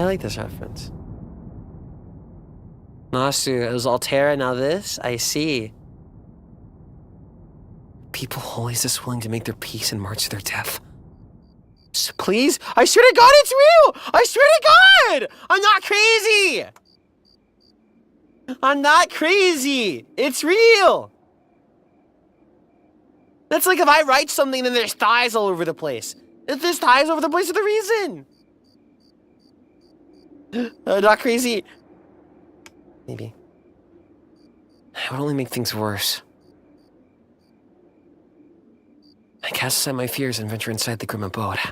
like this reference. Nasu, it was Altera, now this? I see. People always this willing to make their peace and march to their death. So please? I swear to God it's real! I swear to God! I'm not crazy! I'm not crazy! It's real! That's like if I write something and there's thighs all over the place. If there's thighs over the place, there's a reason! Not crazy. Maybe. It would only make things worse. I cast aside my fears and venture inside the grim abode. What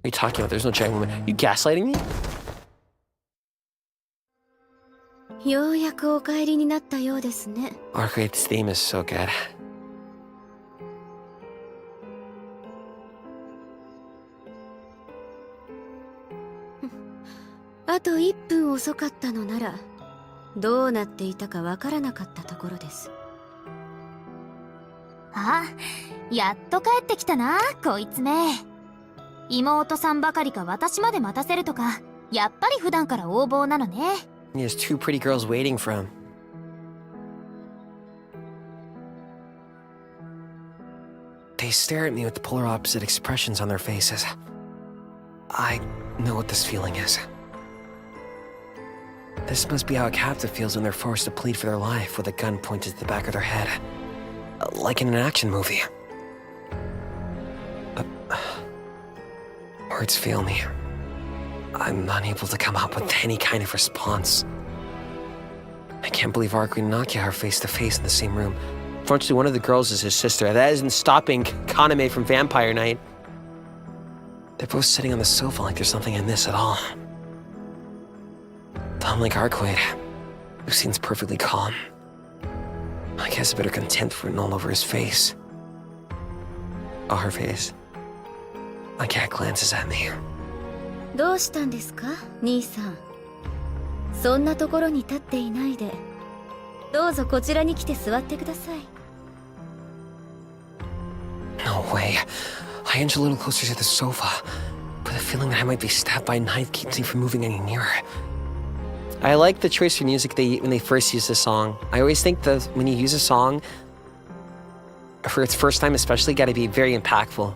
are you talking about? There's no giant woman. You gaslighting me? Aruceid's theme is so good. A と1分遅かったのなら、どうなっていたかわからなかったところです。あ、やっと帰ってきたな、こいつめ。妹さんばかりか私まで待たせるとか、やっぱり普段から横暴なのね。He has two pretty girls waiting for him. They stare at me with polar opposite expressions on their faces. I know what this feeling is. This must be how a captive feels when they're forced to plead for their life with a gun pointed to the back of their head. Like in an action movie. But words fail me. I'm unable to come up with any kind of response. I can't believe Aruceid and Akiha are face to face in the same room. Fortunately, one of the girls is his sister. That isn't stopping Kaname from Vampire Night. They're both sitting on the sofa like there's nothing I miss at all. But unlike Aruceid, who seems perfectly calm, I guess a bit of contempt written all over his face. Oh, her face. My cat glances at me. どうしたんですか、兄さん。そんなところに立っていないで、どうぞこちらに来て座ってください。No way. I inch a little closer to the sofa, but the feeling that I might be stabbed by a knife keeps me from moving any nearer. I like the choice for music when they first use the song. I always think that when you use a song, for its first time especially, gotta be very impactful.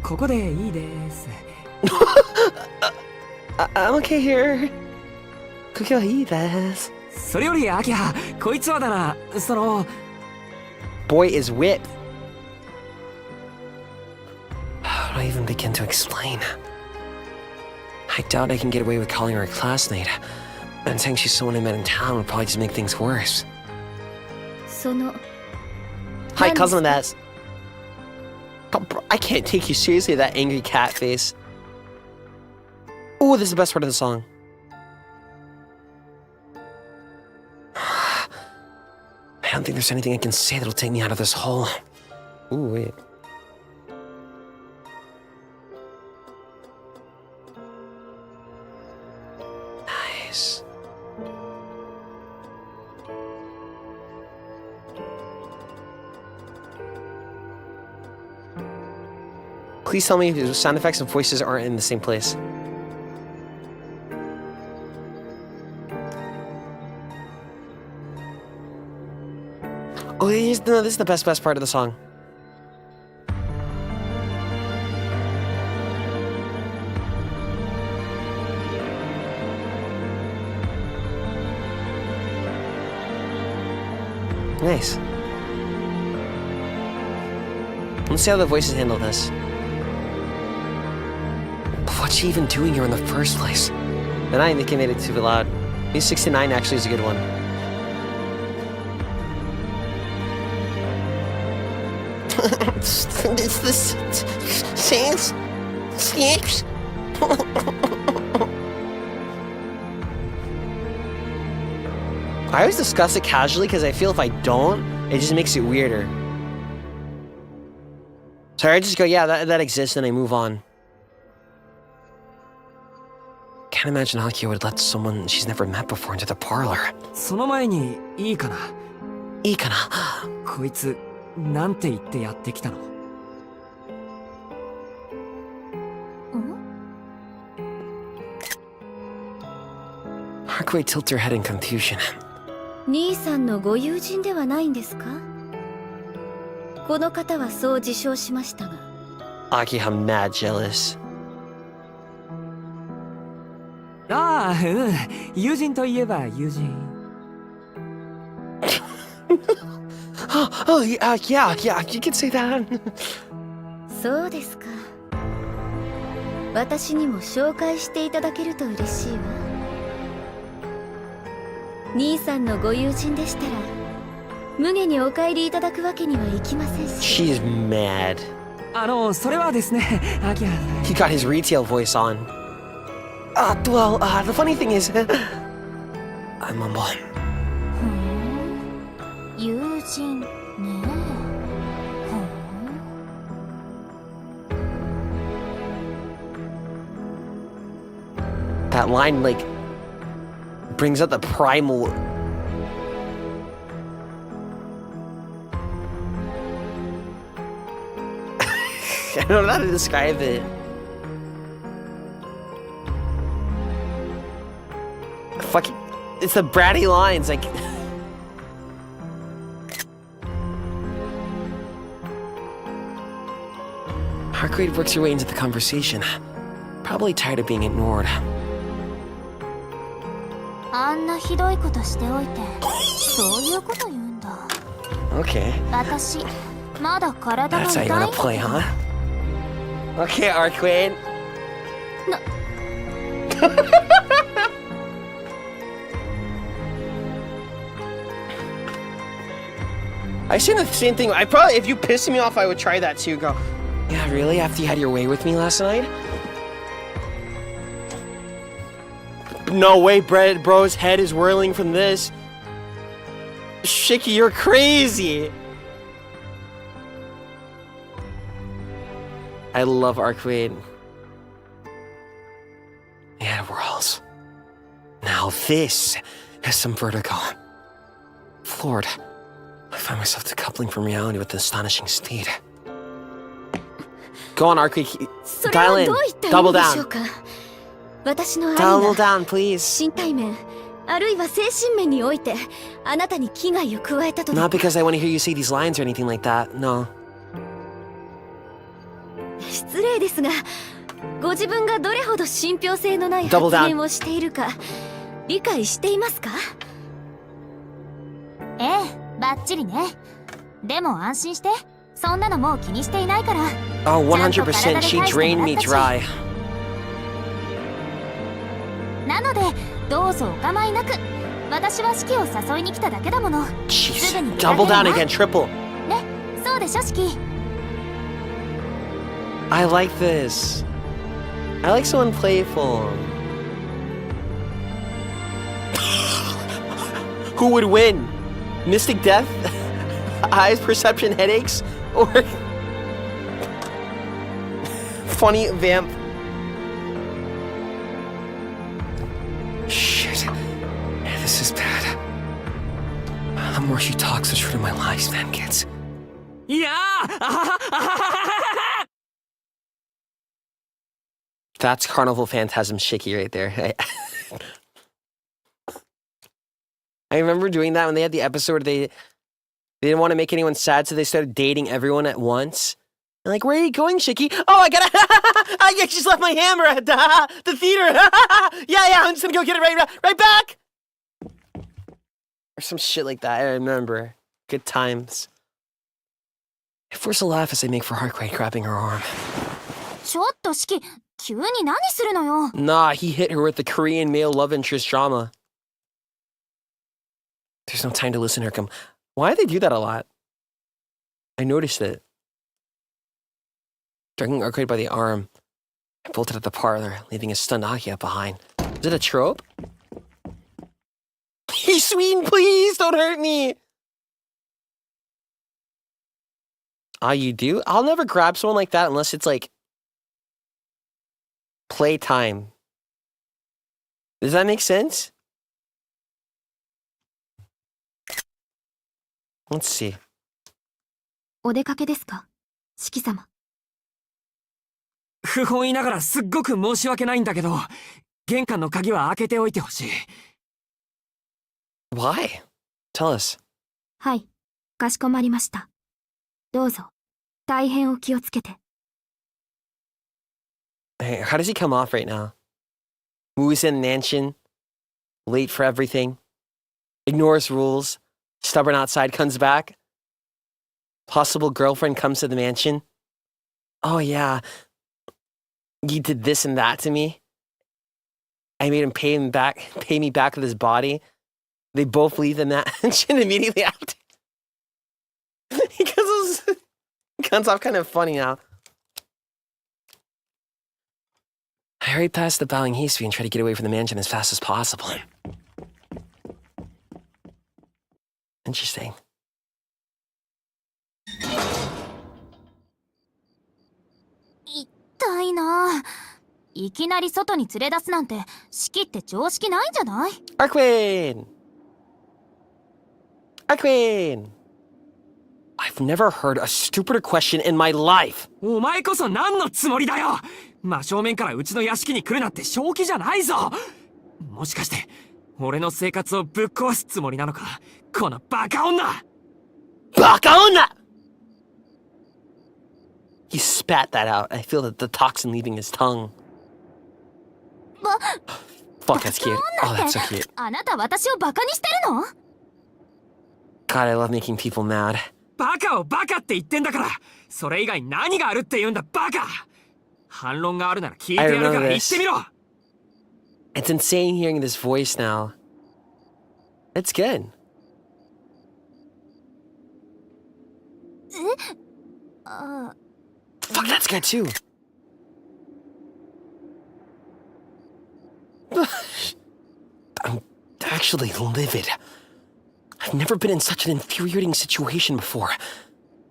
ここでいいです。I'm okay here. ここはいいです。それより、アキハ、こいつはだな、その... Boy is whipped. How do I even begin to explain? I doubt I can get away with calling her a classmate. And saying she's someone I met in town would probably just make things worse. その Hi, cousin Ness. I can't take you seriously, that angry cat face. Oh, this is the best part of the song. I don't think there's anything I can say that'll take me out of this hole. Ooh, wait. Nice. Please tell me if sound effects and voices aren't in the same place. Oh, no, this is the best part of the song. Nice. Let's see how the voices handle this. But what's she even doing here in the first place? Then I think I made it too loud. Maybe 69 actually is a good one. It's the Sans Snakes. I always discuss it casually because I feel if I don't, it just makes it weirder. So I just go, yeah, that exists, and I move on. Can't imagine Akiha would let someone she's never met before into the parlor. その前にいいかな。いいかな。こいつなんて言ってやってきたの？ Hakuei tilts her head in confusion. 兄さんのご友人ではないんですか？この方はそう自称しましたが。Akiha mad jealous. ああ、うん。友人といえば友人。Oh, yeah, you can say that. そうですか。私にも紹介していただけると嬉しいわ。兄さんのご友人でしたら、無下にお帰りいただくわけにはいきませんし。She's mad. それはですね、アキハ。He got his retail voice on. Well, the funny thing is, I mumble. 友人ね。That line, like, brings out the primal. I don't know how to describe it. Fucking, it's the bratty lines, like. Hakuei works her way into the conversation. Probably tired of being ignored. あんなひどいことしておいて、そういうこと言うんだ。Okay. 私、まだ体が That's 痛 how い you ん wanna だ play, huh? Okay, Arquaid. I say the same thing. I probably, if you pissed me off, I would try that too. Go, yeah, really? After you had your way with me last night? No way, bro's head is whirling from this. Shiki, you're crazy. I love Arquaid. Yeah, it whirls. Now this has some vertigo. Floored. I find myself decoupling from reality with an astonishing speed. Go on, Arquaid. Dial in. Double down. 私の愛 Double が down, please. 身体面あるいは精神面においてあなたに危害を加えたとで Not because I want to hear you say these lines or anything like that. No. 失礼ですがご自分がどれほど信憑性のない発 Double down. 言をしているか理解していますか？ええ、バッチリね。でも安心して、そんなのもう気にしていないから。 Oh, 100%. She drained me dry. なので、どうぞお構いなく。私は式を誘いに来ただけだもの。 Jeez. Double down again, triple. ね、でしょ、シキ。 I like this. I like someone playful. Who would win? Mystic Death? Eyes perception headaches? Or funny vamp? Shit. This is bad. The more she talks, the shorter my lifespan gets. いやー That's Carnival Phantasm Shiki right there. I remember doing that when they had the episode where they didn't want to make anyone sad, so they started dating everyone at once. And like, where are you going, Shiki? Oh, I gotta... I just left my hammer at the theater. Yeah, I'm just gonna go get it right back. Or some shit like that, I remember. Good times. I force a laugh as I make for Heartquake grabbing her arm. ちょっとシキ、急に何するのよ。 Nah, he hit her with the Korean male love interest drama. There's no time to listen to her come. Why do they do that a lot? I noticed it. Dragging Arcade by the arm, I bolted at the parlor, leaving a stunned Akiha behind. Is it a trope? He's sweet, please don't hurt me! Ah, you do? I'll never grab someone like that unless it's like playtime. Does that make sense? Let's see. お出かけですか、シキ様。不本意ながらすっごく申し訳ないんだけど、玄関の鍵は開けておいてほしい。Why? Tell us. はい、かしこまりました。どうぞ、大変お気をつけて。 Hey, how does he come off right now? Moves in mansion, late for everything, ignores rules, stubborn outside, comes back. Possible girlfriend comes to the mansion. Oh yeah, you did this and that to me. I made him pay me back with his body. They both leave the mansion immediately after. Because it comes off kind of funny now. I hurried past the bowing history and tried to get away from the mansion as fast as possible. Interesting. 痛いな。いきなり外に連れ出すなんて、シキって常識ないんじゃない？ Arquine! Arquine! I've never heard a stupider question in my life. お前こそ何のつもりだよ。真正面からうちの屋敷に来るなんて正気じゃないぞ。もしかして俺の生活をぶっ壊すつもりなのか、このバカ女。バカ女! He spat that out. I feel that the toxin leaving his tongue. Fuck, that's cute. Oh, that's so cute. あなた私をバカにしてるの？ God, I love making people mad. バカをバカって言ってんだから、それ以外何があるって言うんだ、バカ。反論があるなら聞いてやるから言ってみろ。It's insane hearing this voice now. It's good. あ、 Fuck, that's good too. I'm actually livid. I've never been in such an infuriating situation before.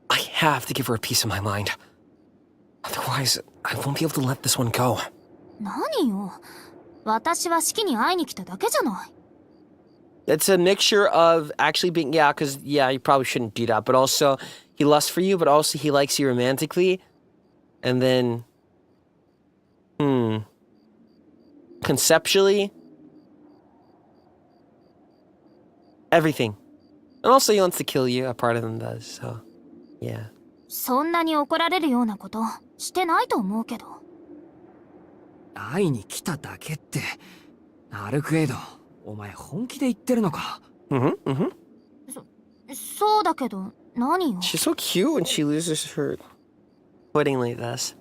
I have to give her a piece of my mind. Otherwise, I won't be able to let this one go. 何よ。私はシキに会いに来ただけじゃない。 It's a mixture of actually being, yeah, because, yeah, you probably shouldn't do that, but also he lusts for you, but also he likes you romantically. And then, conceptually, everything. And also he wants to kill you, a part of him does, so, yeah. そんなに怒られるようなことしてないと思うけど。会いに来ただけって、アルクエイド、お前本気で言ってるのか？そうだけど、何よ。 She's so cute when she loses her footing like this.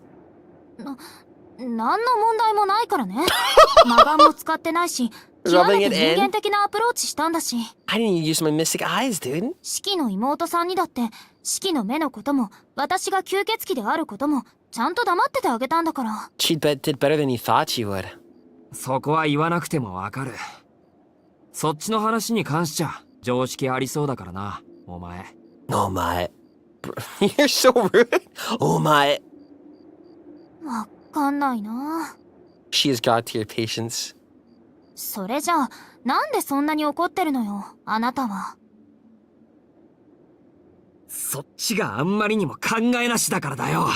何の問題もないからね。魔眼も使ってないし、極 Rubbing め it て人間 in? 的なアプローチしたんだし。 I didn't use my mystic eyes, dude. 四季の妹さんにだって四季の目のことも私が吸血鬼であることもちゃんと黙っててあげたんだから。 She did better than you thought she would. そこは言わなくてもわかる。そっちの話に関しちゃ常識ありそうだからな、お前。Oh my. You're so rude. Oh my. わかんないな。 She has god tier patience. それじゃあなんでそんなに怒ってるのよ、あなたは。そっちがあんまりにも考えなしだからだよ。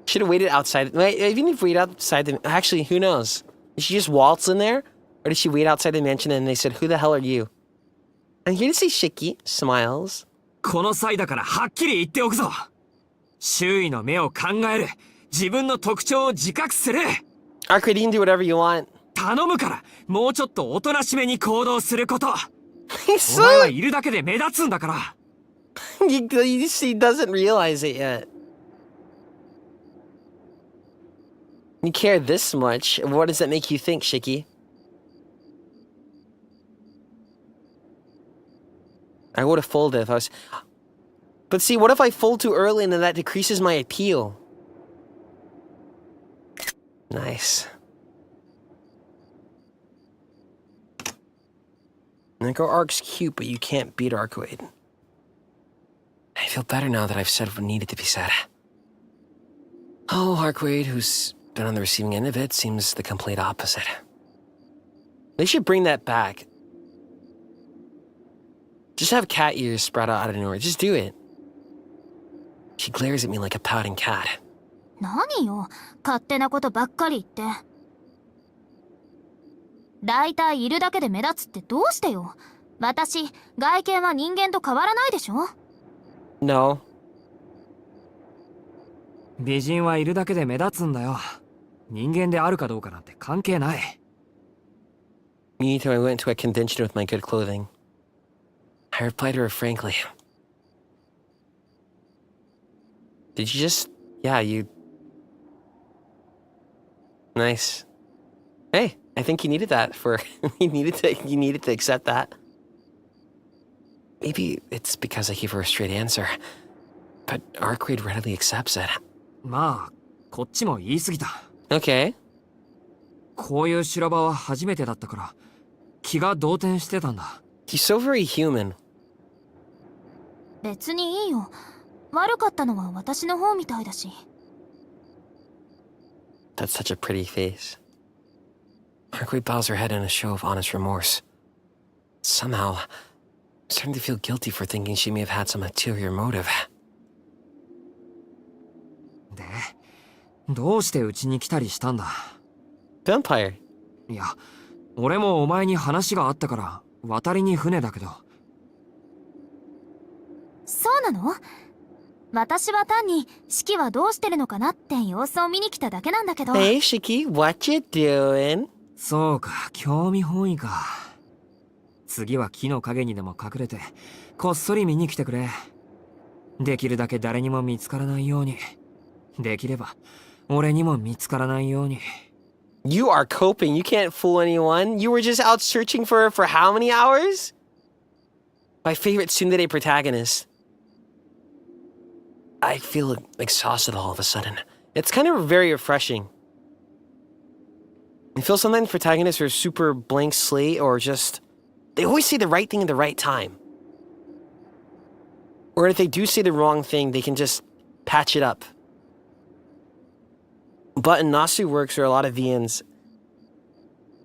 Should have waited outside. Wait, even if wait outside the. Actually, who knows? Did she just waltz in there? Or did she wait outside the mansion and they said, "Who the hell are you?" I'm here to see Shiki. Smiles. この際だからはっきり言っておくぞ。周囲の目を考える。自分の特徴を自覚する。Arcade, you can do whatever you want. 頼むから、もうちょっとおとなしめに行動すること。He's お前は so. いるだけで目立つんだから。He doesn't realize it yet. You care this much. What does that make you think, Shiki? I would have folded if I was. But see, what if I fold too early and then that decreases my appeal? Nice. Nico Ark's cute, but you can't beat Arcoid. I feel better now that I've said what needed to be said. Oh, Arcoid, who's been on the receiving end of it, seems the complete opposite. They should bring that back. Just have cat ears sprout out of nowhere. Just do it. She glares at me like a pouting cat. 何よ、勝手なことばっかり言って。だいたいいるだけで目立つってどうしてよ。私、外見は人間と変わらないでしょ。 No. 美人はいるだけで目立つんだよ。人間であるかどうかなんて関係ない。Me too, I went to a convention with my good clothing. I replied to her frankly. Did you just... Yeah, you... Nice. Hey, I think you needed that for... you needed to accept that. Maybe it's because I gave her a straight answer. But Arcade readily accepts it. まあ、こっちも言い過ぎた。Okay. こういう修羅場は初めてだったから、気が動転してたんだ。He's so very human. 別にいいよ。悪かったのは私の方みたいだし。That's such a pretty face. Arcade bows her head in a show of honest remorse. Somehow, I'm starting to feel guilty for thinking she may have had some ulterior motive. で、どうしてうちに来たりしたんだ？ Vampire. いや、俺もお前に話があったから渡りに船だけど。そうなの？私は単に四季はどうしてるのかなって様子を見に来ただけなんだけど。Hey, Shiki, what you doing? そうか、興味本位か。次は木の陰にでも隠れてこっそり見に来てくれ。できるだけ誰にも見つからないように。できれば俺にも見つからないように。You are coping. You can't fool anyone. You were just out searching for her for how many hours? My favorite tsundere protagonist. I feel exhausted all of a sudden. It's kind of very refreshing. I feel sometimes protagonists are super blank slate or just... They always say the right thing at the right time. Or if they do say the wrong thing, they can just patch it up. But in Nasu works or a lot of VNs,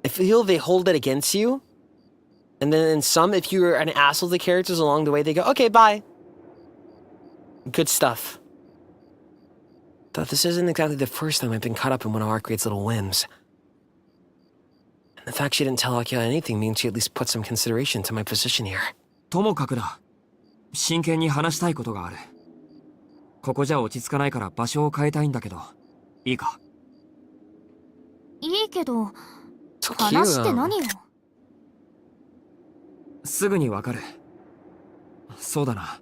I feel they hold it against you. And then in some, if you're an asshole to the characters along the way, they go, okay, bye. Good stuff. Though this isn't exactly the first time I've been caught up in one of Arcade's little whims. And the fact she didn't tell Akiha anything means she at least put some consideration to my position here. ともかくだ。真剣に話したいことがある。ここじゃ落ち着かないから場所を変えたいんだけど、いいか？いいけど、 So 話って cute. 何よ？すぐにわかる。そうだな。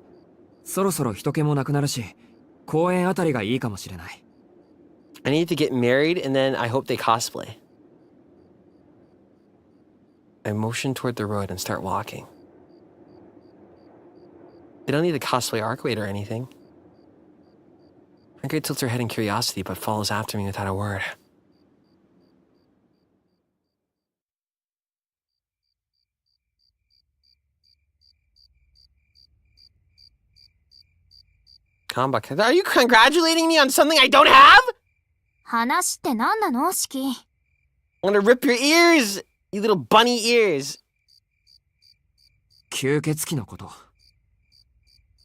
そろそろ人気もなくなるし、公園あたりがいいかもしれない。 I need to get married and then I hope they cosplay. I motion toward the road and start walking. They don't need to cosplay Aruceid or anything. Aruceid tilts her head in curiosity but follows after me without a word. Comeback. Are you congratulating me on something I don't have? 話って何なの、シキ。I'm gonna rip your ears, you little bunny ears. 吸血鬼のこと。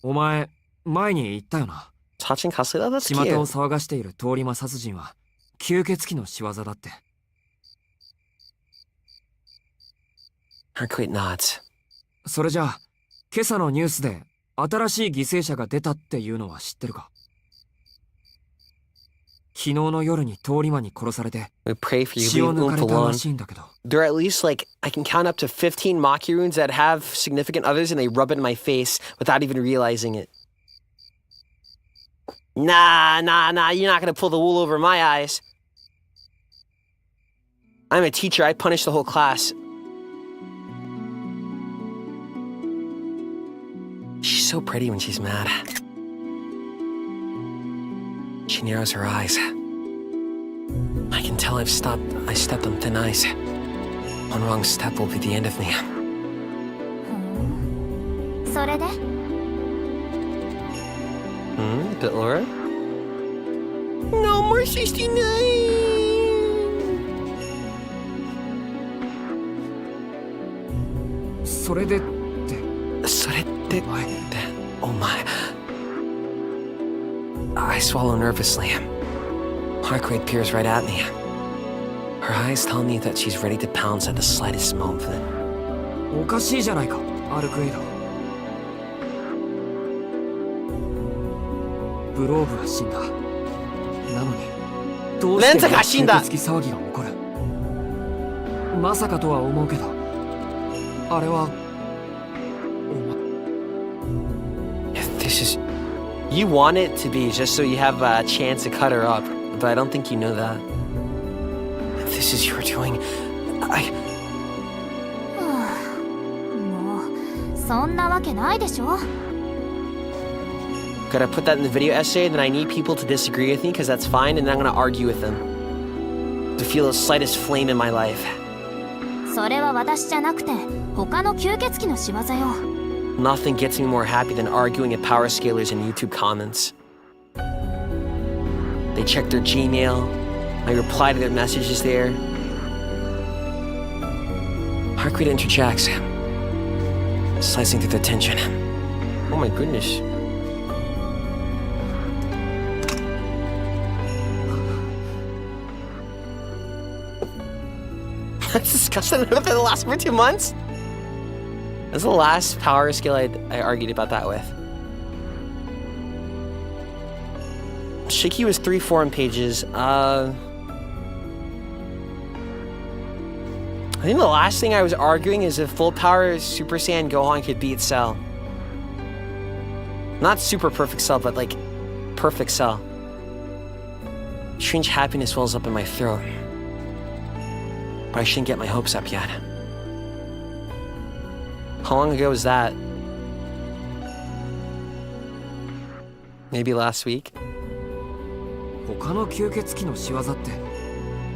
お前、前に言ったよな。Touching cosplay? That's 巷を cute. 騒がしている通り魔殺人は吸血鬼の仕業だって。Aruceid nods. それじゃあ、今朝のニュースで新しい犠牲者が出たっていうのは知ってるか？昨日の夜に通り魔に殺されて We pray for you, 血 leave を抜か Oomph れたら alone. しいんだけど。 There are at least like, I can count up to 15 Maki runes that have significant others and they rub it in my face without even realizing it. Nah, you're not gonna pull the wool over my eyes. I'm a teacher, I punish the whole class. She's so pretty when she's mad. She narrows her eyes. I can tell I stepped on thin ice. One wrong step will be the end of me. それで Bit lower? No more 69! それでって。それって、oh my. I swallow nervously. Aruceid peers right at me. Her eyes tell me that she's ready to pounce at the slightest movement. おかしいじゃないか、アルクエイド。ブローブは死んだ。なのに、どうしてレンザが死んだ。吸血鬼騒ぎが起こる。まさかとは思うけど、あれは。This is... You want it to be just so you have a chance to cut her up, but I don't think you know that. If this is your doing, もうそんなわけないでしょ。 Gotta put that in the video essay, then I need people to disagree with me, because that's fine, and then I'm gonna argue with them. To feel the slightest flame in my life. それは私じゃなくて他の吸血鬼の仕業よ。 Nothing gets me more happy than arguing at power scalers in YouTube comments. They check their Gmail, I reply to their messages there. Aruceid interjects, slicing through the tension. Oh my goodness. That's disgusting. I've been the last for 2 months? That's the last power skill I argued about that with. Shiki was 3 forum pages. I think the last thing I was arguing is if full power Super Saiyan Gohan could beat Cell. Not super perfect Cell, but like perfect Cell. Strange happiness wells up in my throat. But I shouldn't get my hopes up yet. How long ago was that? Maybe last week? 他の吸血鬼の仕業って、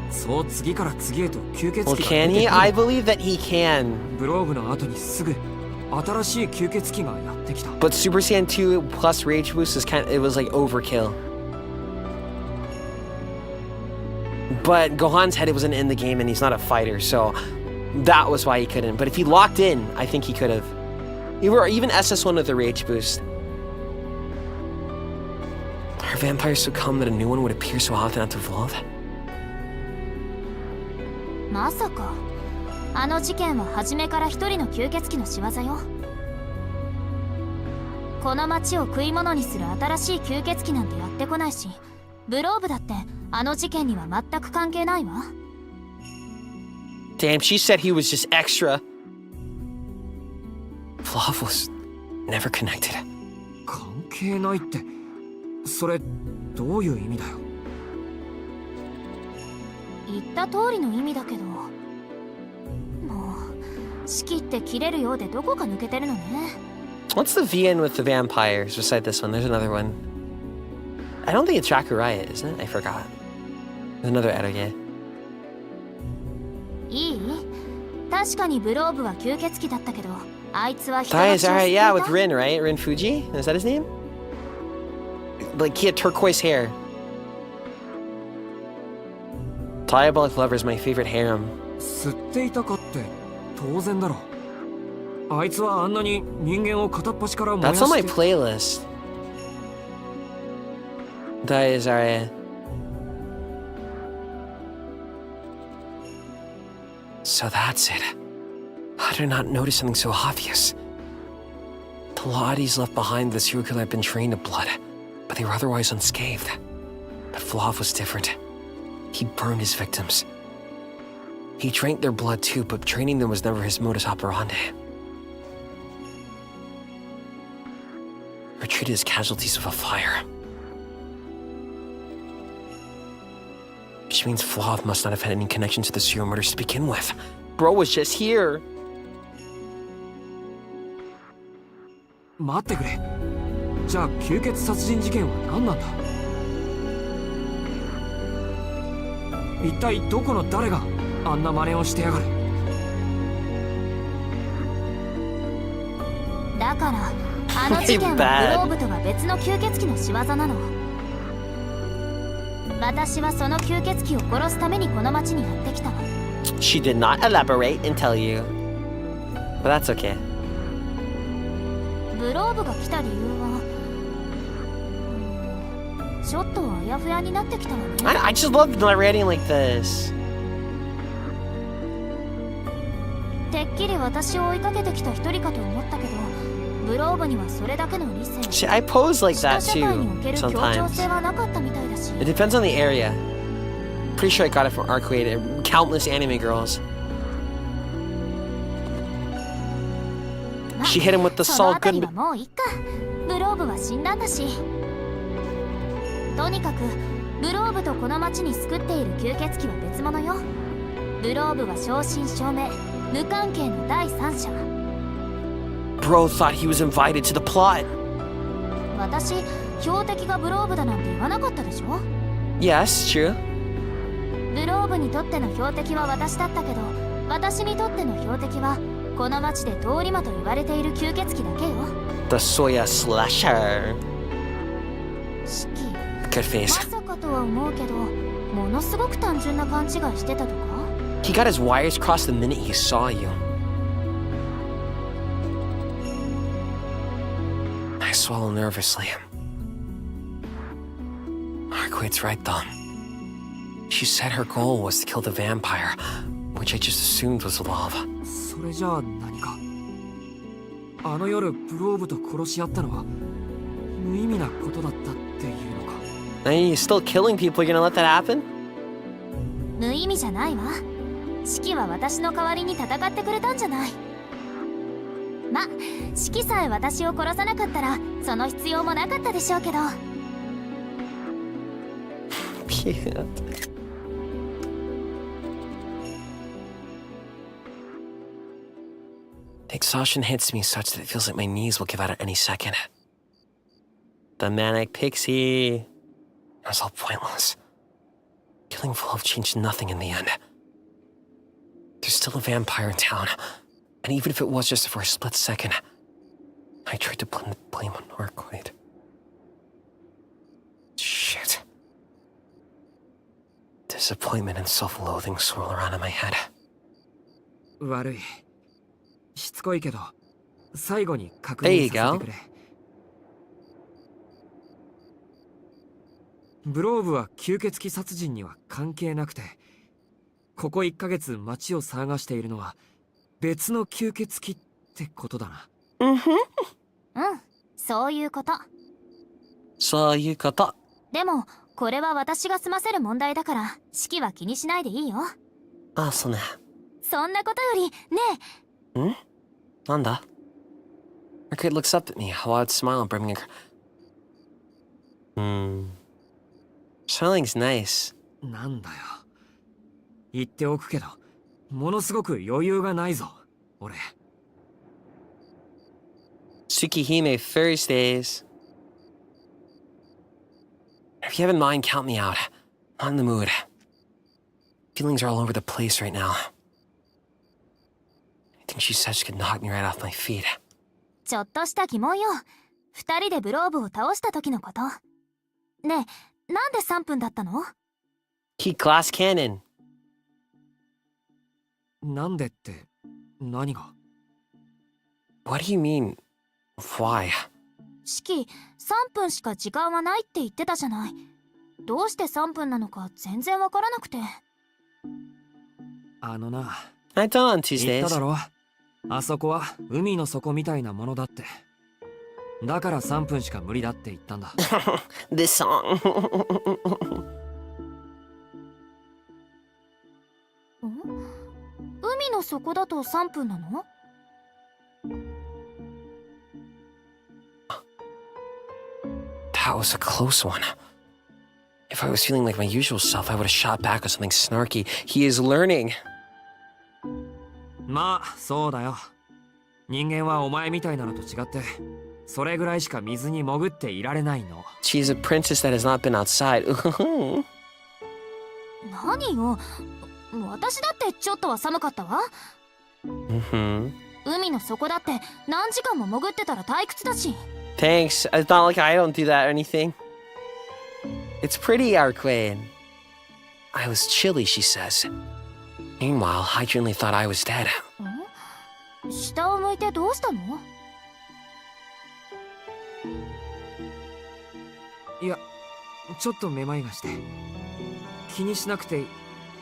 そう次から次へと吸血 Well, 鬼が can 出て he? く I る。 believe that he can. ブローブの後にすぐ新しい吸血鬼がやってきた。 But Super Saiyan 2 plus Rage Boost is it was like overkill. But Gohan's head wasn't in the game and he's not a fighter, so that was why he couldn't. But if he locked in, I think he could have. Even SS1 with the Rage Boost. Are vampires so common that a new one would appear so often at the vault? まさかあの事件は初めから一人の吸血鬼の仕業よ。この町を食い物にする新しい吸血鬼なんてやってこないし、ブローブだってあの事件には全く関係ないわ。 Damn, she said he was just extra. Flav was never connected. 関係ないって、それどういう意味だよ。言った通りの意味だけど、もう四季って切れるようでどこか抜けてるのね。 What's the VN with the vampires beside this one? There's another one. I don't think it's Rakurai, isn't it? I forgot. There's another eroge. いい？確かにブローブは吸血鬼だったけど、あいつは人の That 血を is 吸って alright, い yeah, た with Rin, right? Rin Fuji? Is that his name? Like, he had turquoise hair. Diabolic Lover is my favorite harem. 吸っていたかって当然だろ。あいつはあんなに人間を片っ端から燃や That's して on my playlist. That is alright. So that's it. How did I not notice something so obvious? The Lotties left behind the serial killer had been trained to blood, but they were otherwise unscathed. But Flav was different. He burned his victims. He drank their blood too, but training them was never his modus operandi. Or treated as casualties of a fire. Which means Flav must not have had any connection to the serial murders to begin with. Bro was just here. 待ってくれ。じゃあ吸血殺人事件は何なんだ。一体どこの誰があんな真似をしてやがる。だからあの事件はグローブとは別の吸血鬼の仕業なの。私はその吸血鬼を殺すためにこの町にやってきたの。 She did not elaborate and tell you. But that's okay. グローブが来た理由はちょっとあやふやになってきたわね。I just love narrating like this. てっきり私を追いかけてきた一人かと思ったけど、グローブにはそれだけの理性。 See, I pose like 下 that 社会におけ too る協調 sometimes. 性はなかったみたいだし。 It depends on the area. Pretty sure I got it from Aruceid and countless anime girls. She hit him with the その Saul あたりは Goodman. もういっか。グローブは死んだんだし。とにかくグローブとこの町に救っている吸血鬼は別物よ。グローブは正真正銘無関係の第三者。 Bro thought he was invited to the plot. 私標的がグローブだなんて言わなかったでしょ。 Yes, true. グローブにとっての標的は私だったけど、私にとっての標的はこの町で通り魔と言われている吸血鬼だけよ。 The Soya Slasher. 四季 Good ま face. さかとは思うけど、ものすごく単純な勘違いしてたとか。 He got his wires crossed the minute he saw you. I swallow nervously. Aruceid's right though. She said her goal was to kill the vampire, which I just assumed was love. それじゃあ何か。あの夜ブローブと殺し合ったのは無意味なことだったっていうのか。 I mean, you're still killing people. You're gonna let that happen? 無意味じゃないわ。四季は私の代わりに戦ってくれたんじゃない。ま、四季さえ私を殺さなかったらその必要もなかったでしょうけど。Cute. The exhaustion hits me such that it feels like my knees will give out at any second. The manic pixie. It was all pointless. Killing Flav changed nothing in the end. There's still a vampire in town, and even if it was just for a split second, I tried to blame the blame on Aruceid. Shit. Disappointment and self-loathing swirl around in my head. 悪い。しつこいけど、最後に確 There 認 you させ go. てくれ。ブローブは吸血鬼殺人には関係なくて、ここ1ヶ月街を騒がしているのは別の吸血鬼ってことだな。うん、そういうこと。そういうこと。でもこれは私が済ませる問題だから四季は気にしないでいいよ。あ、そうね。そんなことよりねえ。ん？なんだ？ Aruceid looks up at me, a wild smile brimming Smiling's nice. なんだよ。言っておくけど、ものすごく余裕がないぞ。俺。Tsukihime Thursdays. If you have in mind, count me out. I'm in the mood. Feelings are all over the place right now. I think she said she could knock me right off my feet. ちょっとした疑問よ。二人でブローブを倒した時のこと。ねえ、なんで3分だったの？ Key glass cannon. なんでって何が？ What do you mean? Why? 式、3分しか時間はないって言ってたじゃない。どうして3分なのか全然わからなくて。あのな。I don't on 言った Tuesdays. だろ。あそこは海の底みたいなものだって。だから3分しか無理だって言ったんだ。This song. 海の底だと3分なの？ That was a close one. If I was feeling like my usual self, I would have shot back with something snarky. He is learning. まあそうだよ。人間はお前みたいなのと違ってそれぐらいしか水に潜っていられないの。 She's a princess that has not been outside. 何よ、私だってちょっとは寒かったわ。海の底だって何時間も潜ってたら退屈だし。 Thanks. It's not like I don't do that or anything. It's pretty, Aruceid. I was chilly, she says. Meanwhile, I genuinely thought I was dead. 下を向いてどうしたの？いや、ちょっとめまいがして。気にしなくていい。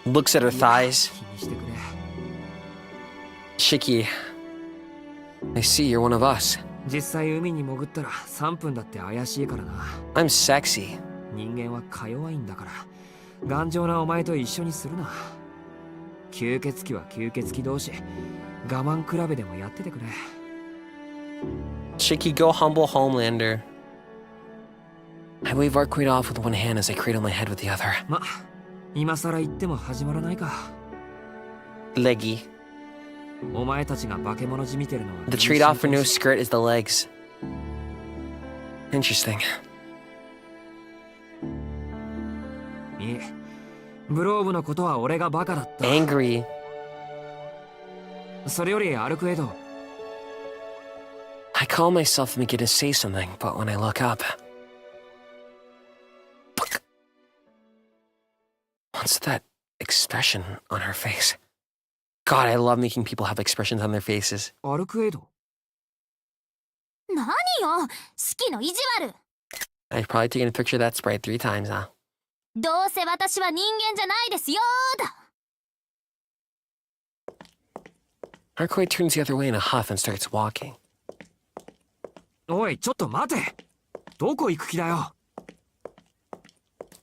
Looks at her thighs. 気にしてくれ。 Shiki, I see you're one of us. 実際海に潜ったら3分だって怪しいからな。 I'm sexy. 人間はか弱いんだから頑丈なお前と一緒にするな。吸血鬼は吸血鬼同士我慢比べでもやっててくれ。 Shiki, go humble Homelander. I wave Aruceid off with one hand as I cradle my head with the other. ま、今さら言っても始まらないか。 Leggy. お前たちが化け物じみてるのは The trade-off for no skirt is the legs. Interesting. いえ、ブローブのことは俺がバカだった。 Angry. それよりアルクエド。 I call myself making to say something, but when I look up... What's that expression on her face? God, I love making people have expressions on their faces. アルクエド。何よ、好きの意地悪。 I've probably taken a picture of that sprite 3 times, huh? どうせ私は人間じゃないですよーだ。 Aruceid turns the other way in a huff and starts walking. おい、ちょっと待て。どこ行く気だよ。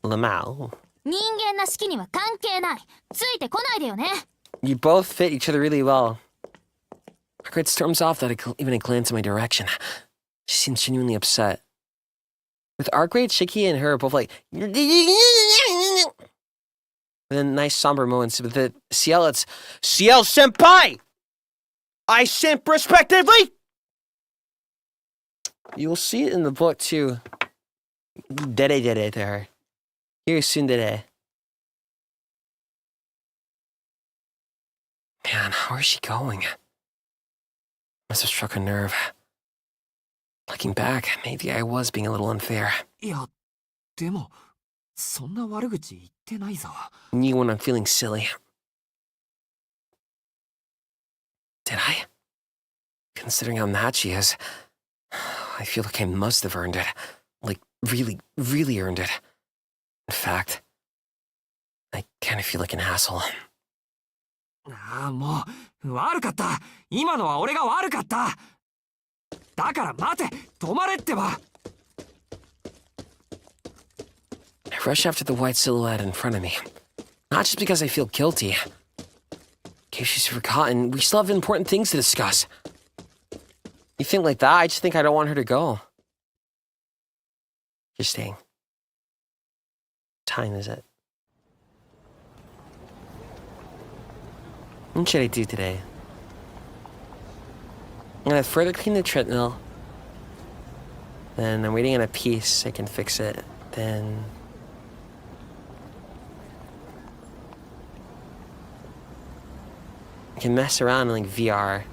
Lamau. 人間な式には関係ない。ついてこないでよね。 You both fit each other really well. Aruceid storms off without even a glance in my direction. She seems genuinely upset. With Aruceid, Shiki, and her both like... And then nice somber moments with the Ciel, it's... Ciel Senpai! I simp respectively! You'll see it in the book too. Dere to her. Here tsundere. Man, where's she going? Must have struck a nerve. Looking back, maybe I was being a little unfair. いや、でも、そんな悪口言ってないぞ。 Knew when I'm feeling silly. Did I? Considering how mad she is, I feel like I must have earned it. Like, really, really earned it. In fact, I kind of feel like an asshole. ああ、もう、悪かった。今のは俺が悪かった。だから待て、止まれってば。 I rush after the white silhouette in front of me. Not just because I feel guilty. In case she's forgotten, we still have important things to discuss. You think like that? I just think I don't want her to go. You're staying. What time is it? What should I do today? I'm gonna further clean the treadmill. Then I'm waiting on a piece. I can fix it. Then I can mess around in like VR.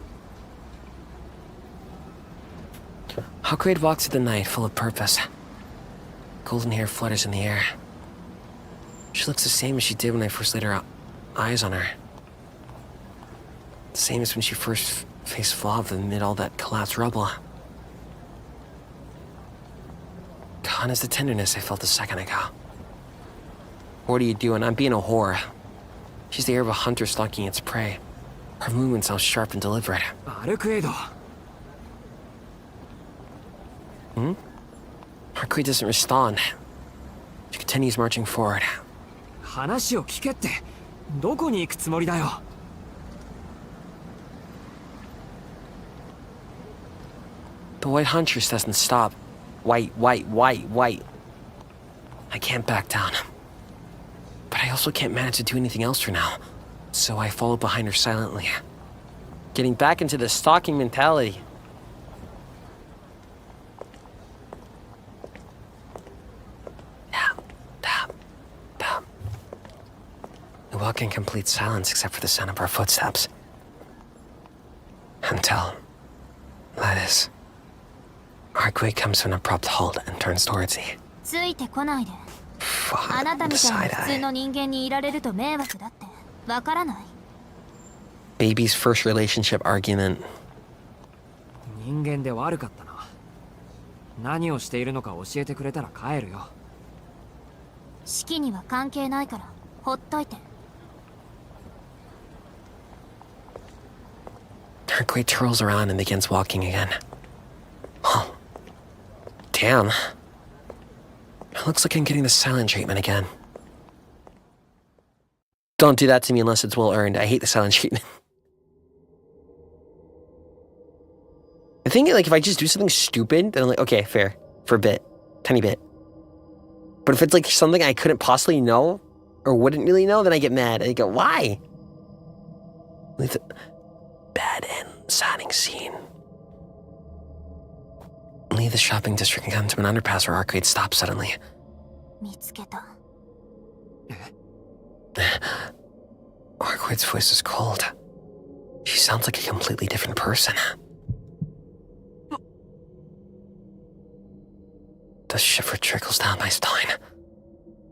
Aruceid walks through the night, full of purpose. Golden hair flutters in the air. She looks the same as she did when I first laid her eyes on her. The same as when she first faced Flav amid all that collapsed rubble. Gone is the tenderness I felt a second ago. What are you doing? I'm being a whore. She's the air of a hunter stalking its prey. Her movements sound sharp and deliberate. Aruceid. Aruceid doesn't respond. She continues marching forward. 話を聞けって。どこに行くつもりだよ。The white huntress doesn't stop. White, white, white, white. I can't back down. But I also can't manage to do anything else for now. So I follow behind her silently. Getting back into the stalking mentality. Tap, tap, tap. We walk in complete silence except for the sound of our footsteps. Until... that is... Aruceid comes to an abrupt halt and turns towards me. ついてこないで。あ Fuck, なた the みたい side な普通 eye. の人間にいられると迷惑だってわからない？ Baby's first relationship argument. 人間で悪かったな。何をしているのか教えてくれたら帰るよ。式には関係ないからほっといて。 Aruceid twirls around and begins walking again. Oh. Damn. It looks like I'm getting the silent treatment again. Don't do that to me unless it's well earned. I hate the silent treatment. I think like if I just do something stupid, then I'm like, okay, fair. For a bit. Tiny bit. But if it's like something I couldn't possibly know, or wouldn't really know, then I get mad. I go, why? Leave the bad end, signing scene. Leave the shopping district and come to an underpass where Aruceid stops suddenly. 見つけた。 Aruceid's voice is cold. She sounds like a completely different person. The shiver trickles down my spine.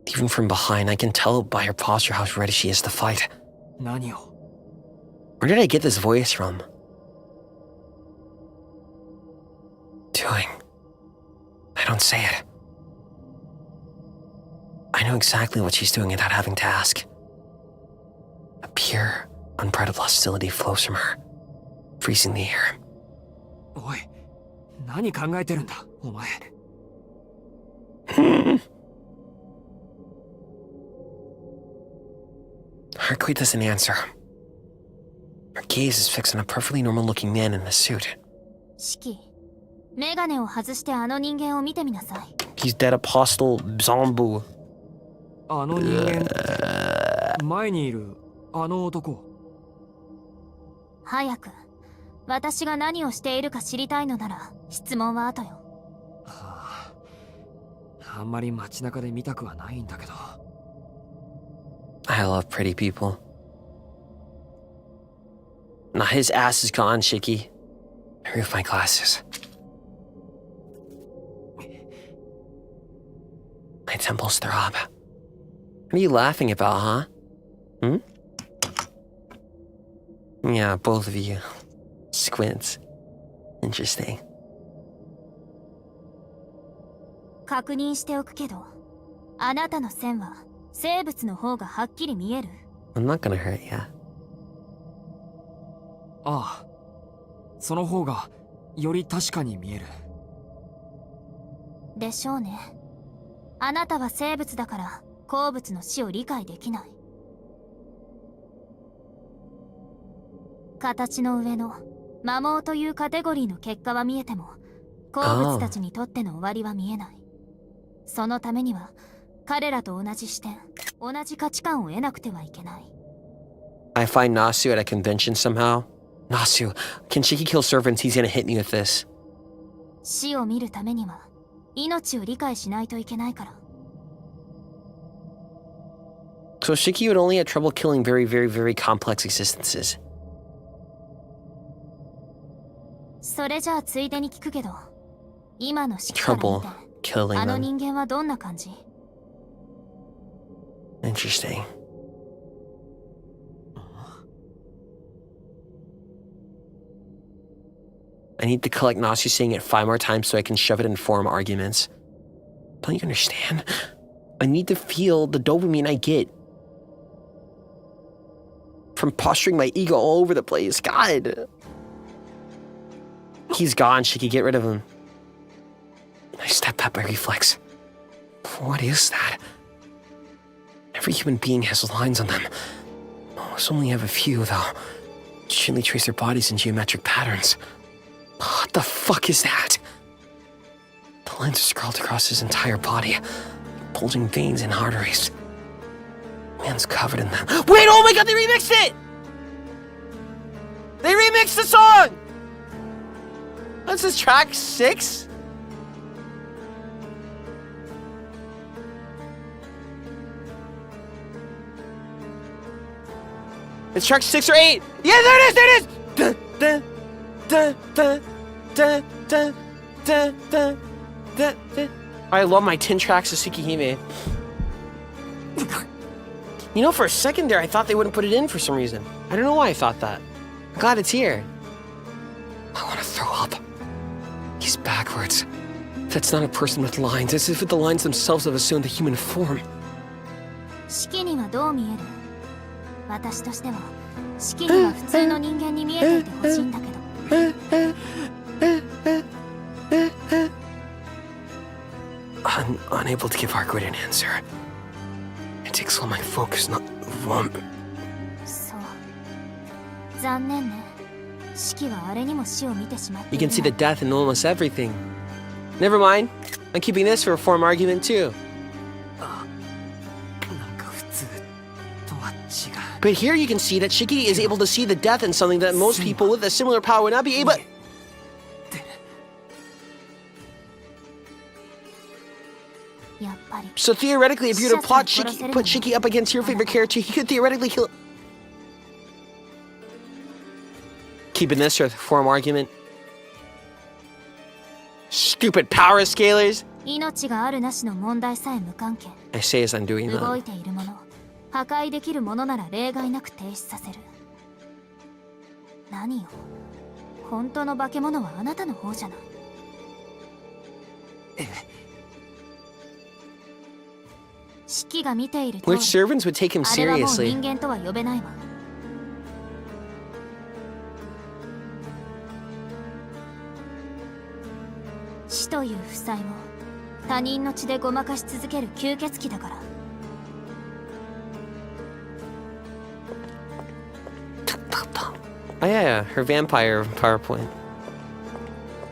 Even from behind, I can tell by her posture how ready she is to fight. 何を？ Where did I get this voice from? Doing. I don't say it. I know exactly what she's doing without having to ask. A pure, unbridled hostility flows from her, freezing the air. おい、何考えてるんだ、お前。Aruceid doesn't answer. Her gaze is fixed on a perfectly normal-looking man in a suit. 式、メガネを外してあの人間を見てみなさい。 He's dead apostle Zombu. あの人間、前にいるあの男。早く。私が何をしているか知りたいのなら質問は後よ。はあ、あんまり街中で見たくはないんだけど。I love pretty people. Now his ass is gone, Shiki. I remove my glasses. My temples throb. What are you laughing about, huh? Hmm? Yeah, both of you. Squints. Interesting. 確認しておくけど、あなたの線は生物の方がはっきり見える？ I'm not gonna hurt you. ああ、その方がより確かに見える。でしょうね。あなたは生物だから鉱物の死を理解できない。形の上の摩耗というカテゴリーの結果は見えても、鉱物たちにとっての終わりは見えない。そのためには彼らと同じ視点、同じ価値観を得なくてはいけない。 I find Nasu at a convention somehow. Nasu, can Shiki kill servants? He's gonna hit me with this. 死を見るためには命を理解しないといけないから。 So Shiki would only have trouble killing very, very, very complex existences. それじゃあついでに聞くけど、今の式から見 Trouble て killing あの them. 人間はどんな感じ？ Interesting. I need to collect Nasu saying it 5 more times so I can shove it in forum arguments. Don't you understand? I need to feel the dopamine I get from posturing my ego all over the place. God. He's gone. Shiki, get rid of him. I step back by reflex. What is that? Every human being has lines on them. Most only have a few, though. Gently trace their bodies in geometric patterns. What the fuck is that? The lines are scrawled across his entire body. Bulging veins and arteries. Man's covered in them. Wait, oh my god, they remixed it! They remixed the song! This is track 6? It's track 6 or 8! Yeah, there it is! There it is! Dun, dun, dun, dun, dun, dun, dun, dun, dun, dun. I love my 10 tracks of TSUKIHIME. You know, for a second there, I thought they wouldn't put it in for some reason. I don't know why I thought that. I'm glad it's here. I want to throw up. He's backwards. That's not a person with lines. It's as if the lines themselves have assumed a human form. 式にはどう見える？私としては式には普通の人間に見えていてほしいんだけど。I'm unable to give Arquid an answer. It takes all my focus, not Vamp. そう。残念ね。式はあれにも死を見てしまって You いる can see the death in almost everything. Never mind. I'm keeping this for a form argument too. なんか普通とは違う。 But here you can see that Shiki is able to see the death in something that most people with a similar power would not be able. やっぱり So theoretically, if you were to plot Shiki, put Shiki up against your favorite character, he could theoretically kill. Keeping this for a form argument. Stupid power scalers. 命があるなしの問題さえ無関係。 I say as I'm doing 動 that. いているもの、破壊できるものなら例外なく停止させる。何よ。本当の化け物はあなたの方じゃない。式が見ている通り、 Which servants would take him あれはもう seriously? 人間とは呼べないわ。死という負債を他人の血でごまかし続ける吸血鬼だから。 Oh yeah, her vampire PowerPoint.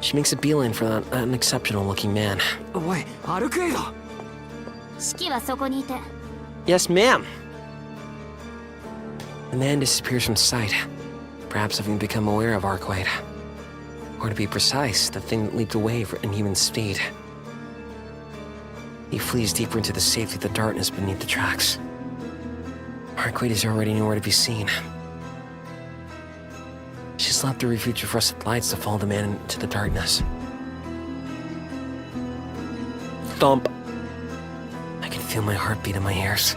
She makes a beeline for that unexceptional-looking man. おい、アルクエイド。式はそこにいて。 Yes, ma'am. The man disappears from sight, perhaps having become aware of Arquid. Or to be precise, the thing that leaped away in human speed. He flees deeper into the safety of the darkness beneath the tracks. Arquid is already nowhere to be seen. She's left the refuge of rusted lights to follow the man into the darkness. Thump. I can feel my heartbeat in my ears.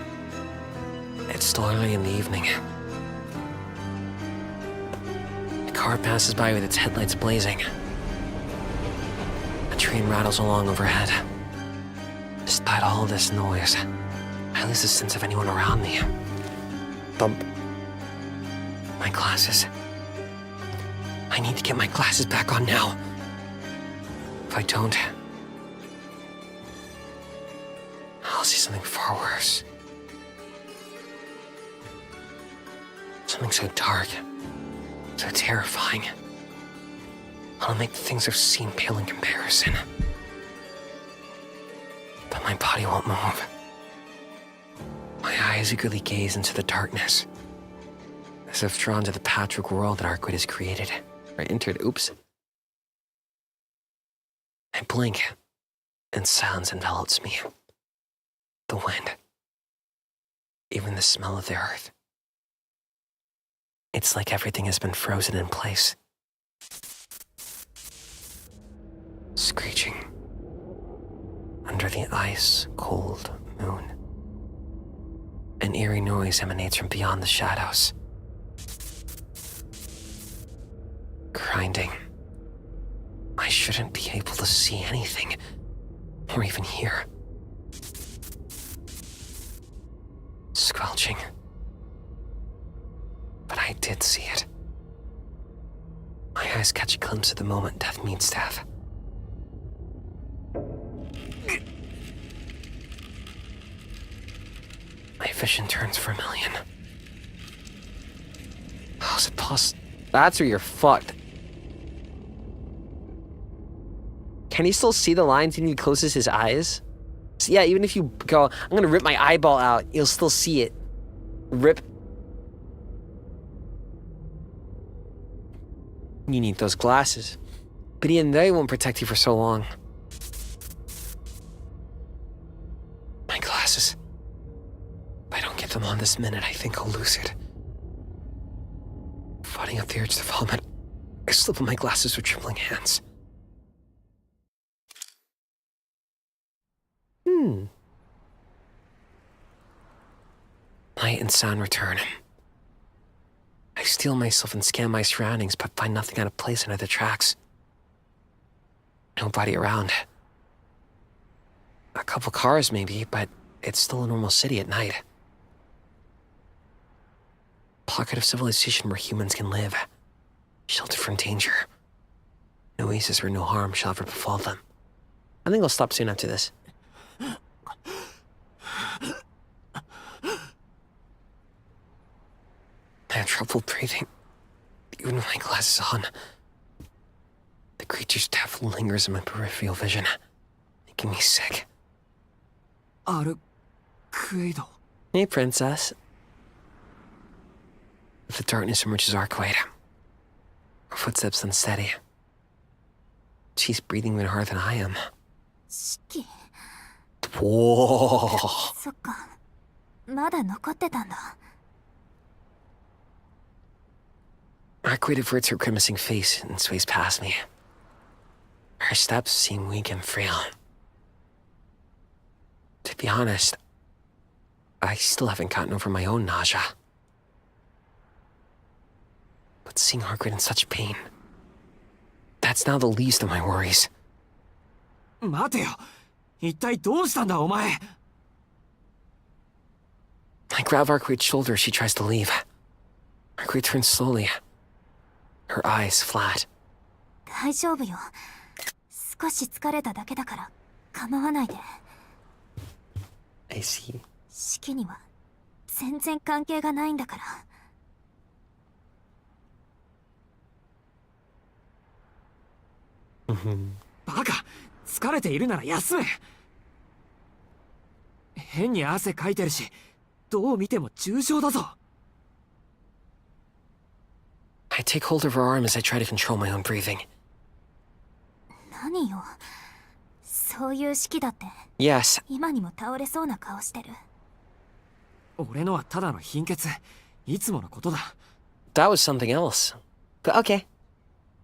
It's still early in the evening. The car passes by with its headlights blazing. A train rattles along overhead. Despite all this noise, I lose the sense of anyone around me. Thump. My glasses. I need to get my glasses back on now. If I don't, I'll see something far worse. Something so dark, so terrifying. I'll make the things I've seen pale in comparison. But my body won't move. My eyes eagerly gaze into the darkness. as if drawn to the patchwork world that Aruceid has created. I entered. Oops. I blink, and silence envelops me. The wind. Even the smell of the earth. It's like everything has been frozen in place. Screeching. Under the ice-cold moon. An eerie noise emanates from beyond the shadows. Grinding. I shouldn't be able to see anything, or even hear. Squelching. But I did see it. My eyes catch a glimpse of the moment death meets death. My vision turns vermilion. How's it possible? That's where you're fucked. Can he still see the lines when he closes his eyes? So yeah, even if you go, I'm gonna rip my eyeball out, you'll still see it. Rip. You need those glasses. But even they won't protect you for so long. My glasses. If I don't get them on this minute, I think I'll lose it. Fighting up the urge to vomit, I slip on my glasses with trembling hands. Light and sound return. I steel myself and scan my surroundings, but find nothing out of place under the tracks. Nobody around. A couple cars maybe, but it's still a normal city at night. Pocket of civilization where humans can live, sheltered from danger. An oasis where no harm shall ever befall them. I think I'll stop soon after this. I have trouble breathing, even with my glasses on. The creature's death lingers in my peripheral vision, making me sick. Aruceid. Hey, princess. The darkness emerges Aruceid. Her footsteps unsteady. She's breathing even harder than I am. 四季 Whoa. そっかまだ残ってたんだ Aruceid averts her grimacing face and sways past me. Her steps seem weak and frail. To be honest, I still haven't gotten over my own nausea. But seeing Aruceid in such pain, that's now the least of my worries. 待てよ一体どうしたんだお前 I grab Aruceid's shoulder as she tries to leave. Aruceid turns slowly, her eyes flat. 大丈夫よ少し疲れただけだから構わないで I see. 四季には全然関係がないんだから バカ疲れているなら休め変に汗かいてるしどう見ても重症だぞ I take hold of her arm as I try to control my own breathing. 何よそういう四季だって Yes, 今にも倒れそうな顔してる 俺のはただの貧血いつものことだ that was something else. But okay.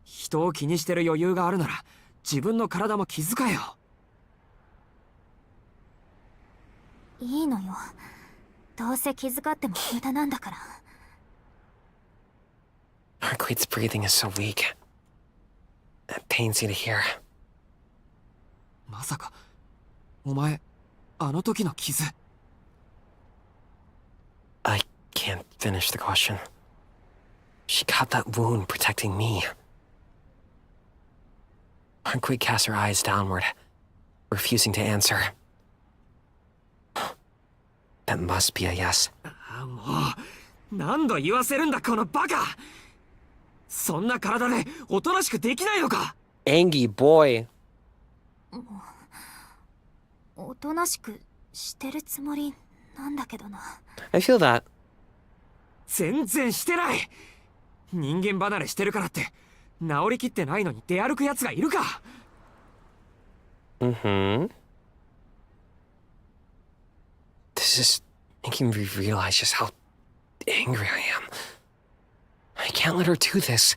人を気にしてる余裕があるなら自分の体も気遣えよいいのよどうせ気遣っても無駄なんだから Aruceid's breathing is so weak. It pains me to hear. まさかお前あの時の傷 I can't finish the question. She got that wound protecting me. Aruceid casts her eyes downward, refusing to answer. That must be a yes. あもう何度言わせるんだこのバカそんな体でおとなしくできないのか Angie boy. おとなしくしてるつもりなんだけどな I feel that. 全然してない。人間離れしてるからって治りきってないのに出歩くやつがいるか。This is making me realize just how angry I am. I can't let her do this.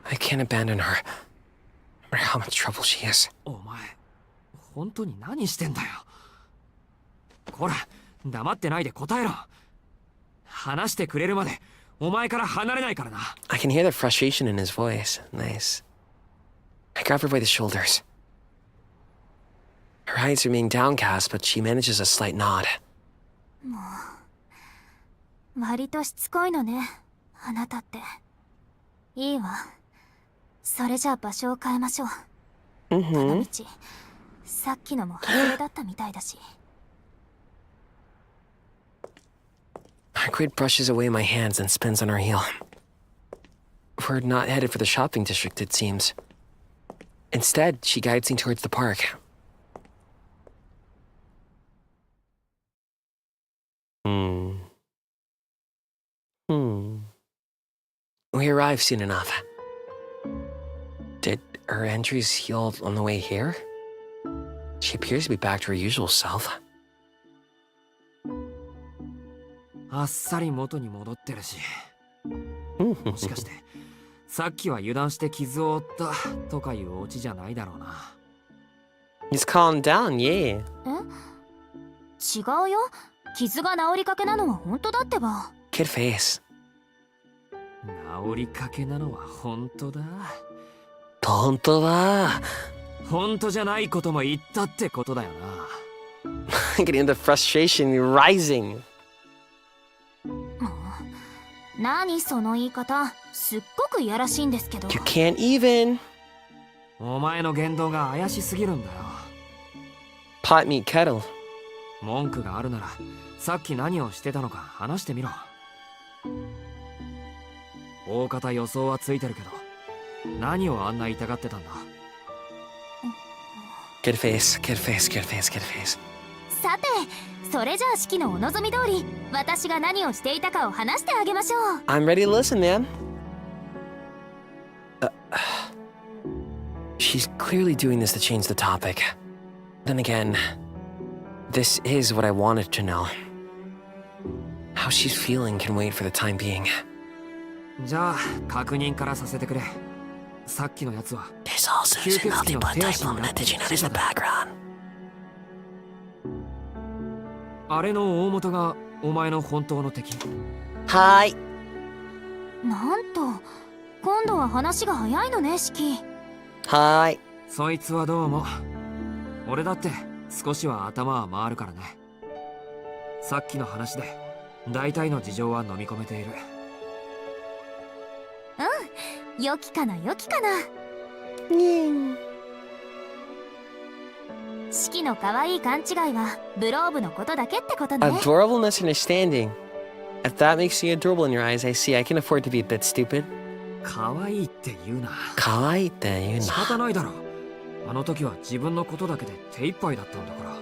I can't abandon her, no matter how much trouble she is. お前本当に何してんだよ。ほら黙ってないで答えろ。話してくれるまでお前から離れないからな。 I can hear the frustration in his voice. Nice. I grab her by the shoulders. Her eyes remain downcast, but she manages a slight nod. 割としつこいのね、あなたって。いいわ。それじゃあ場所を変えましょう。片道、さっきのも外れだったみたいだし。Aruceid brushes away my hands and spins on her heel. We're not headed for the shopping district, it seems. Instead, she guides me towards the park. We arrive soon enough. Did her injuries heal on the way here? She appears to be back to her usual self. あっさり元に戻ってるし。もしかしてさっきは油断して傷を負ったとかいうオチじゃないだろうな。Just calm down, yeah. 違うよ。傷が治りかけなのは本当だってば。 Kid face. 治りかけなのは本当だ。本当だ。本当じゃないことも言ったってことだよな。Getting the frustration rising. 何その言い方、すっごくいやらしいんですけど。 You can't even. お前の言動が怪しすぎるんだよ。 Pot meet kettle. 文句があるならさっき何をしてたのか話してみろ。大方予想はついてるけど何をあんな痛がってたんだ。 Kid face, kid face, kid face, kid face. さて、それじゃあ式のお望み通り、私が何をしていたかを話してあげましょう。 I'm ready to listen, man. She's clearly doing this to change the topic. Then again, this is what I wanted to know. How she's feeling can wait for the time being. じゃあ確認からさせてくれ。さっきのやつは There's also some multi-blood type movement. Did you notice the background? あれの大元がお前の本当の敵。はい。なんと、今度は話が早いのね、式。はい。そいつはどうも。俺だって少しは頭は回るからね。さっきの話で大体の事情は飲み込めている。うん、良きかな良きかな。式の可愛い勘違いはブローブのことだけってことね。 Adorable misunderstanding. If that makes you adorable in your eyes, I see. I can afford to be a bit stupid. 可愛いって言うな。可愛いって言うな。仕方ないだろ。あの時は自分のことだけで手一杯だったんだから。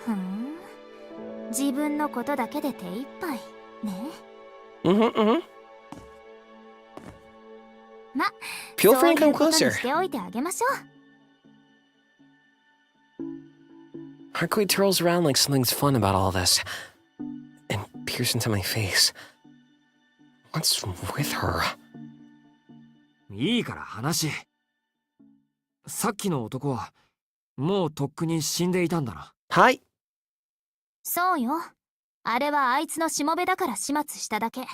ふん、自分のことだけで手一杯ね。ま、 Feel そう free い to う come ことに closer. しておいてあげましょう。 Aruceid twirls around like something's fun about all this, and peers into my face. What's with her? いいから話。さっきの男はもうとっくに死んでいたんだな。はい。そうよ。あれはあいつのしもべだから始末しただけ。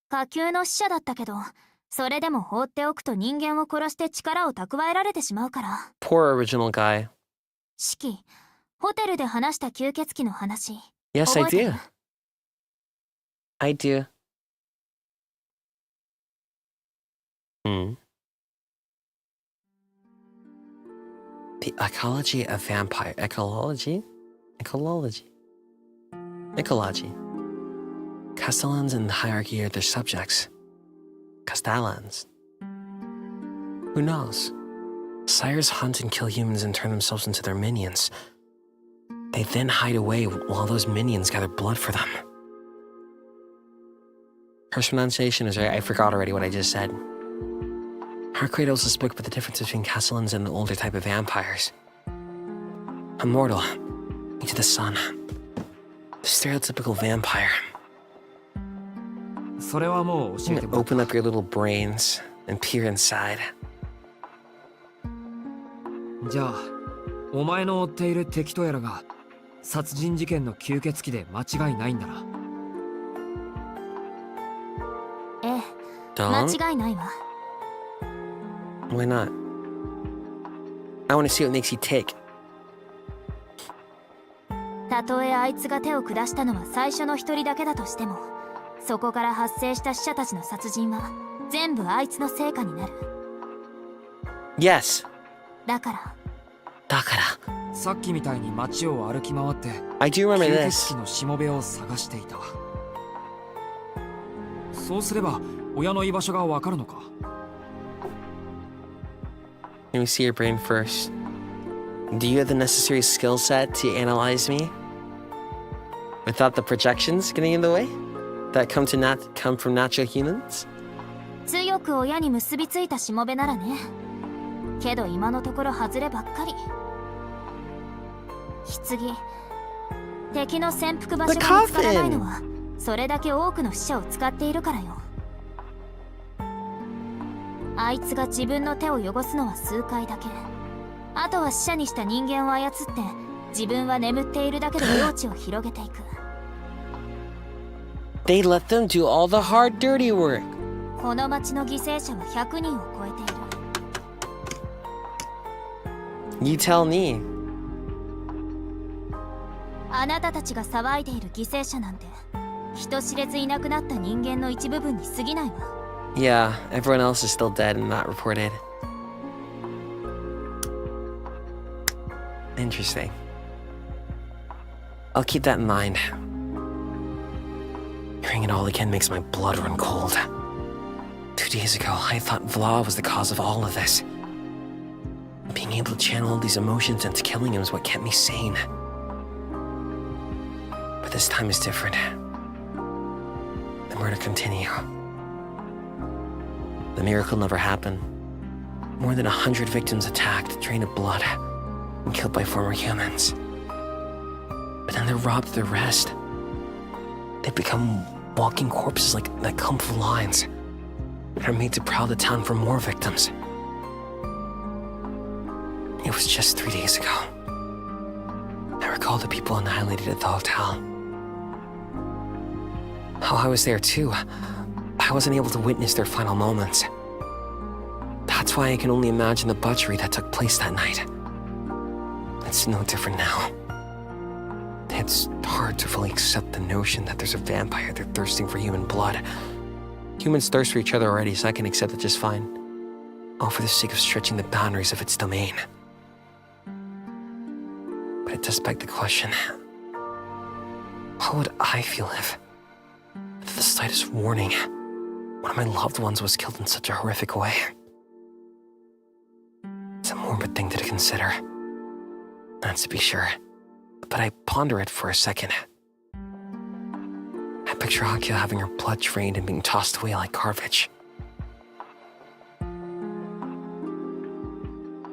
下級の使者だったけど、それでも放っておくと人間を殺して力を蓄えられてしまうから。Poor original guy. 式、ホテルで話した吸血鬼の話。 Yes, I 覚えてる？ do. I do. The ecology of vampire. Ecology? Ecology. Castellans in the hierarchy are their subjects. Castellans. Who knows? Sires hunt and kill humans and turn themselves into their minions. They then hide away while those minions gather blood for them. Her pronunciation is right. I forgot already what I just said. Aruceid also spoke about the difference between Castellans and the older type of vampires. Immortal, into the sun. The stereotypical vampire. それはもう教えてもらった。 Open up your little brains and peer inside. じゃあ、お前の追っている敵とやらが殺人事件の吸血鬼で間違いないんだな。ええ、 Don't? 間違いないわ。 Why not? I want to see what makes you tick. たとえあいつが手を下したのは最初の一人だけだとしても、そこから発生した死者たちの殺人は全部あいつの成果になる。 Yes. だから。だから。さっきみたいに街を歩き回って I do remember 吸 this. 血鬼のしもべを探していた。そうすれば親の居場所がわかるのか。 Let me see your brain first. Do you have the necessary skill set to analyze me? Without the projections getting in the way? That come from natural humans? 強く親に結びついたしもべならね。けど今のところ外ればっかり。棺、敵の潜伏場所が見つからないのはそれだけ多くの死者を使っているからよ。あいつが自分の手を汚すのは数回だけ。あとは死者にした人間を操って自分は眠っているだけで領地を広げていく。 They let them do all the hard dirty work. この町の犠牲者は100人を超えている。 You tell me. あなたたちが騒いでいる犠牲者なんて人知れずいなくなった人間の一部分に過ぎないわ。 Yeah, everyone else is still dead and not reported. Interesting. I'll keep that in mind. Hearing it all again makes my blood run cold. 2 days ago, I thought Vla was the cause of all of this. Being able to channel all these emotions into killing him is what kept me sane. But this time is different. The murder continue. The miracle never happened. More than 100 victims attacked, drained of blood, and killed by former humans. But then they're robbed of their rest. They become walking corpses that come from lines, and are made to prowl the town for more victims. It was just 3 days ago. I recall the people annihilated at the hotel. How I was there too. I wasn't able to witness their final moments. That's why I can only imagine the butchery that took place that night. It's no different now. It's hard to fully accept the notion that there's a vampire there thirsting for human blood. Humans thirst for each other already, so I can accept it just fine. All for the sake of stretching the boundaries of its domain. But it does beg the question. How would I feel if, at the slightest warning, one of my loved ones was killed in such a horrific way? It's a morbid thing to consider. That's to be sure. But I ponder it for a second. I picture Akiha having her blood drained and being tossed away like garbage.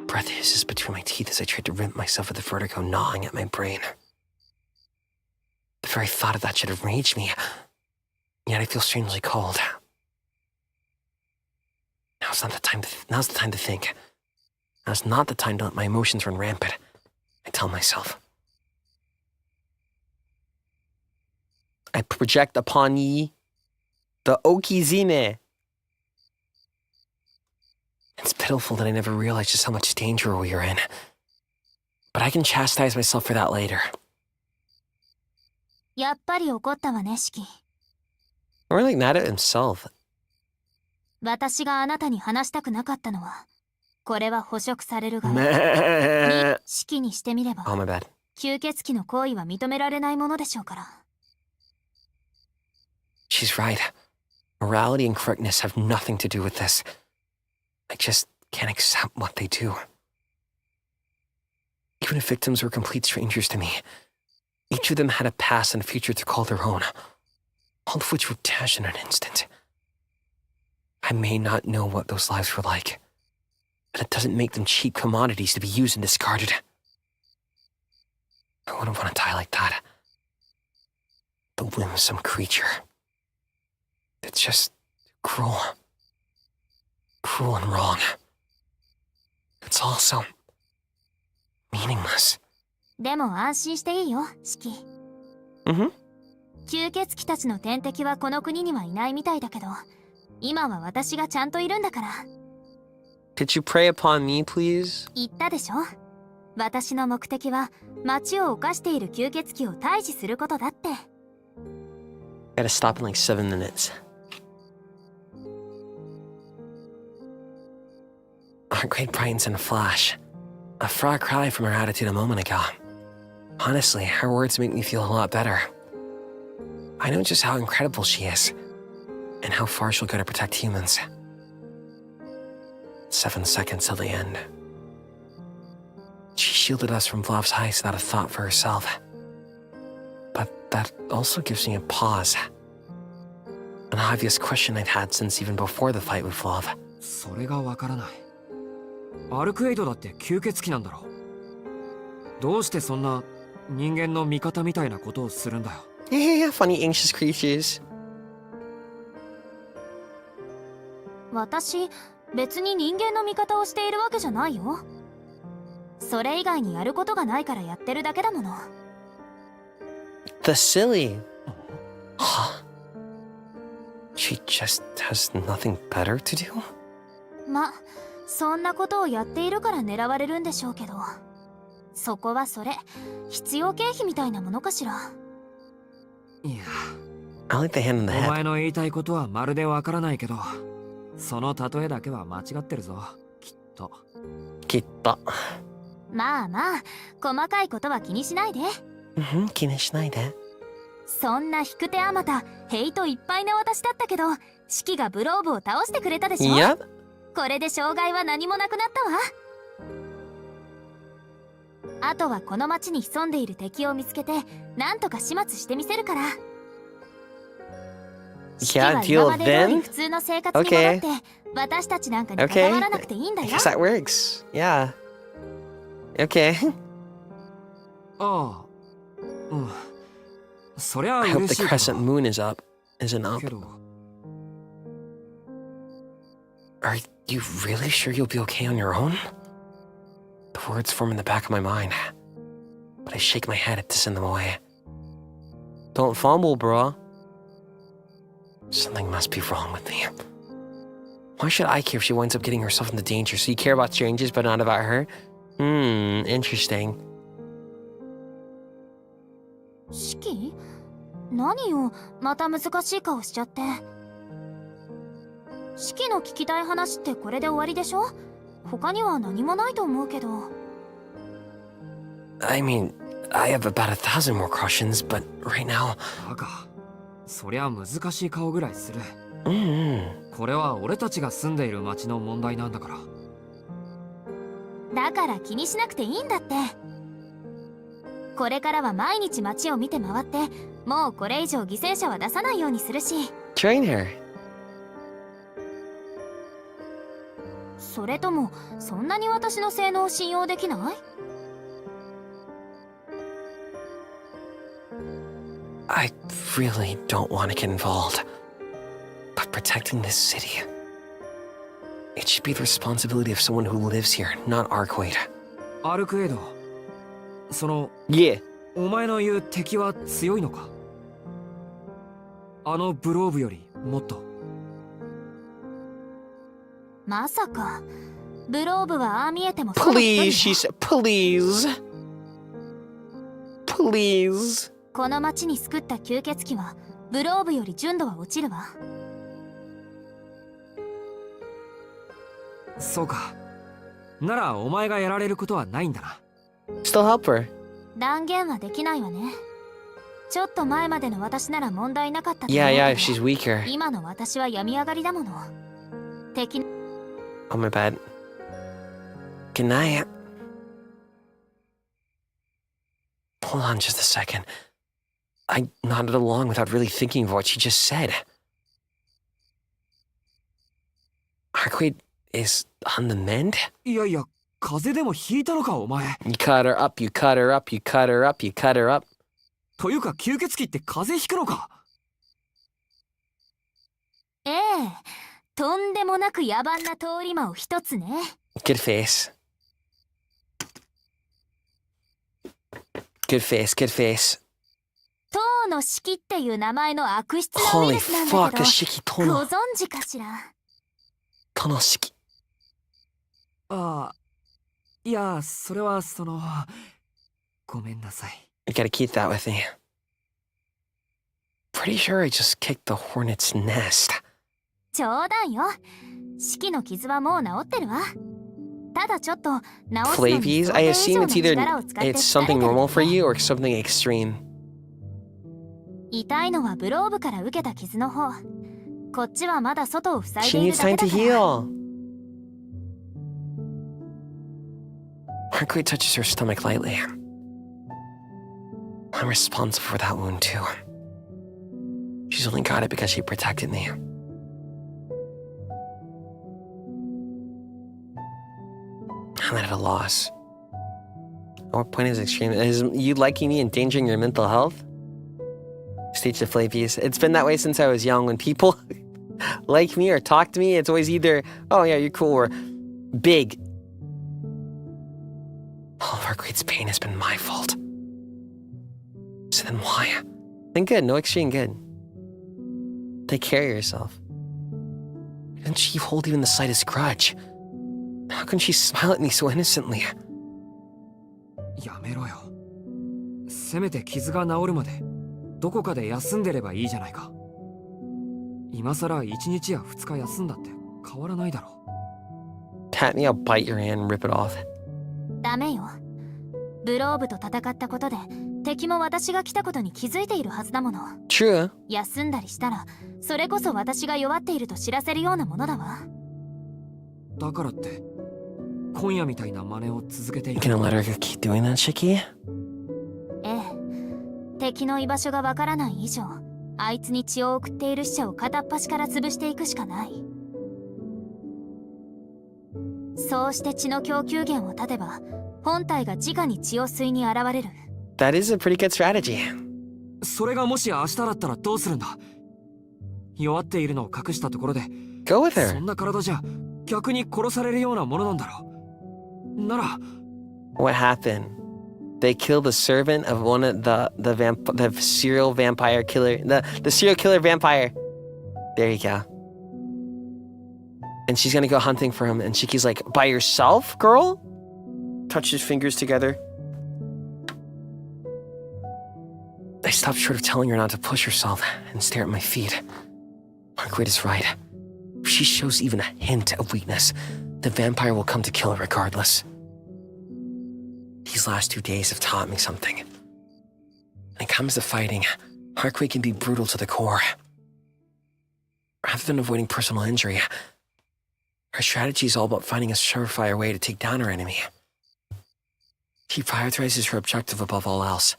Breath hisses between my teeth as I try to rid myself of the vertigo gnawing at my brain. The very thought of that should enrage me, yet I feel strangely cold. Now's the time to think. Now's not the time to let my emotions run rampant, I tell myself. I project upon ye the Okizime. It's pitiful that I never realized just how much danger we are in. But I can chastise myself for that later. やっぱり怒ったわね、シキ。 Or like mad at himself. 私があなたに話したくなかったのは、これは捕食されるが、シキにしてみれば、 Oh, my bad. 吸血鬼の行為は認められないものでしょうから。 She's right. Morality and correctness have nothing to do with this. I just can't accept what they do. Even if victims were complete strangers to me, Each of them had a past and a future to call their own, all of which were dashed in an instant. I may not know what those lives were like, but it doesn't make them cheap commodities to be used and discarded. I wouldn't want to die like that. The whimsome creature. It's just cruel. Cruel and wrong. It's all so meaningless. でも安心していいよ、シキ。Mm-hmm. 吸血鬼たちの天敵はこの国にはいないみたいだけど、今は私がちゃんといるんだから。Could you prey upon me, please? 言ったでしょ。私の目的は町を犯している吸血鬼を退治することだって。Gotta stop in like 7 minutes. Our great brightens in a flash. A frog cried from her attitude a moment ago. Honestly, her words make me feel a lot better. I know just how incredible she is, and how far she'll go to protect humans. 7 seconds till the end. She shielded us from Vlov's heists without a thought for herself. But that also gives me a pause. An obvious question I'd had since even before the fight with Vlov. それがわからない。アルクエイドだって吸血鬼なんだろ。どうしてそんな人間の味方みたいなことをするんだよ。Yeah, funny anxious creatures. 私、別に人間の味方をしているわけじゃないよ。それ以外にやることがないからやってるだけだもの。The silly. Huh. She just has nothing better to do? ま、そんなことをやっているから狙われるんでしょうけど、そこはそれ、必要経費みたいなものかしら。いや、I like the hand in the お head. 前の言いたいことはまるでわからないけど、その例えだけは間違ってるぞ、きっと。きっと。まあまあ、細かいことは気にしないで。気にしないで。そんな引く手あまた、ヘイトいっぱいな私だったけど、シキがブローブを倒してくれたでしょ。Yep. これで障害は何もなくなったわ。あとはこの町に潜んでいる敵を見つけて、なんとか始末してみせるから。シキは今まで通り普通の生活に戻って、私たちなんかに関わらなくていいんだ I よ。 guess that works. Yeah. Okay. ああ、うん。そりゃ I hope 嬉 the しいけ crescent ど。 moon is up. Isn't up. けど、 Are you really sure you'll be okay on your own? The words form in the back of my mind, but I shake my head to send them away. Don't fumble, bro. Something must be wrong with me. Why should I care if she winds up getting herself into danger? So you care about strangers, but not about her? Interesting. シキ？何よ、また難しい顔しちゃって。シキの聞きたい話ってこれで終わりでしょ？他には何もないと思うけど。I mean, I have about 1,000 more questions, but right now... バカ。そりゃ難しい顔ぐらいする。Mm-hmm. これは俺たちが住んでいる町の問題なんだから。だから気にしなくていいんだって。これからは毎日街を見て回って、もうこれ以上犠牲者は出さないようにするし。Train her. それとも、そんなに私の性能を信用できない？ I really don't want to get involved. But protecting this city... It should be the responsibility of someone who lives here, not Arcade. アルクエイド。その、Yeah. お前の言う敵は強いのか？あのブローブよりもっと。まさか、ブローブはああ見えてもそうだったんだ。 Please, she said, please. Please. この町に救った吸血鬼は、ブローブより純度は落ちるわ。そうか。ならお前がやられることはないんだな。Still help her. 断言はできないわね。ちょっと前までの私なら問題なかったと思う Yeah, け yeah, ど if she's weaker. 今の私は病み上がりだもの。敵 Oh, my bad. Good night. Hold on just a second. I nodded along without really thinking of what she just said. Aruceid is on the mend? いやいや、風邪でもひいたのか、お前。You cut her up, you cut her up, you cut her up, you cut her up. というか、吸血鬼って風邪ひくのか？ええ、とんでもなく野蛮な通り魔を一つね。Good face. Good face, good face. 塔の式っていう名前の悪質なウイ Holy ルスなん fuck, だけ a ど、 shiki ご tono. 存知かしら？ Tono shiki. ああ、いや、それはごめんなさい。You gotta keep that with me. Pretty sure I just kicked the hornet's nest. 冗談よ。式の傷はもう治ってるわ。ただちょっと治すのに Flavies? I 想定 assume 以上 it's の either 力を使って it's something 疲れてる normal for you or something extreme. 痛いのはブローブから受けた傷の方。こっちはまだ外を塞い She でいる needs だ time け to だから。 heal. Aruceid touches her stomach lightly. I'm responsible for that wound too. She's only got it because she protected me. I'm at a loss. At what point is extreme? Is you liking me endangering your mental health? Stage the Flavius. It's been that way since I was young. When people like me or talk to me, it's always either, oh yeah, you're cool, or big. All of Aruceid's pain has been my fault. So then why? Then good, no extreme good. Take care of yourself. Why didn't she hold even the slightest grudge? How can she smile at me so innocently? やめろよ。せめて傷が治るまでどこかで休んでればいいじゃないか。今さら1日や2日休んだって変わらないだろ。 Pat me, I'll bite your hand and rip it off. ダメよ。ブローブと戦ったことで敵も私が来たことに気づいているはずだもの。 True. 休んだりしたらそれこそ私が弱っていると知らせるようなものだわ。だからって今夜みたいな真似を続けてい You く。 gonna let her keep doing that, Shiki? ええ。敵の居場所がわからない以上、あいつに血を送っている死者を片っ端から潰していくしかない。そうして血の供給源を断てば、本体が直に血を吸いに現れる。That is a pretty good strategy. それがもし明日だったらどうするんだ？弱っているのを隠したところで、 Go with そ her. んな体じゃ逆に殺されるようなものなんだろう。なら What happened? They killed the servant of one of the serial vampire killer, the serial killer vampire. There you go. And she's gonna go hunting for him, and Shiki's like, by yourself, girl? Touch his fingers together. I stopped short of telling her not to push herself and stare at my feet. Aruceid is right. If she shows even a hint of weakness, the vampire will come to kill her regardless. These last 2 days have taught me something. When it comes to fighting, Aruceid can be brutal to the core. Rather than avoiding personal injury, her strategy is all about finding a surefire way to take down her enemy. She prioritizes her objective above all else.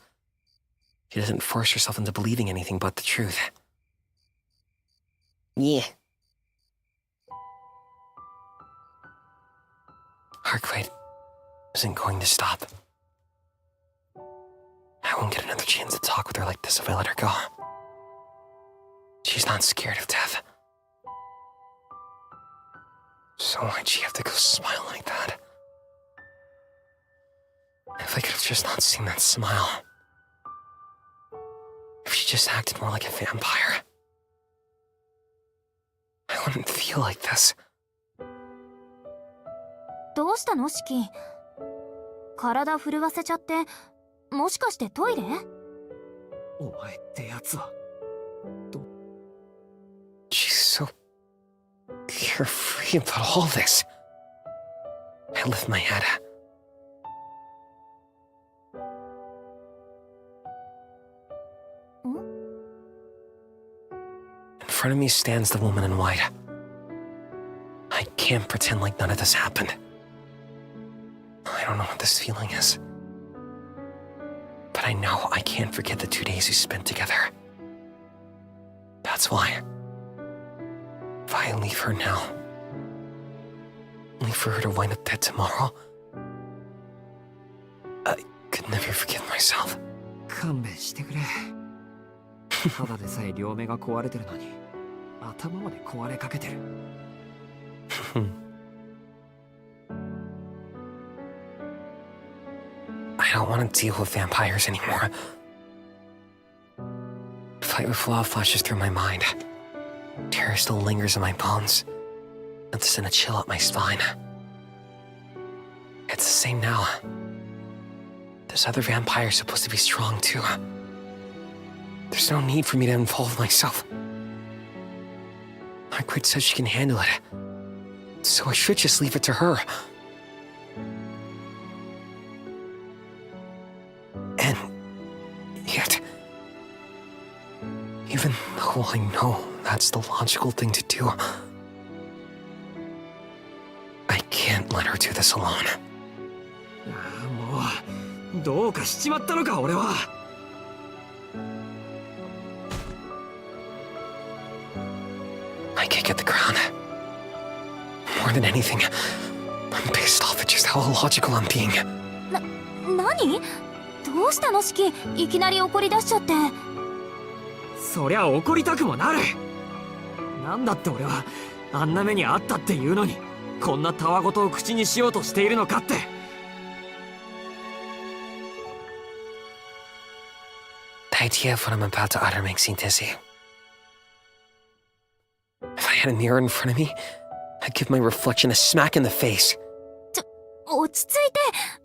She doesn't force herself into believing anything but the truth. Yeah. Aruceid isn't going to stop. I won't get another chance to talk with her like this if I let her go. She's not scared of death. So why'd she have to go smile like that? If I could have just not seen that smile. If she just acted more like a vampire. I wouldn't feel like this. どうしたの、シキ？体震わせちゃって、もしかしてトイレ？お前ってやつは。She's so carefree about all this. I lift my head. In front of me stands the woman in white. I can't pretend like none of this happened. I don't know what this feeling is. But I know I can't forget the 2 days we spent together. That's why. If I leave her now, only for her to wind up dead tomorrow, I could never forgive myself. 勘弁してくれ。ただでさえ両目が壊れてるのに、頭まで壊れかけてる。I don't want to deal with vampires anymore. Fight with Flaw flashes through my mind. Terror still lingers in my bones. Not to send a chill up my spine. It's the same now. This other vampire's supposed to be strong too. There's no need for me to involve myself. Aruceid says she can handle it. So I should just leave it to her. And yet, even though I know that's the logical thing to do, I can't let her do this alone. もうどうかしちまったのか俺は。I can't get the crown. More than anything, I'm pissed off at just how illogical I'm being. 何？どうしたのシキ？いきなり怒り出しちゃって。そりゃ怒りたくもなる。なんだって俺はあんな目にあったっていうのに、こんなたわごとを口にしようとしているのかって。The idea of what I'm about to utter makes me dizzy. If I had a mirror in front of me, I'd give my reflection a smack in the face. 落ち着い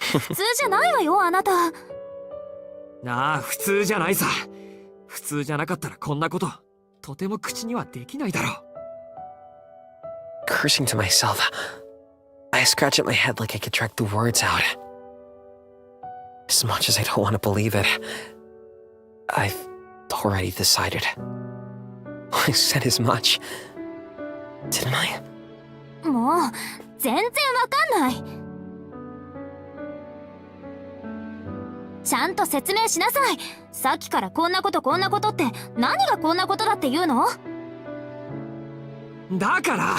て。普通じゃないわよ、あなた。なあ、普通じゃないさ。普通じゃなかったらこんなこと、とても口にはできないだろう。Cursing to myself, I scratch at my head like I could drag the words out. As much as I don't want to believe it, I've already decided. I said as much, didn't I? もう全然わかんない。ちゃんと説明しなさい。さっきからこんなことって何がこんなことだって言うの？だから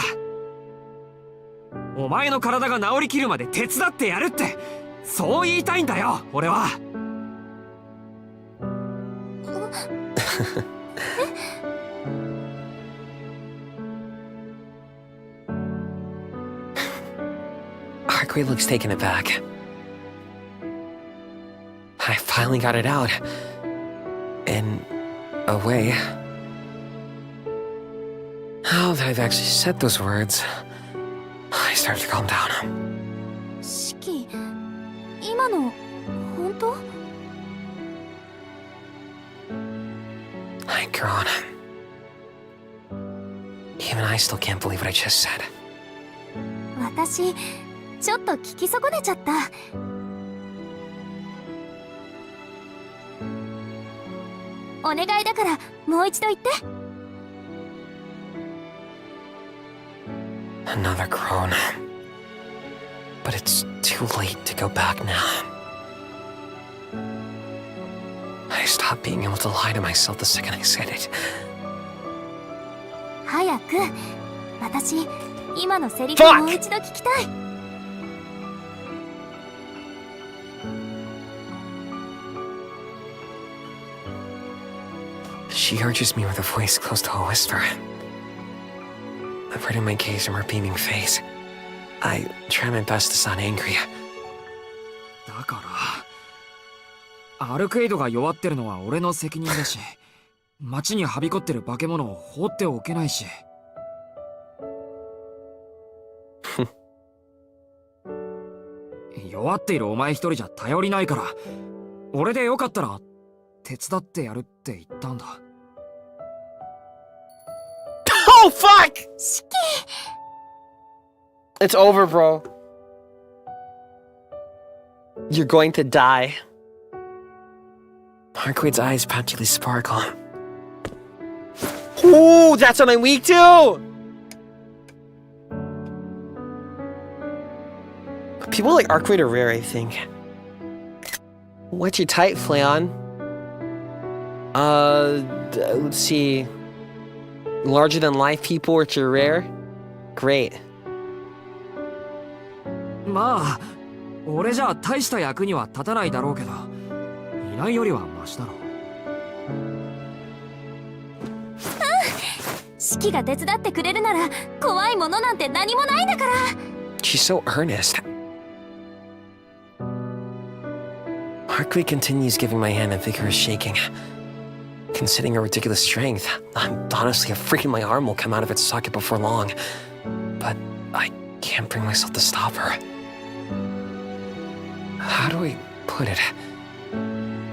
お前の体が治りきるまで手伝ってやるって、そう言いたいんだよ俺は。Aruceid looks taken aback. I finally got it out. In a way. Now that I've actually said those words, I start to calm down. シキ、今の本当I groan. Even I still can't believe what I just said. 私、ちょっと聞き損ねちゃった。お願いだからもう一度言って。Another groan. But it's too late to go back now. I stopped being able to lie to myself the second I said it. 早く。私、今のセリフをもう一度聞きたい。She urges me with a voice close to a whisper. Averting my gaze from her beaming face, I try my best to sound angry. だからアルケイドが弱ってるのは俺の責任だし、街にはびこってる化け物を放っておけないし。弱っているお前一人じゃ頼りないから、俺でよかったら手伝ってやるって言ったんだ。Oh fuck! シキ。It's over, bro. You're going to die. Aruceid's eyes practically sparkle. Ooh, that's what I'm weak to! People like Aruceid are rare, I think. What's your type, Flayon? Let's see. Larger than life people, which are rare? Great. まあ俺じゃ大した役には立たないだろうけど、いないよりはマシだろ。シキが手伝ってくれるなら怖いものなんて何もないんだから。 She's so earnest. Harkley continues giving my hand a vigorous shaking. Considering her ridiculous strength, I'm honestly afraid my arm will come out of its socket before long. But I can't bring myself to stop her. How do I put it?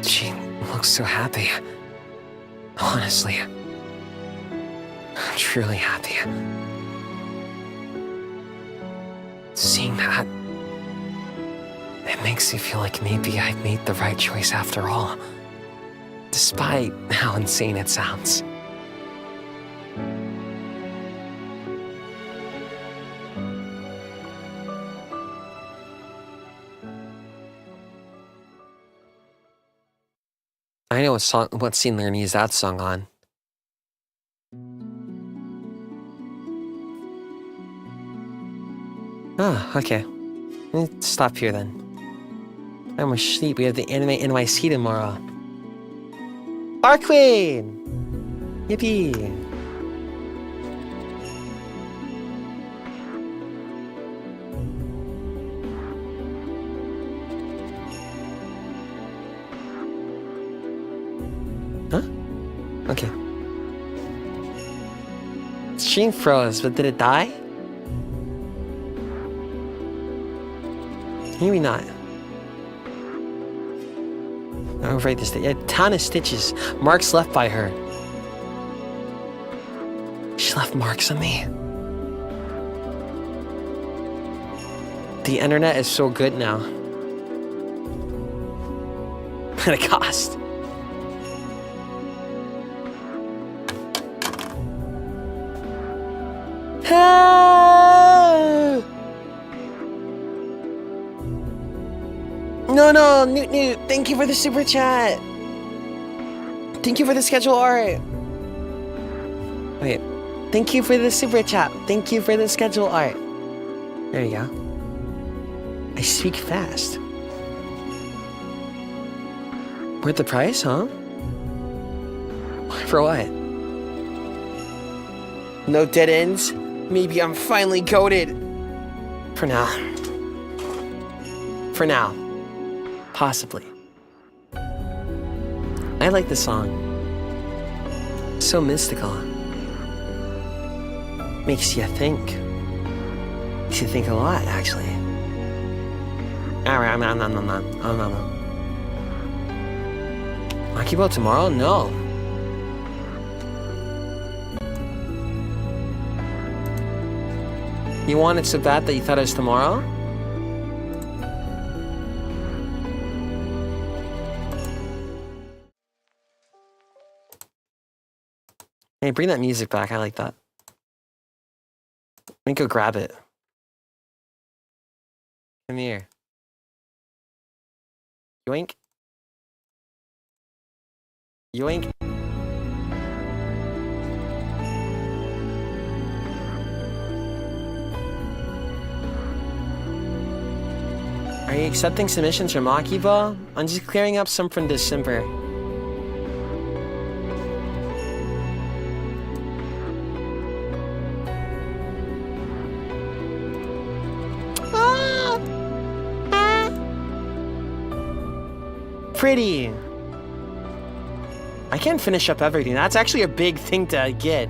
She looks so happy. Honestly, I'm truly happy. Seeing that, it makes me feel like maybe I made the right choice after all, despite how insane it sounds. I know what scene they're gonna use that song on. Ah, okay. Let's stop here then. I'm gonna sleep. We have the anime NYC tomorrow. Arqueen! Yippee! Huh? Okay. Stream froze, but did it die? Maybe not. I'll write this down. A ton of stitches. Marks left by her. She left marks on me. The internet is so good now. At a cost. No, Newt, thank you for the super chat. Thank you for the schedule art. Wait, thank you for the super chat. Thank you for the schedule art. There you go. I speak fast. Worth the price, huh? For what? No dead ends? Maybe I'm finally goated. For now. For now. Possibly. I like the song. So mystical. Makes you think. Makes you think a lot, actually. Alright, I'm not. Akibo tomorrow? No. You want it so bad that you thought it was tomorrow? Hey, bring that music back. I like that. Let me go grab it. Come here. Yoink. Yoink. Are you accepting submissions from Akiba? I'm just clearing up some from December. Pretty. I can't finish up everything. That's actually a big thing to get.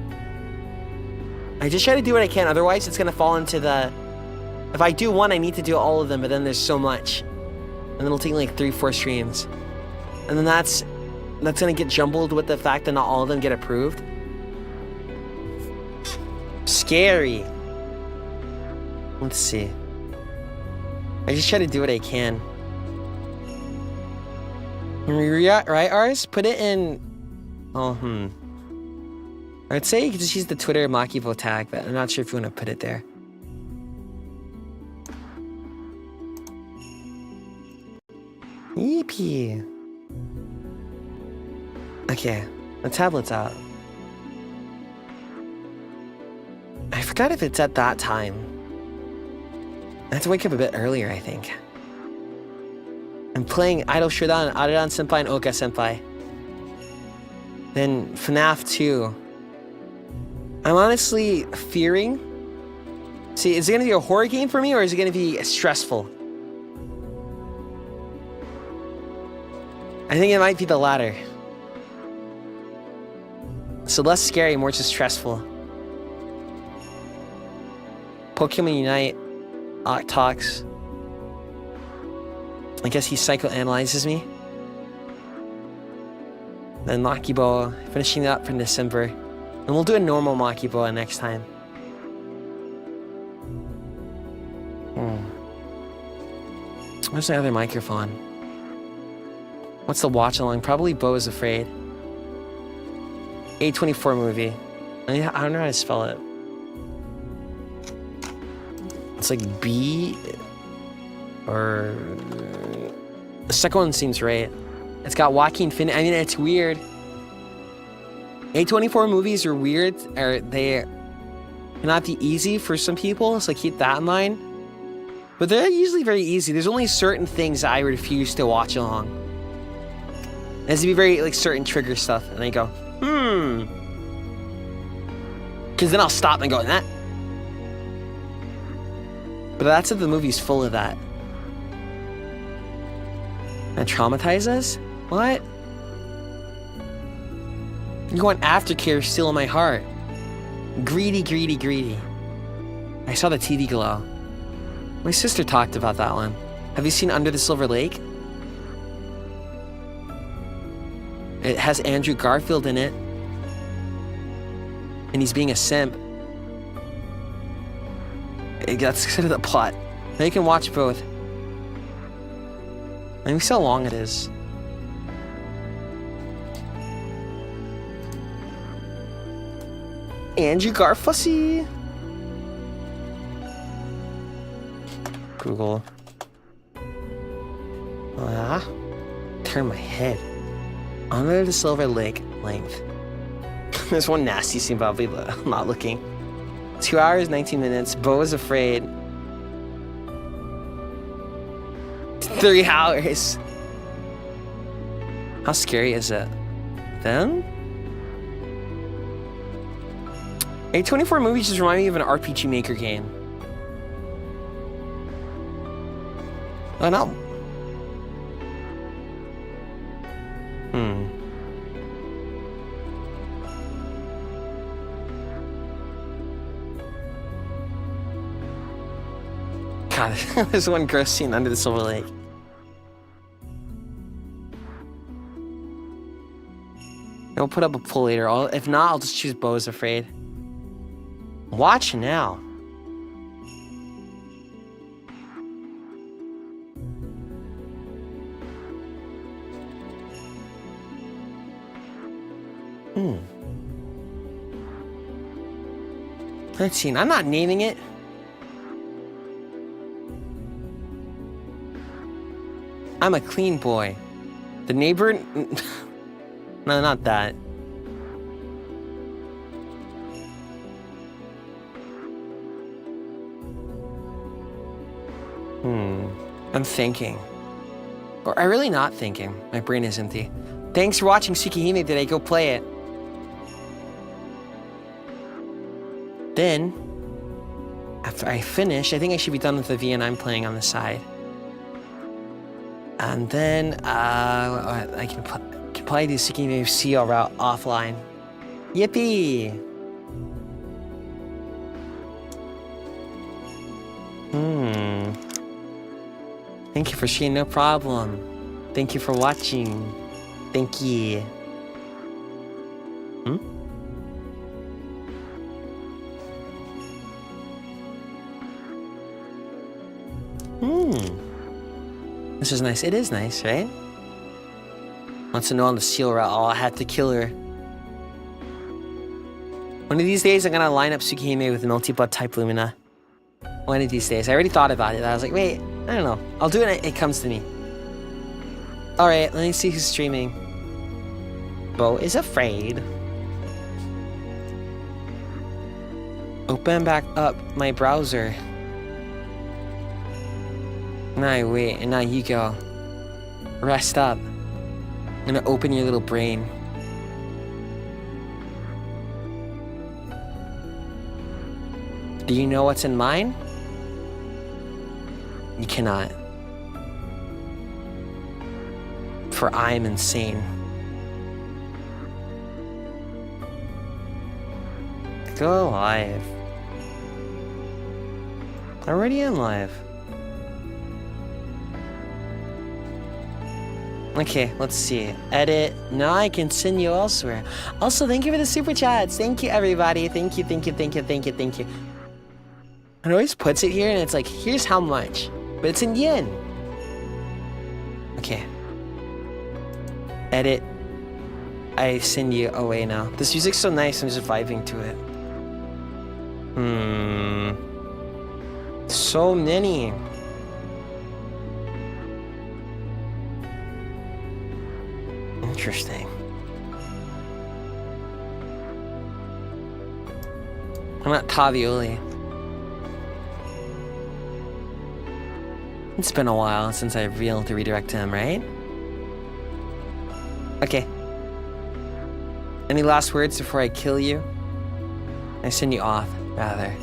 I just try to do what I can, otherwise it's gonna fall into the... If I do one, I need to do all of them, but then there's so much. And then it'll take like 3-4 streams. And then that's gonna get jumbled with the fact that not all of them get approved. Scary. Let's see. I just try to do what I can. Right, Ars? Put it in... Oh, I'd say you could just use the Twitter Makivo tag, but I'm not sure if you want to put it there. Yippee. Okay, the tablet's out. I forgot if it's at that time. I have to wake up a bit earlier, I think. I'm playing Idol Shodan, Arudan Senpai, and Oka Senpai. Then FNAF 2. I'm honestly fearing. See, is it gonna be a horror game for me, or is it gonna be stressful? I think it might be the latter. So less scary, more just stressful. Pokemon Unite, Octox. I guess he psychoanalyzes me. Then Makiboa, finishing up for December. And we'll do a normal Makiboa next time. Where's my other microphone? What's the watch along? Probably Bo is Afraid. A24 movie. I don't know how to spell it. It's like B or the second one seems right. It's got Joaquin Phoenix. I mean, it's weird. A24 movies are weird, or they cannot be easy for some people, so keep that in mind. But they're usually very easy. There's only certain things that I refuse to watch along. It has to be very, like, certain trigger stuff, and I go, because then I'll stop and go, nah. But that's if the movie's full of that. And traumatize us? What? You want aftercare stealing my heart. Greedy, greedy, greedy. I saw the TV glow. My sister talked about that one. Have you seen Under the Silver Lake? It has Andrew Garfield in it. And he's being a simp. That's kind of the plot. Now you can watch both. Let me see how long it is. Andrew Garfussy. Google. Turn my head. Under the Silver Lake length. There's one nasty scene, probably not looking. 2 hours, 19 minutes. Bo is Afraid. 3 hours. How scary is it? Then? A24 movies just remind me of an RPG Maker game. Oh no. God, there's one gross scene under the Silver Lake. I'll put up a poll later. If not, I'll just choose Bo is Afraid. Watch now. Let's see. I'm not naming it. I'm a clean boy. The neighbor... No, not that. I'm thinking. Or am I really not thinking? My brain is empty. Thanks for watching TSUKIHIME today. Go play it. Then, after I finish, I think I should be done with the VN I'm playing on the side. And then, I can probably do TSUKIHIME CO route offline. Yippee! Thank you for sharing, no problem. Thank you for watching. Thank you. This is nice. It is nice, right? Wants to know on the seal route. Oh, I had to kill her. One of these days, I'm gonna line up TSUKIHIME with multi-blood type Lumina. One of these days. I already thought about it. I was like, wait, I don't know. I'll do it when it comes to me. Alright, let me see who's streaming. Bo is afraid. Open back up my browser. Now wait, and now you go. Rest up. I'm gonna open your little brain. Do you know what's in mine? You cannot. For I am insane. Go live. I already am live. Okay, let's see. Edit. Now I can send you elsewhere. Also, thank you for the super chats. Thank you, everybody. Thank you, thank you, thank you, thank you, thank you. It always puts it here and it's like, here's how much. But it's in yen. Okay. Edit. I send you away now. This music's so nice, I'm just vibing to it. So many. Interesting. I'm not Tavioli. It's been a while since I've been able to redirect to him, right? Okay. Any last words before I kill you? I send you off, rather.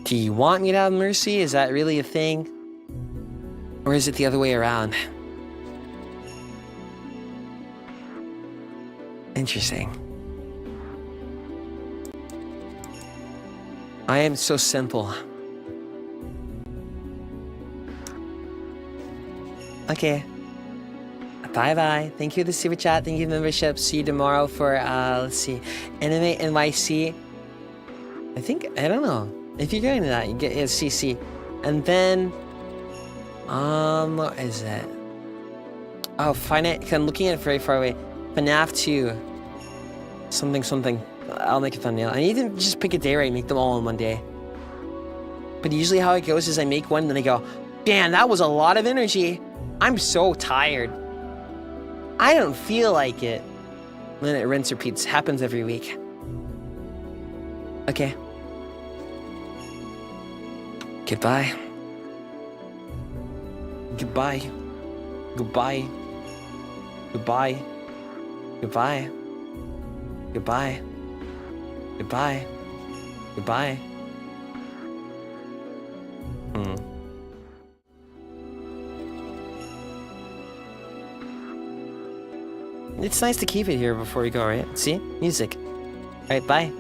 Do you want me to have mercy? Is that really a thing? Or is it the other way around? Interesting. I am so simple. Okay. Bye-bye. Thank you for the super chat. Thank you for the membership. See you tomorrow for, let's see, Anime NYC. I don't know. If you're going to that, you get a CC. And then, what is it? Oh, find it, 'cause I'm looking at it very far away. FNAF 2. Something. I'll make a thumbnail. I need to just pick a day where I make them all in one day. But usually how it goes is I make one, and then I go, damn, that was a lot of energy. I'm so tired. I don't feel like it. And then it rinse repeats. Happens every week. Okay. Goodbye. Goodbye. Goodbye. Goodbye. Goodbye. Goodbye. Goodbye. Goodbye. It's nice to keep it here before we go, right? See? Music. Alright, bye.